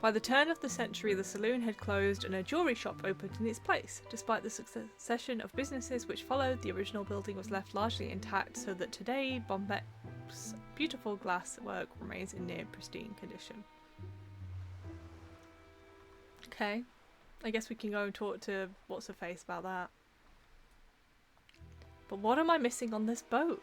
By the turn of the century, the saloon had closed and a jewellery shop opened in its place. Despite the succession of businesses which followed, the original building was left largely intact, so that today Bombeck's beautiful glass work remains in near pristine condition. Okay, I guess we can go and talk to What's-Her-Face about that. But what am I missing on this boat?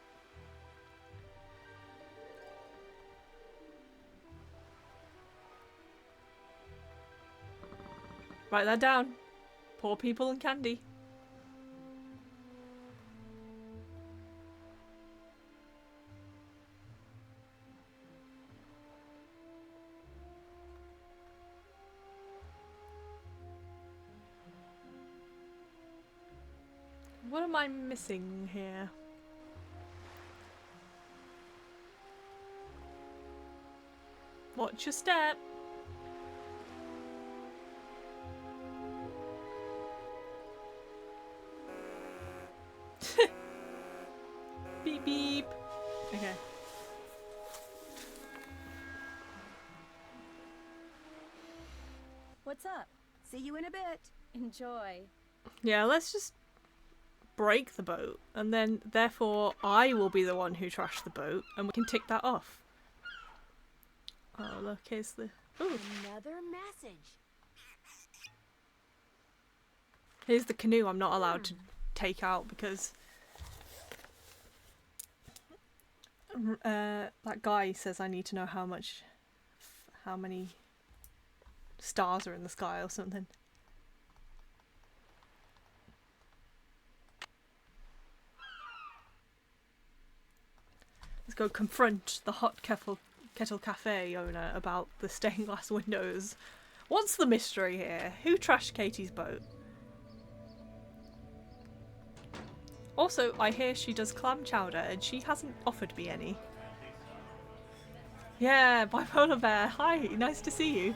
Write that down. Poor people and candy. What am I missing here? Watch your step. Beep beep. Okay. What's up? See you in a bit. Enjoy. Yeah, let's just break the boat, and then therefore I will be the one who trashed the boat, and we can tick that off. Oh, look, here's the... Ooh. Another message. Here's the canoe I'm not allowed to take out because that guy says I need to know how many stars are in the sky or something. Let's go confront the Hot Kettle Cafe owner about the stained glass windows. What's the mystery here? Who trashed Katie's boat? Also, I hear she does clam chowder and she hasn't offered me any. Yeah, Bipolar Bear. Hi, nice to see you.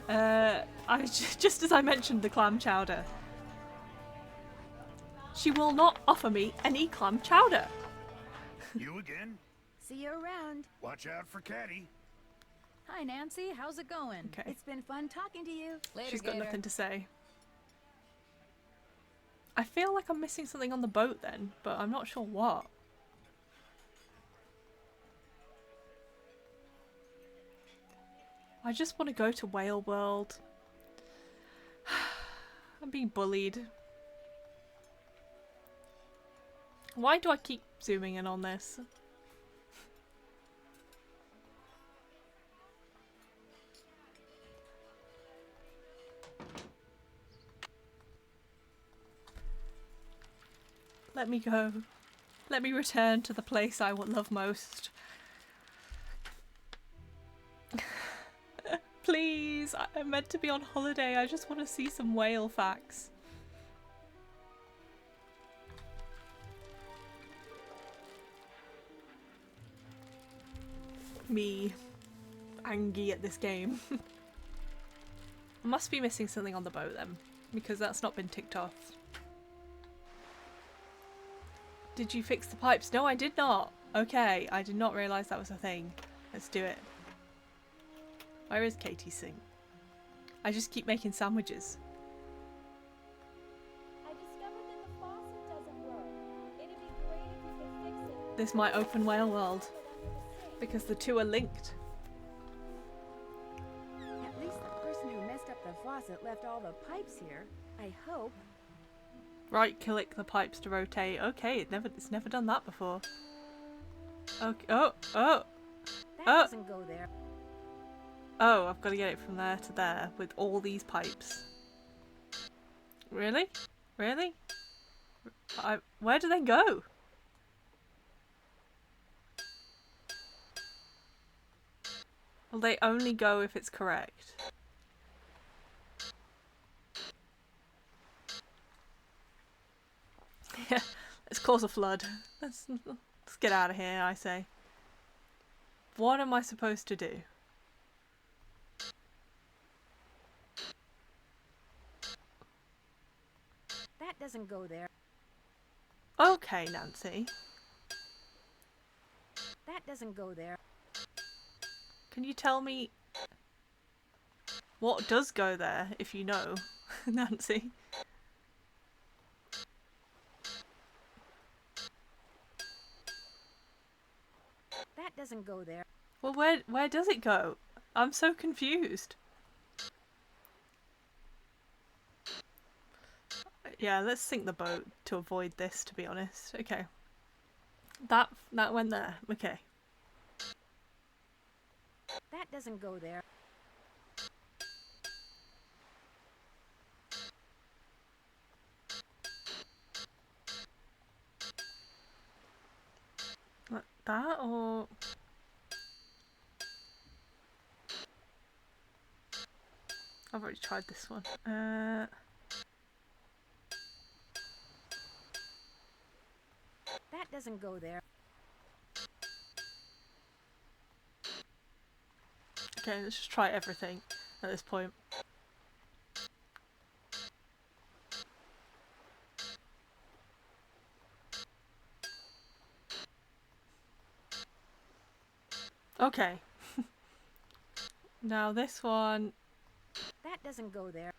Just as I mentioned the clam chowder. She will not offer me any clam chowder. You again? See you around. Watch out for Caddy. Hi, Nancy. How's it going? Okay. It's been fun talking to you. Later, She's got Gator. nothing to say. I feel like I'm missing something on the boat then, but I'm not sure what. I just want to go to Whale World. I'm being bullied. Why do I keep zooming in on this? Let me go. Let me return to the place I would love most. Please, I'm meant to be on holiday. I just want to see some whale facts. Me, angry at this game. I must be missing something on the boat then, because that's not been ticked off. Did you fix the pipes? No, I did not. Okay, I did not realise that was a thing. Let's do it. Where is Katie's sink? I just keep making sandwiches. I discovered that the faucet doesn't work. It'd be great if you could fix it. This might open Whale World, because the two are linked. At least the person who messed up the faucet left all the pipes here. I hope. Right click the pipes to rotate. Okay, it's never done that before. Okay. That doesn't go there. Oh, I've got to get it from there to there with all these pipes. Really? Really? Where do they go? Well, they only go if it's correct. Yeah, let's cause a flood. Let's get out of here, I say. What am I supposed to do? That doesn't go there. Okay, Nancy. That doesn't go there. Can you tell me what does go there, if you know, Nancy? That doesn't go there. Well, where does it go? I'm so confused. Yeah, let's sink the boat to avoid this, to be honest. Okay. That went there. Okay. That doesn't go there. Like that, or... I've already tried this one. That doesn't go there. Okay, let's just try everything at this point. Okay. Now this one. That doesn't go there.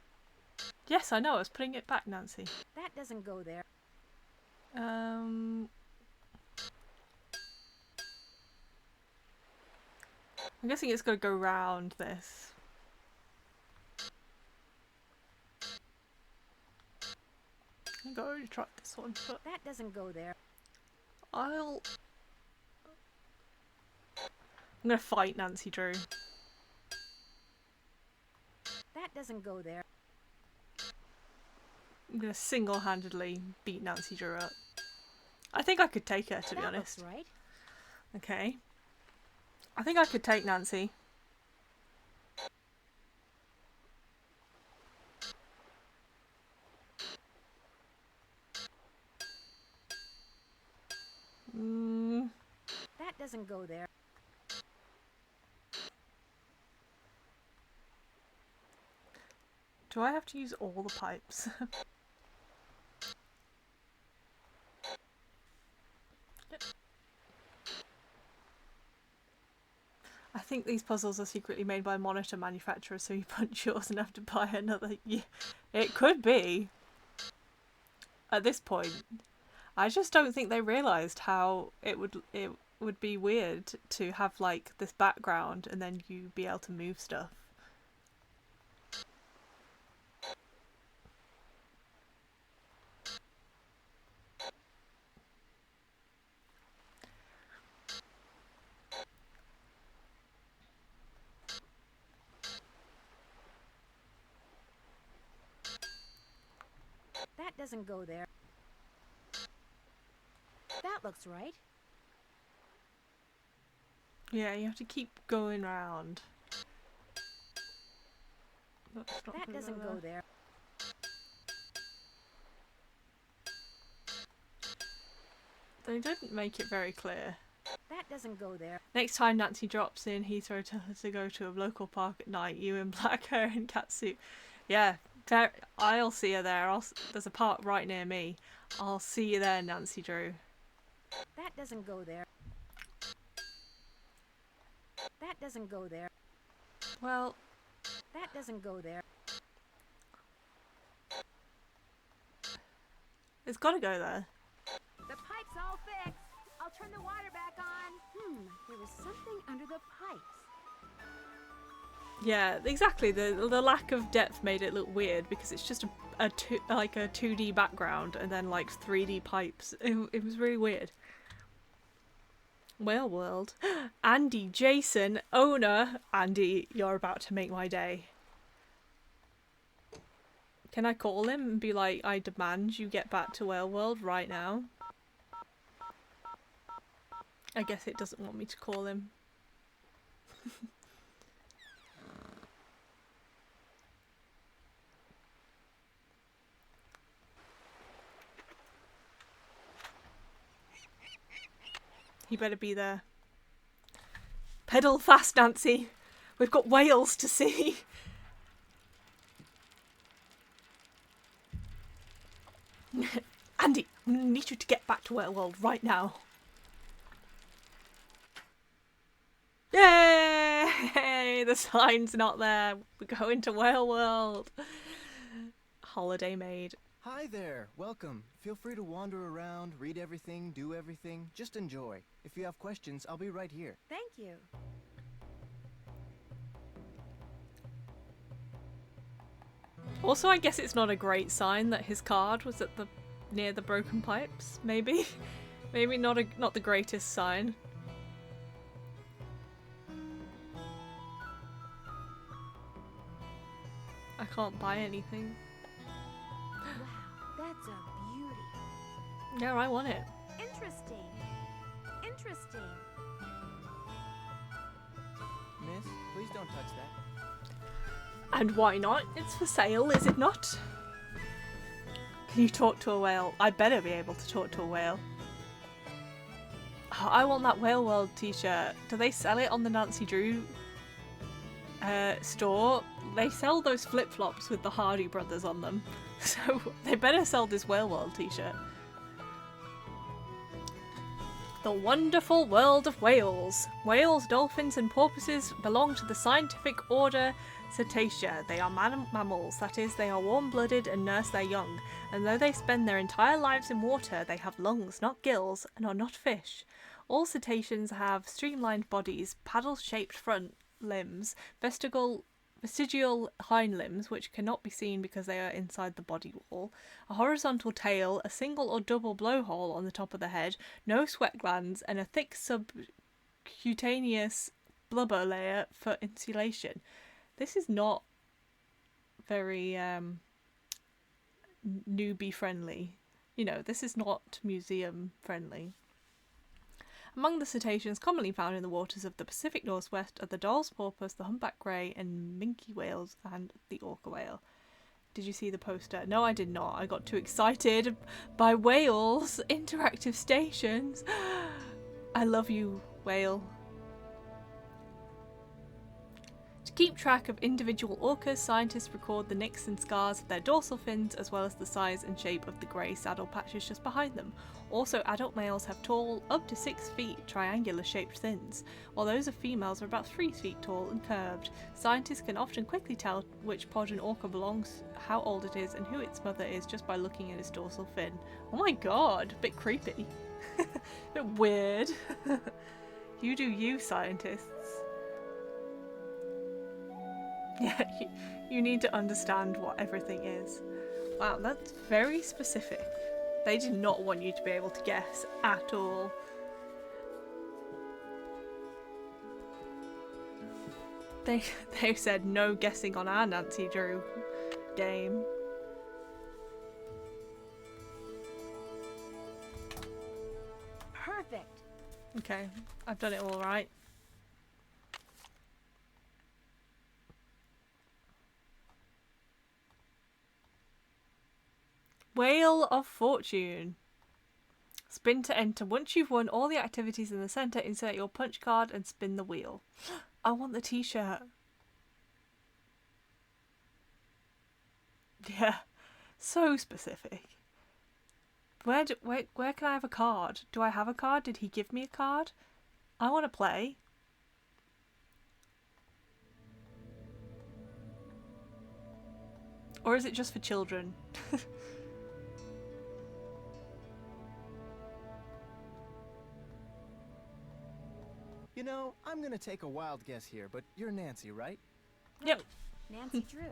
Yes, I know. I was putting it back, Nancy. That doesn't go there. I'm guessing it's going to go round this. I'm going to try this one, but that doesn't go there. I'm going to fight Nancy Drew. That doesn't go there. I'm going to single-handedly beat Nancy Drew up. I think I could take her, to be honest. Looks right. Okay. I think I could take Nancy. That doesn't go there. Do I have to use all the pipes? I think these puzzles are secretly made by monitor manufacturers, so you punch yours and have to buy another. Yeah, it could be. At this point, I just don't think they realised how it would be weird to have like this background and then you be able to move stuff. That doesn't go there. That looks right. Yeah, you have to keep going round. That doesn't go there. They didn't make it very clear. That doesn't go there. Next time Nancy drops in Heathrow to go to a local park at night, you in black hair and catsuit. Yeah, I'll see her there. There's a park right near me. I'll see you there, Nancy Drew. That doesn't go there. That doesn't go there. Well, that doesn't go there. It's got to go there. The pipe's all fixed. I'll turn the water back on. There was something under the pipes. Yeah, exactly. The lack of depth made it look weird because it's just a 2D background and then like 3D pipes. It was really weird. Whale World. Andy Jason, owner. Andy, you're about to make my day. Can I call him and be like, I demand you get back to Whale World right now? I guess it doesn't want me to call him. He better be there. Pedal fast, Nancy. We've got whales to see. Andy, I need you to get back to Whale World right now. Yay! The sign's not there. We're going to Whale World. Holiday made. Hi there, welcome. Feel free to wander around, read everything, do everything. Just enjoy. If you have questions, I'll be right here. Thank you. Also, I guess it's not a great sign that his card was at near the broken pipes. Maybe, maybe not the greatest sign. I can't buy anything. That's a beauty. Yeah, I want it. Interesting. Interesting. Miss, please don't touch that. And why not? It's for sale, is it not? Can you talk to a whale? I better be able to talk to a whale. Oh, I want that Whale World t-shirt. Do they sell it on the Nancy Drew store? They sell those flip-flops with the Hardy Brothers on them. So they better sell this Whale World t-shirt. The wonderful world of whales. Whales, dolphins, and porpoises belong to the scientific order Cetacea. They are mammals, that is, they are warm-blooded and nurse their young, and though they spend their entire lives in water, they have lungs, not gills, and are not fish. All cetaceans have streamlined bodies, paddle-shaped front limbs, vestigial hind limbs, which cannot be seen because they are inside the body wall, a horizontal tail, a single or double blowhole on the top of the head, no sweat glands, and a thick subcutaneous blubber layer for insulation. This is not very newbie friendly. You know, this is not museum friendly. Among the cetaceans commonly found in the waters of the Pacific Northwest are the Dall's porpoise, the humpback grey, and minke whales, and the orca whale. Did you see the poster? No, I did not. I got too excited by whales, interactive stations. I love you, whale. To keep track of individual orcas, scientists record the nicks and scars of their dorsal fins, as well as the size and shape of the grey saddle patches just behind them. Also, adult males have tall, up to 6 feet, triangular-shaped fins, while those of females are about 3 feet tall and curved. Scientists can often quickly tell which pod an orca belongs, how old it is, and who its mother is just by looking at its dorsal fin. Oh my god, a bit creepy. A bit weird. You do you, scientists. Yeah, you need to understand what everything is. Wow, that's very specific. They did not want you to be able to guess at all. They said no guessing on our Nancy Drew game. Perfect. Okay, I've done it all right. Wheel of Fortune. Spin to enter. Once you've won all the activities in the centre, insert your punch card and spin the wheel. I want the t-shirt. Yeah, so specific. Where can I have a card? Do I have a card? Did he give me a card? I want to play. Or is it just for children? You know, I'm gonna take a wild guess here, but you're Nancy, right? Yep. Nancy Drew.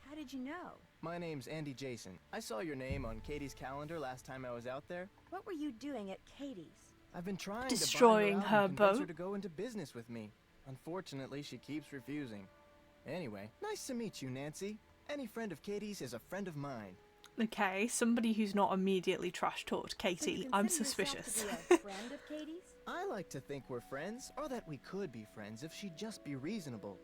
How did you know? My name's Andy Jason. I saw your name on Katie's calendar last time I was out there. What were you doing at Katie's? I've been trying destroying to buy her out and convince boat. her to go into business with me. Unfortunately, she keeps refusing. Anyway, nice to meet you, Nancy. Any friend of Katie's is a friend of mine. Okay, somebody who's not immediately trash talked Katie. So I'm suspicious. To be a friend of Katie's? I like to think we're friends, or that we could be friends if she'd just be reasonable.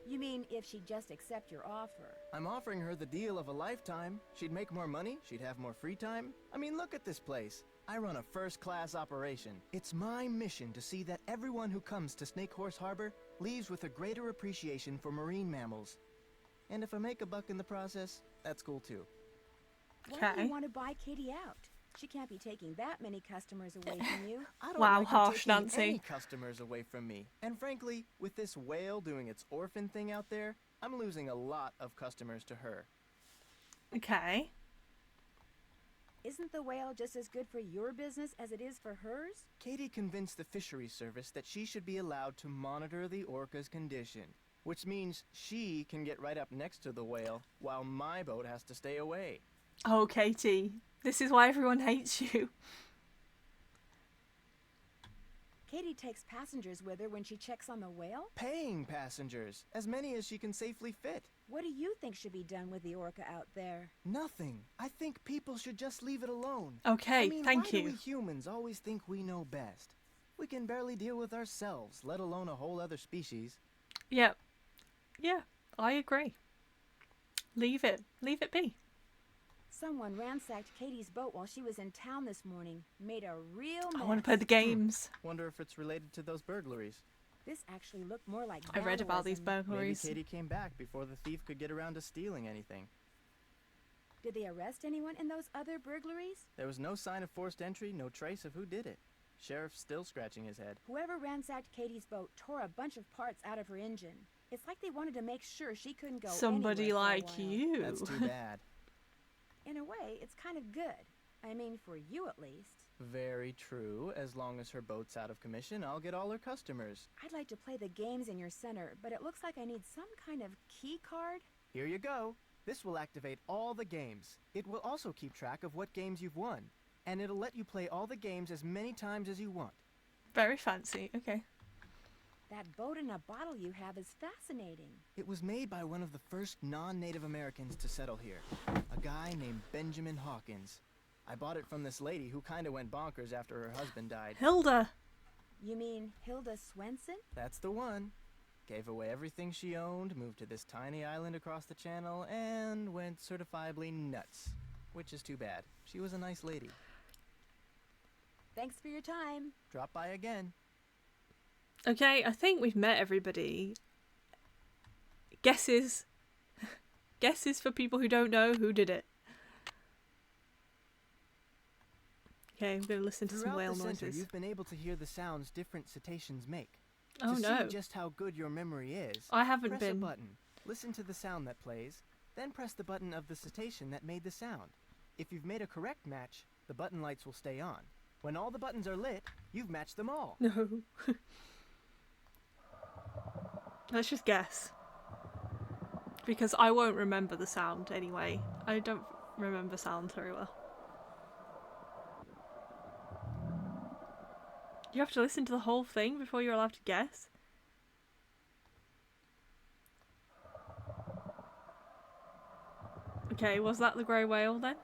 You mean if she'd just accept your offer? I'm offering her the deal of a lifetime. She'd make more money, she'd have more free time. I mean, look at this place. I run a first-class operation. It's my mission to see that everyone who comes to Snake Horse Harbor leaves with a greater appreciation for marine mammals. And if I make a buck in the process, that's cool too. Why do you want to buy Katie out? She can't be taking that many customers away from you. I don't Wow, like her harsh, taking Nancy. any customers away from me. And frankly, with this whale doing its orphan thing out there, I'm losing a lot of customers to her. Okay. Isn't the whale just as good for your business as it is for hers? Katie convinced the fisheries service that she should be allowed to monitor the orca's condition, which means she can get right up next to the whale while my boat has to stay away. Oh, Katie. This is why everyone hates you. Katie takes passengers with her when she checks on the whale? Paying passengers, as many as she can safely fit. What do you think should be done with the orca out there? Nothing. I think people should just leave it alone. Okay, I mean, thank why you. do we humans always think we know best? We can barely deal with ourselves, let alone a whole other species. Yeah. Yeah, I agree. Leave it. Leave it be. Someone ransacked Katie's boat while she was in town this morning. Made a real mess. I want to play the games. Wonder if it's related to those burglaries. This actually looked more like I read about these vandalism. burglaries. Maybe Katie came back before the thief could get around to stealing anything. Did they arrest anyone in those other burglaries? There was no sign of forced entry, no trace of who did it. Sheriff's still scratching his head. Whoever ransacked Katie's boat tore a bunch of parts out of her engine. It's like they wanted to make sure she couldn't go Somebody anywhere like for a while. you. That's too bad. In a way, it's kind of good. I mean, for you at least. Very true. As long as her boat's out of commission, I'll get all her customers. I'd like to play the games in your center, but it looks like I need some kind of key card. Here you go. This will activate all the games. It will also keep track of what games you've won. And it'll let you play all the games as many times as you want. Very fancy. Okay. That boat in a bottle you have is fascinating. It was made by one of the first non-Native Americans to settle here. A guy named Benjamin Hawkins. I bought it from this lady who kinda went bonkers after her husband died. Hilda. You mean Hilda Swenson? That's the one. Gave away everything she owned, moved to this tiny island across the channel, and went certifiably nuts. Which is too bad. She was a nice lady. Thanks for your time. Drop by again. Okay, I think we've met everybody. Guesses. Guesses for people who don't know who did it. Okay, I'm going to listen to some whale Throughout the center, noises. you've been able to hear the sounds different cetaceans make. Oh to no. see just how good your memory is, I haven't press been. a button, listen to the sound that plays, then press the button of the cetacean that made the sound. If you've made a correct match, the button lights will stay on. When all the buttons are lit, you've matched them all. No. Let's just guess. Because I won't remember the sound anyway. I don't remember sounds very well. You have to listen to the whole thing before you're allowed to guess? Okay, was that the grey whale then?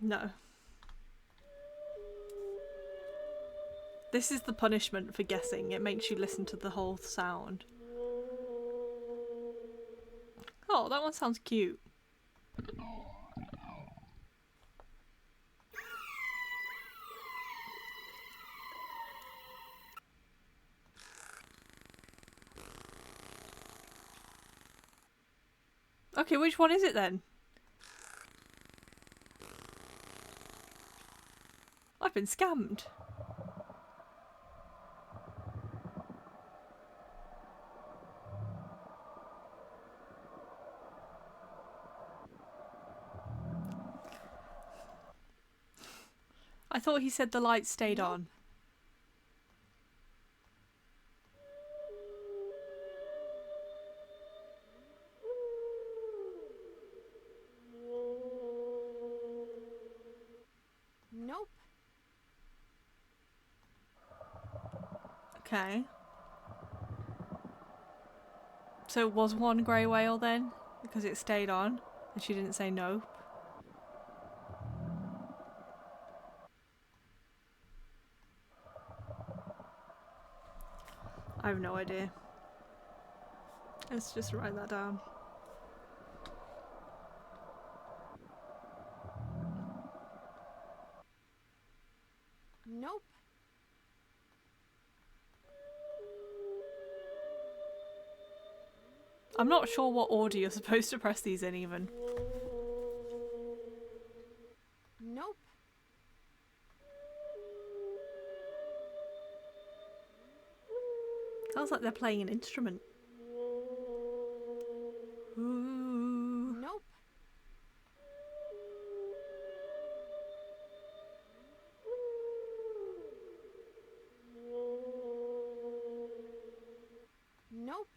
No. This is the punishment for guessing. It makes you listen to the whole sound. Oh, that one sounds cute. Okay, which one is it then? I've been scammed. I thought he said the lights stayed on. Nope. Okay. So it was one grey whale then? Because it stayed on and she didn't say no. I have no idea. Let's just write that down. Nope. I'm not sure what order you're supposed to press these in even. Nope. Sounds like they're playing an instrument. Ooh. Nope. Nope.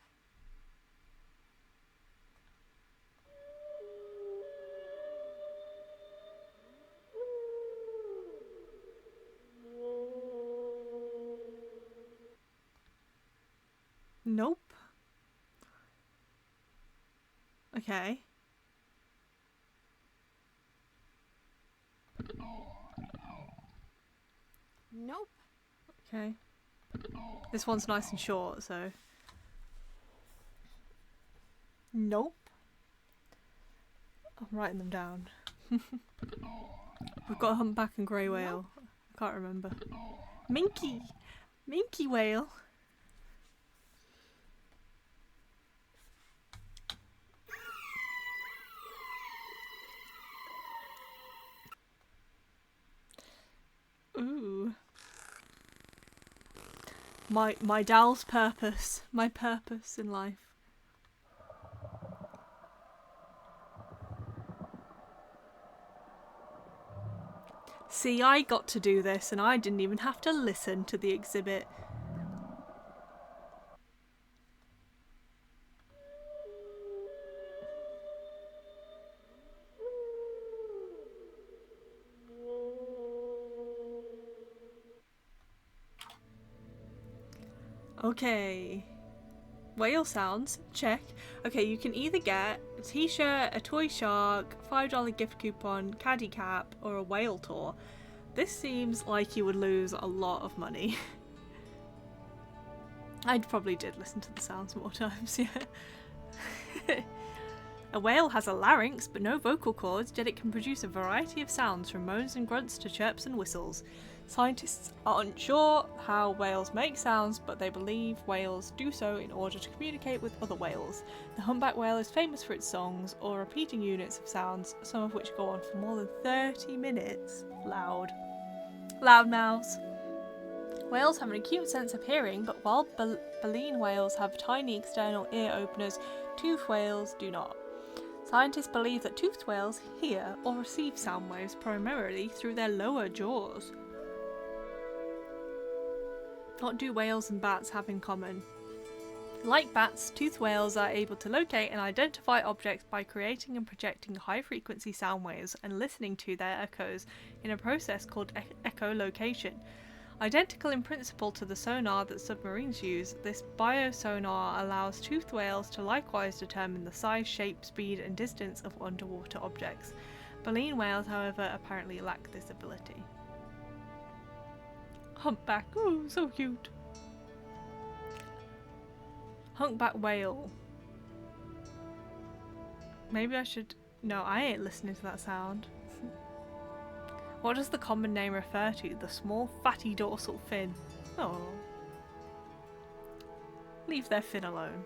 Nope. Okay. Nope. Okay. This one's nice and short, so. Nope. I'm writing them down. We've got humpback and grey whale. I can't remember. Minky! Minky whale! Ooh. My doll's purpose. My purpose in life. See, I got to do this and I didn't even have to listen to the exhibit. Okay. Whale sounds, check. Okay, you can either get a t-shirt, a toy shark, $5 gift coupon, caddy cap, or a whale tour. This seems like you would lose a lot of money. I probably did listen to the sounds more times, yeah. A whale has a larynx but no vocal cords, yet it can produce a variety of sounds from moans and grunts to chirps and whistles. Scientists are unsure how whales make sounds, but they believe whales do so in order to communicate with other whales. The humpback whale is famous for its songs, or repeating units of sounds, some of which go on for more than 30 minutes. Loud. Loud mouths. Whales have an acute sense of hearing, but while baleen whales have tiny external ear openers, toothed whales do not. Scientists believe that toothed whales hear or receive sound waves primarily through their lower jaws. What do whales and bats have in common? Like bats, toothed whales are able to locate and identify objects by creating and projecting high-frequency sound waves and listening to their echoes in a process called echolocation. Identical in principle to the sonar that submarines use, this biosonar allows toothed whales to likewise determine the size, shape, speed, and distance of underwater objects. Baleen whales, however, apparently lack this ability. Humpback, oh, so cute. Humpback whale. Maybe I should... No, I ain't listening to that sound. What does the common name refer to? The small, fatty dorsal fin. Oh. Leave their fin alone.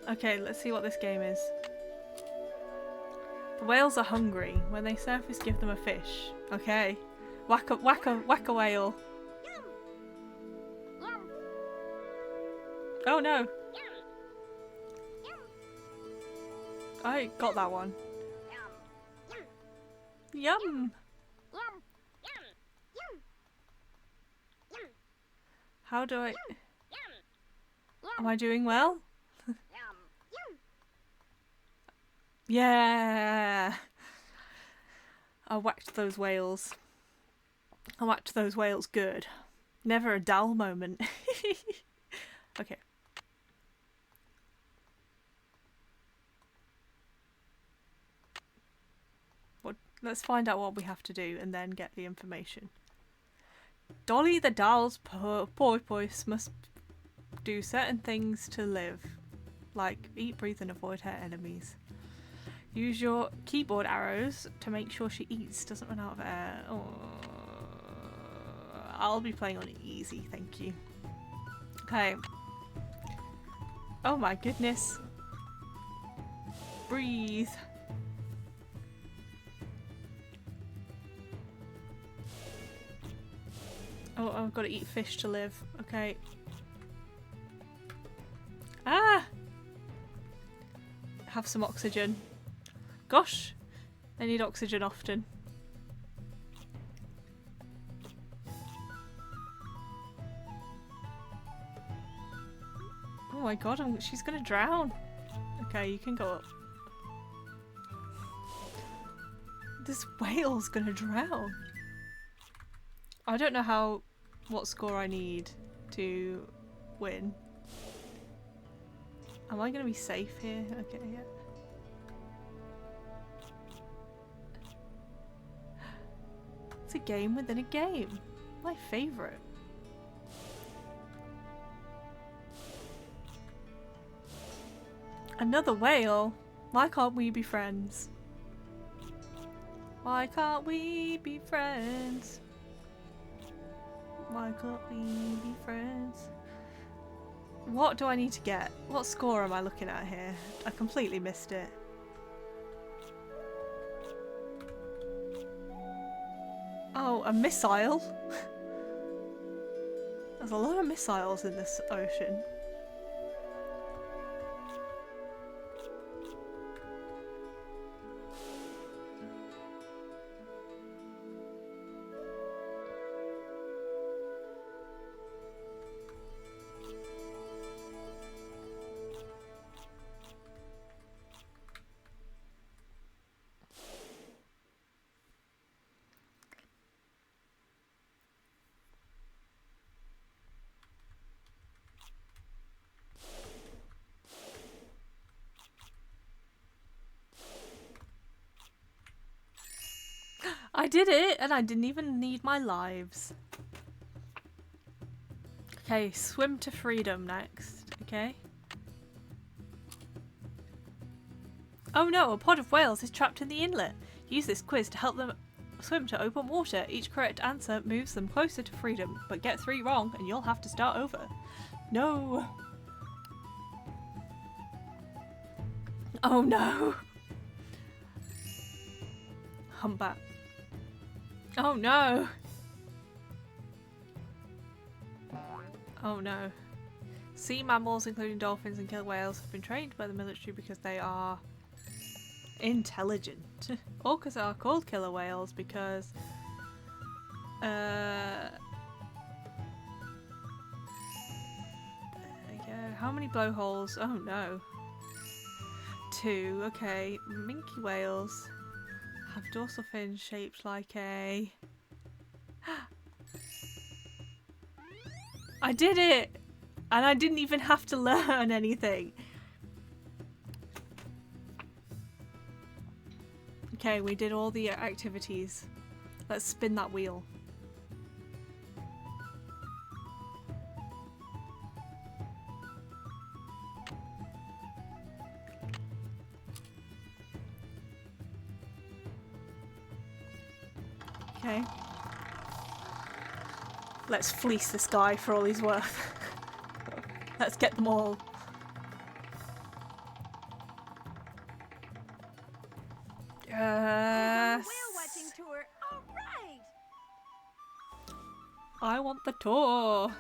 Okay, let's see what this game is. The whales are hungry. When they surface, give them a fish. Okay. Whack a whale. Oh no. I got that one. Yum. How do I... Am I doing well? Yeah. I whacked those whales. I whacked those whales good. Never a dull moment. Okay. Well, let's find out what we have to do and then get the information. Dolly the doll's porpoise must do certain things to live, like eat, breathe, and avoid her enemies. Use your keyboard arrows to make sure she eats, doesn't run out of air. Oh. I'll be playing on easy, thank you. Okay. Oh my goodness. Breathe. Oh, I've got to eat fish to live. Okay. Ah! Have some oxygen. Gosh, I need oxygen often. Oh my god, she's gonna drown. Okay, you can go up. This whale's gonna drown. I don't know what score I need to win. Am I gonna be safe here? Okay, yeah. It's a game within a game. My favourite. Another whale? Why can't we be friends? Why can't we be friends? Why can't we be friends? What do I need to get? What score am I looking at here? I completely missed it. Oh, a missile? There's a lot of missiles in this ocean. I did it, and I didn't even need my lives. Okay, swim to freedom next, okay? Oh no, a pod of whales is trapped in the inlet. Use this quiz to help them swim to open water. Each correct answer moves them closer to freedom, but get 3 wrong and you'll have to start over. No. Oh no. Humpback. Oh no! Oh no. Sea mammals, including dolphins and killer whales, have been trained by the military because they are intelligent. Orcas are called killer whales because there you go. How many blowholes? Oh no. 2. Okay. Minke whales have dorsal fins shaped like a... I did it! And I didn't even have to learn anything. Okay, we did all the activities. Let's spin that wheel. Okay. Let's fleece this guy for all he's worth. Let's get them all. Yes. Whale watching tour. All right. I want the tour.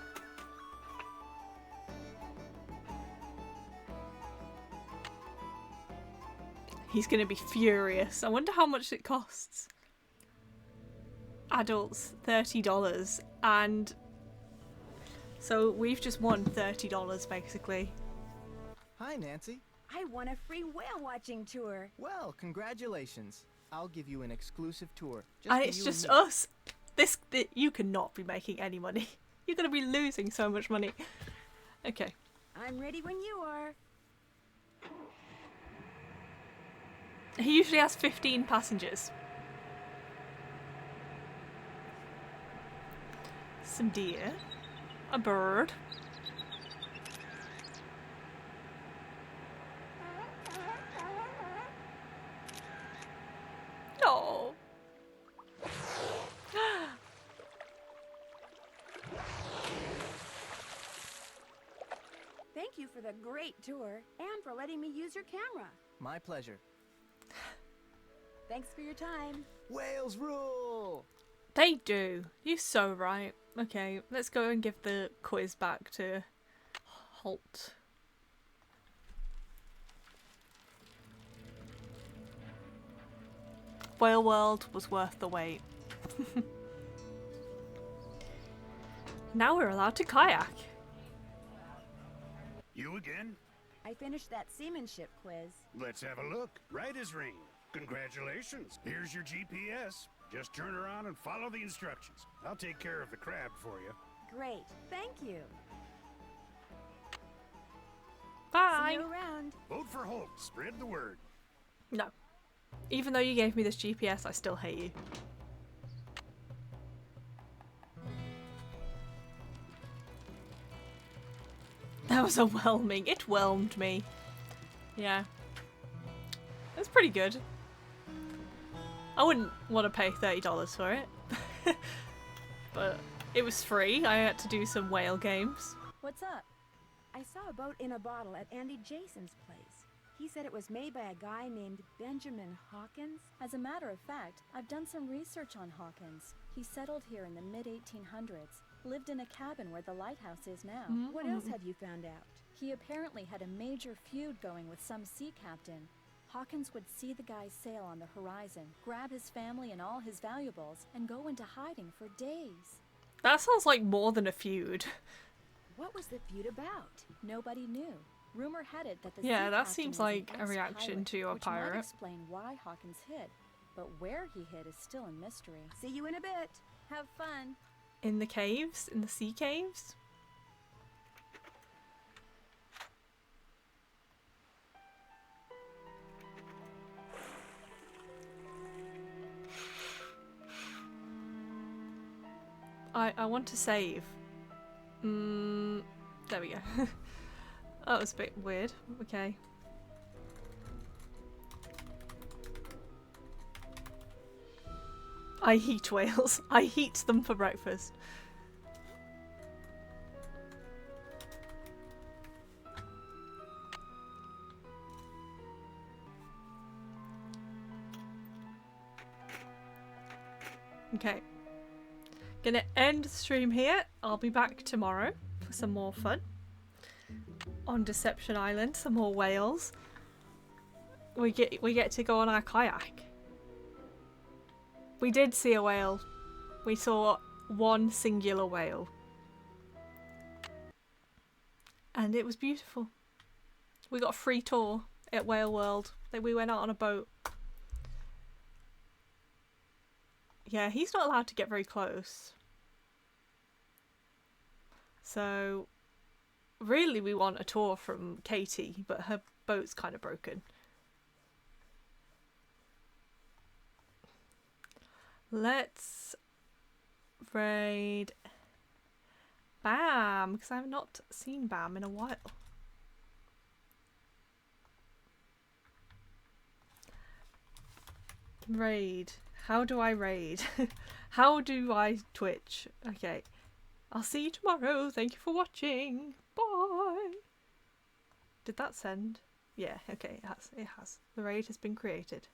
He's gonna be furious. I wonder how much it costs. Adults $30, and so we've just won $30 basically. Hi, Nancy. I won a free whale watching tour. Well, congratulations. I'll give you an exclusive tour. And it's just us. You cannot be making any money. You're gonna be losing so much money. Okay. I'm ready when you are. He usually has 15 passengers. Some deer. A bird. No. Thank you for the great tour and for letting me use your camera. My pleasure. Thanks for your time. Whales rule! They do. You're so right. Okay, let's go and give the quiz back to Holt. Whale World was worth the wait. Now we're allowed to kayak. You again? I finished that seamanship quiz. Let's have a look. Right as rain. Congratulations. Here's your GPS. Just turn around and follow the instructions. I'll take care of the crab for you. Great. Thank you. Bye. See you around. Vote for Holt. Spread the word. No. Even though you gave me this GPS, I still hate you. That was overwhelming. It whelmed me. Yeah. That's pretty good. I wouldn't want to pay $30 for it. But it was free. I had to do some whale games. What's up? I saw a boat in a bottle at Andy Jason's place. He said it was made by a guy named Benjamin Hawkins. As a matter of fact, I've done some research on Hawkins. He settled here in the mid-1800s, lived in a cabin where the lighthouse is now. What else have you found out? He apparently had a major feud going with some sea captain. Hawkins would see the guy sail on the horizon, grab his family and all his valuables, and go into hiding for days. That sounds like more than a feud. What was the feud about? Nobody knew. Rumor had it that the Yeah, sea that captain seems was an like a reaction ex-pirate, to a which might pirate. explain why Hawkins hid, but where he hid is still a mystery. See you in a bit. Have fun. In the caves? In the sea caves? I want to save. There we go. That was a bit weird. Okay. I heat whales. I heat them for breakfast. Okay. Gonna end the stream here. I'll be back tomorrow for some more fun. On Deception Island, some more whales. We get to go on our kayak. We did see a whale. We saw one singular whale. And it was beautiful. We got a free tour at Whale World. We went out on a boat. Yeah, he's not allowed to get very close. So, really we want a tour from Katie, but her boat's kind of broken. Let's raid Bam, because I have not seen Bam in a while. Raid. How do I raid? How do I Twitch? Okay. I'll see you tomorrow. Thank you for watching. Bye. Did that send? Yeah, okay, it has. It has. The raid has been created.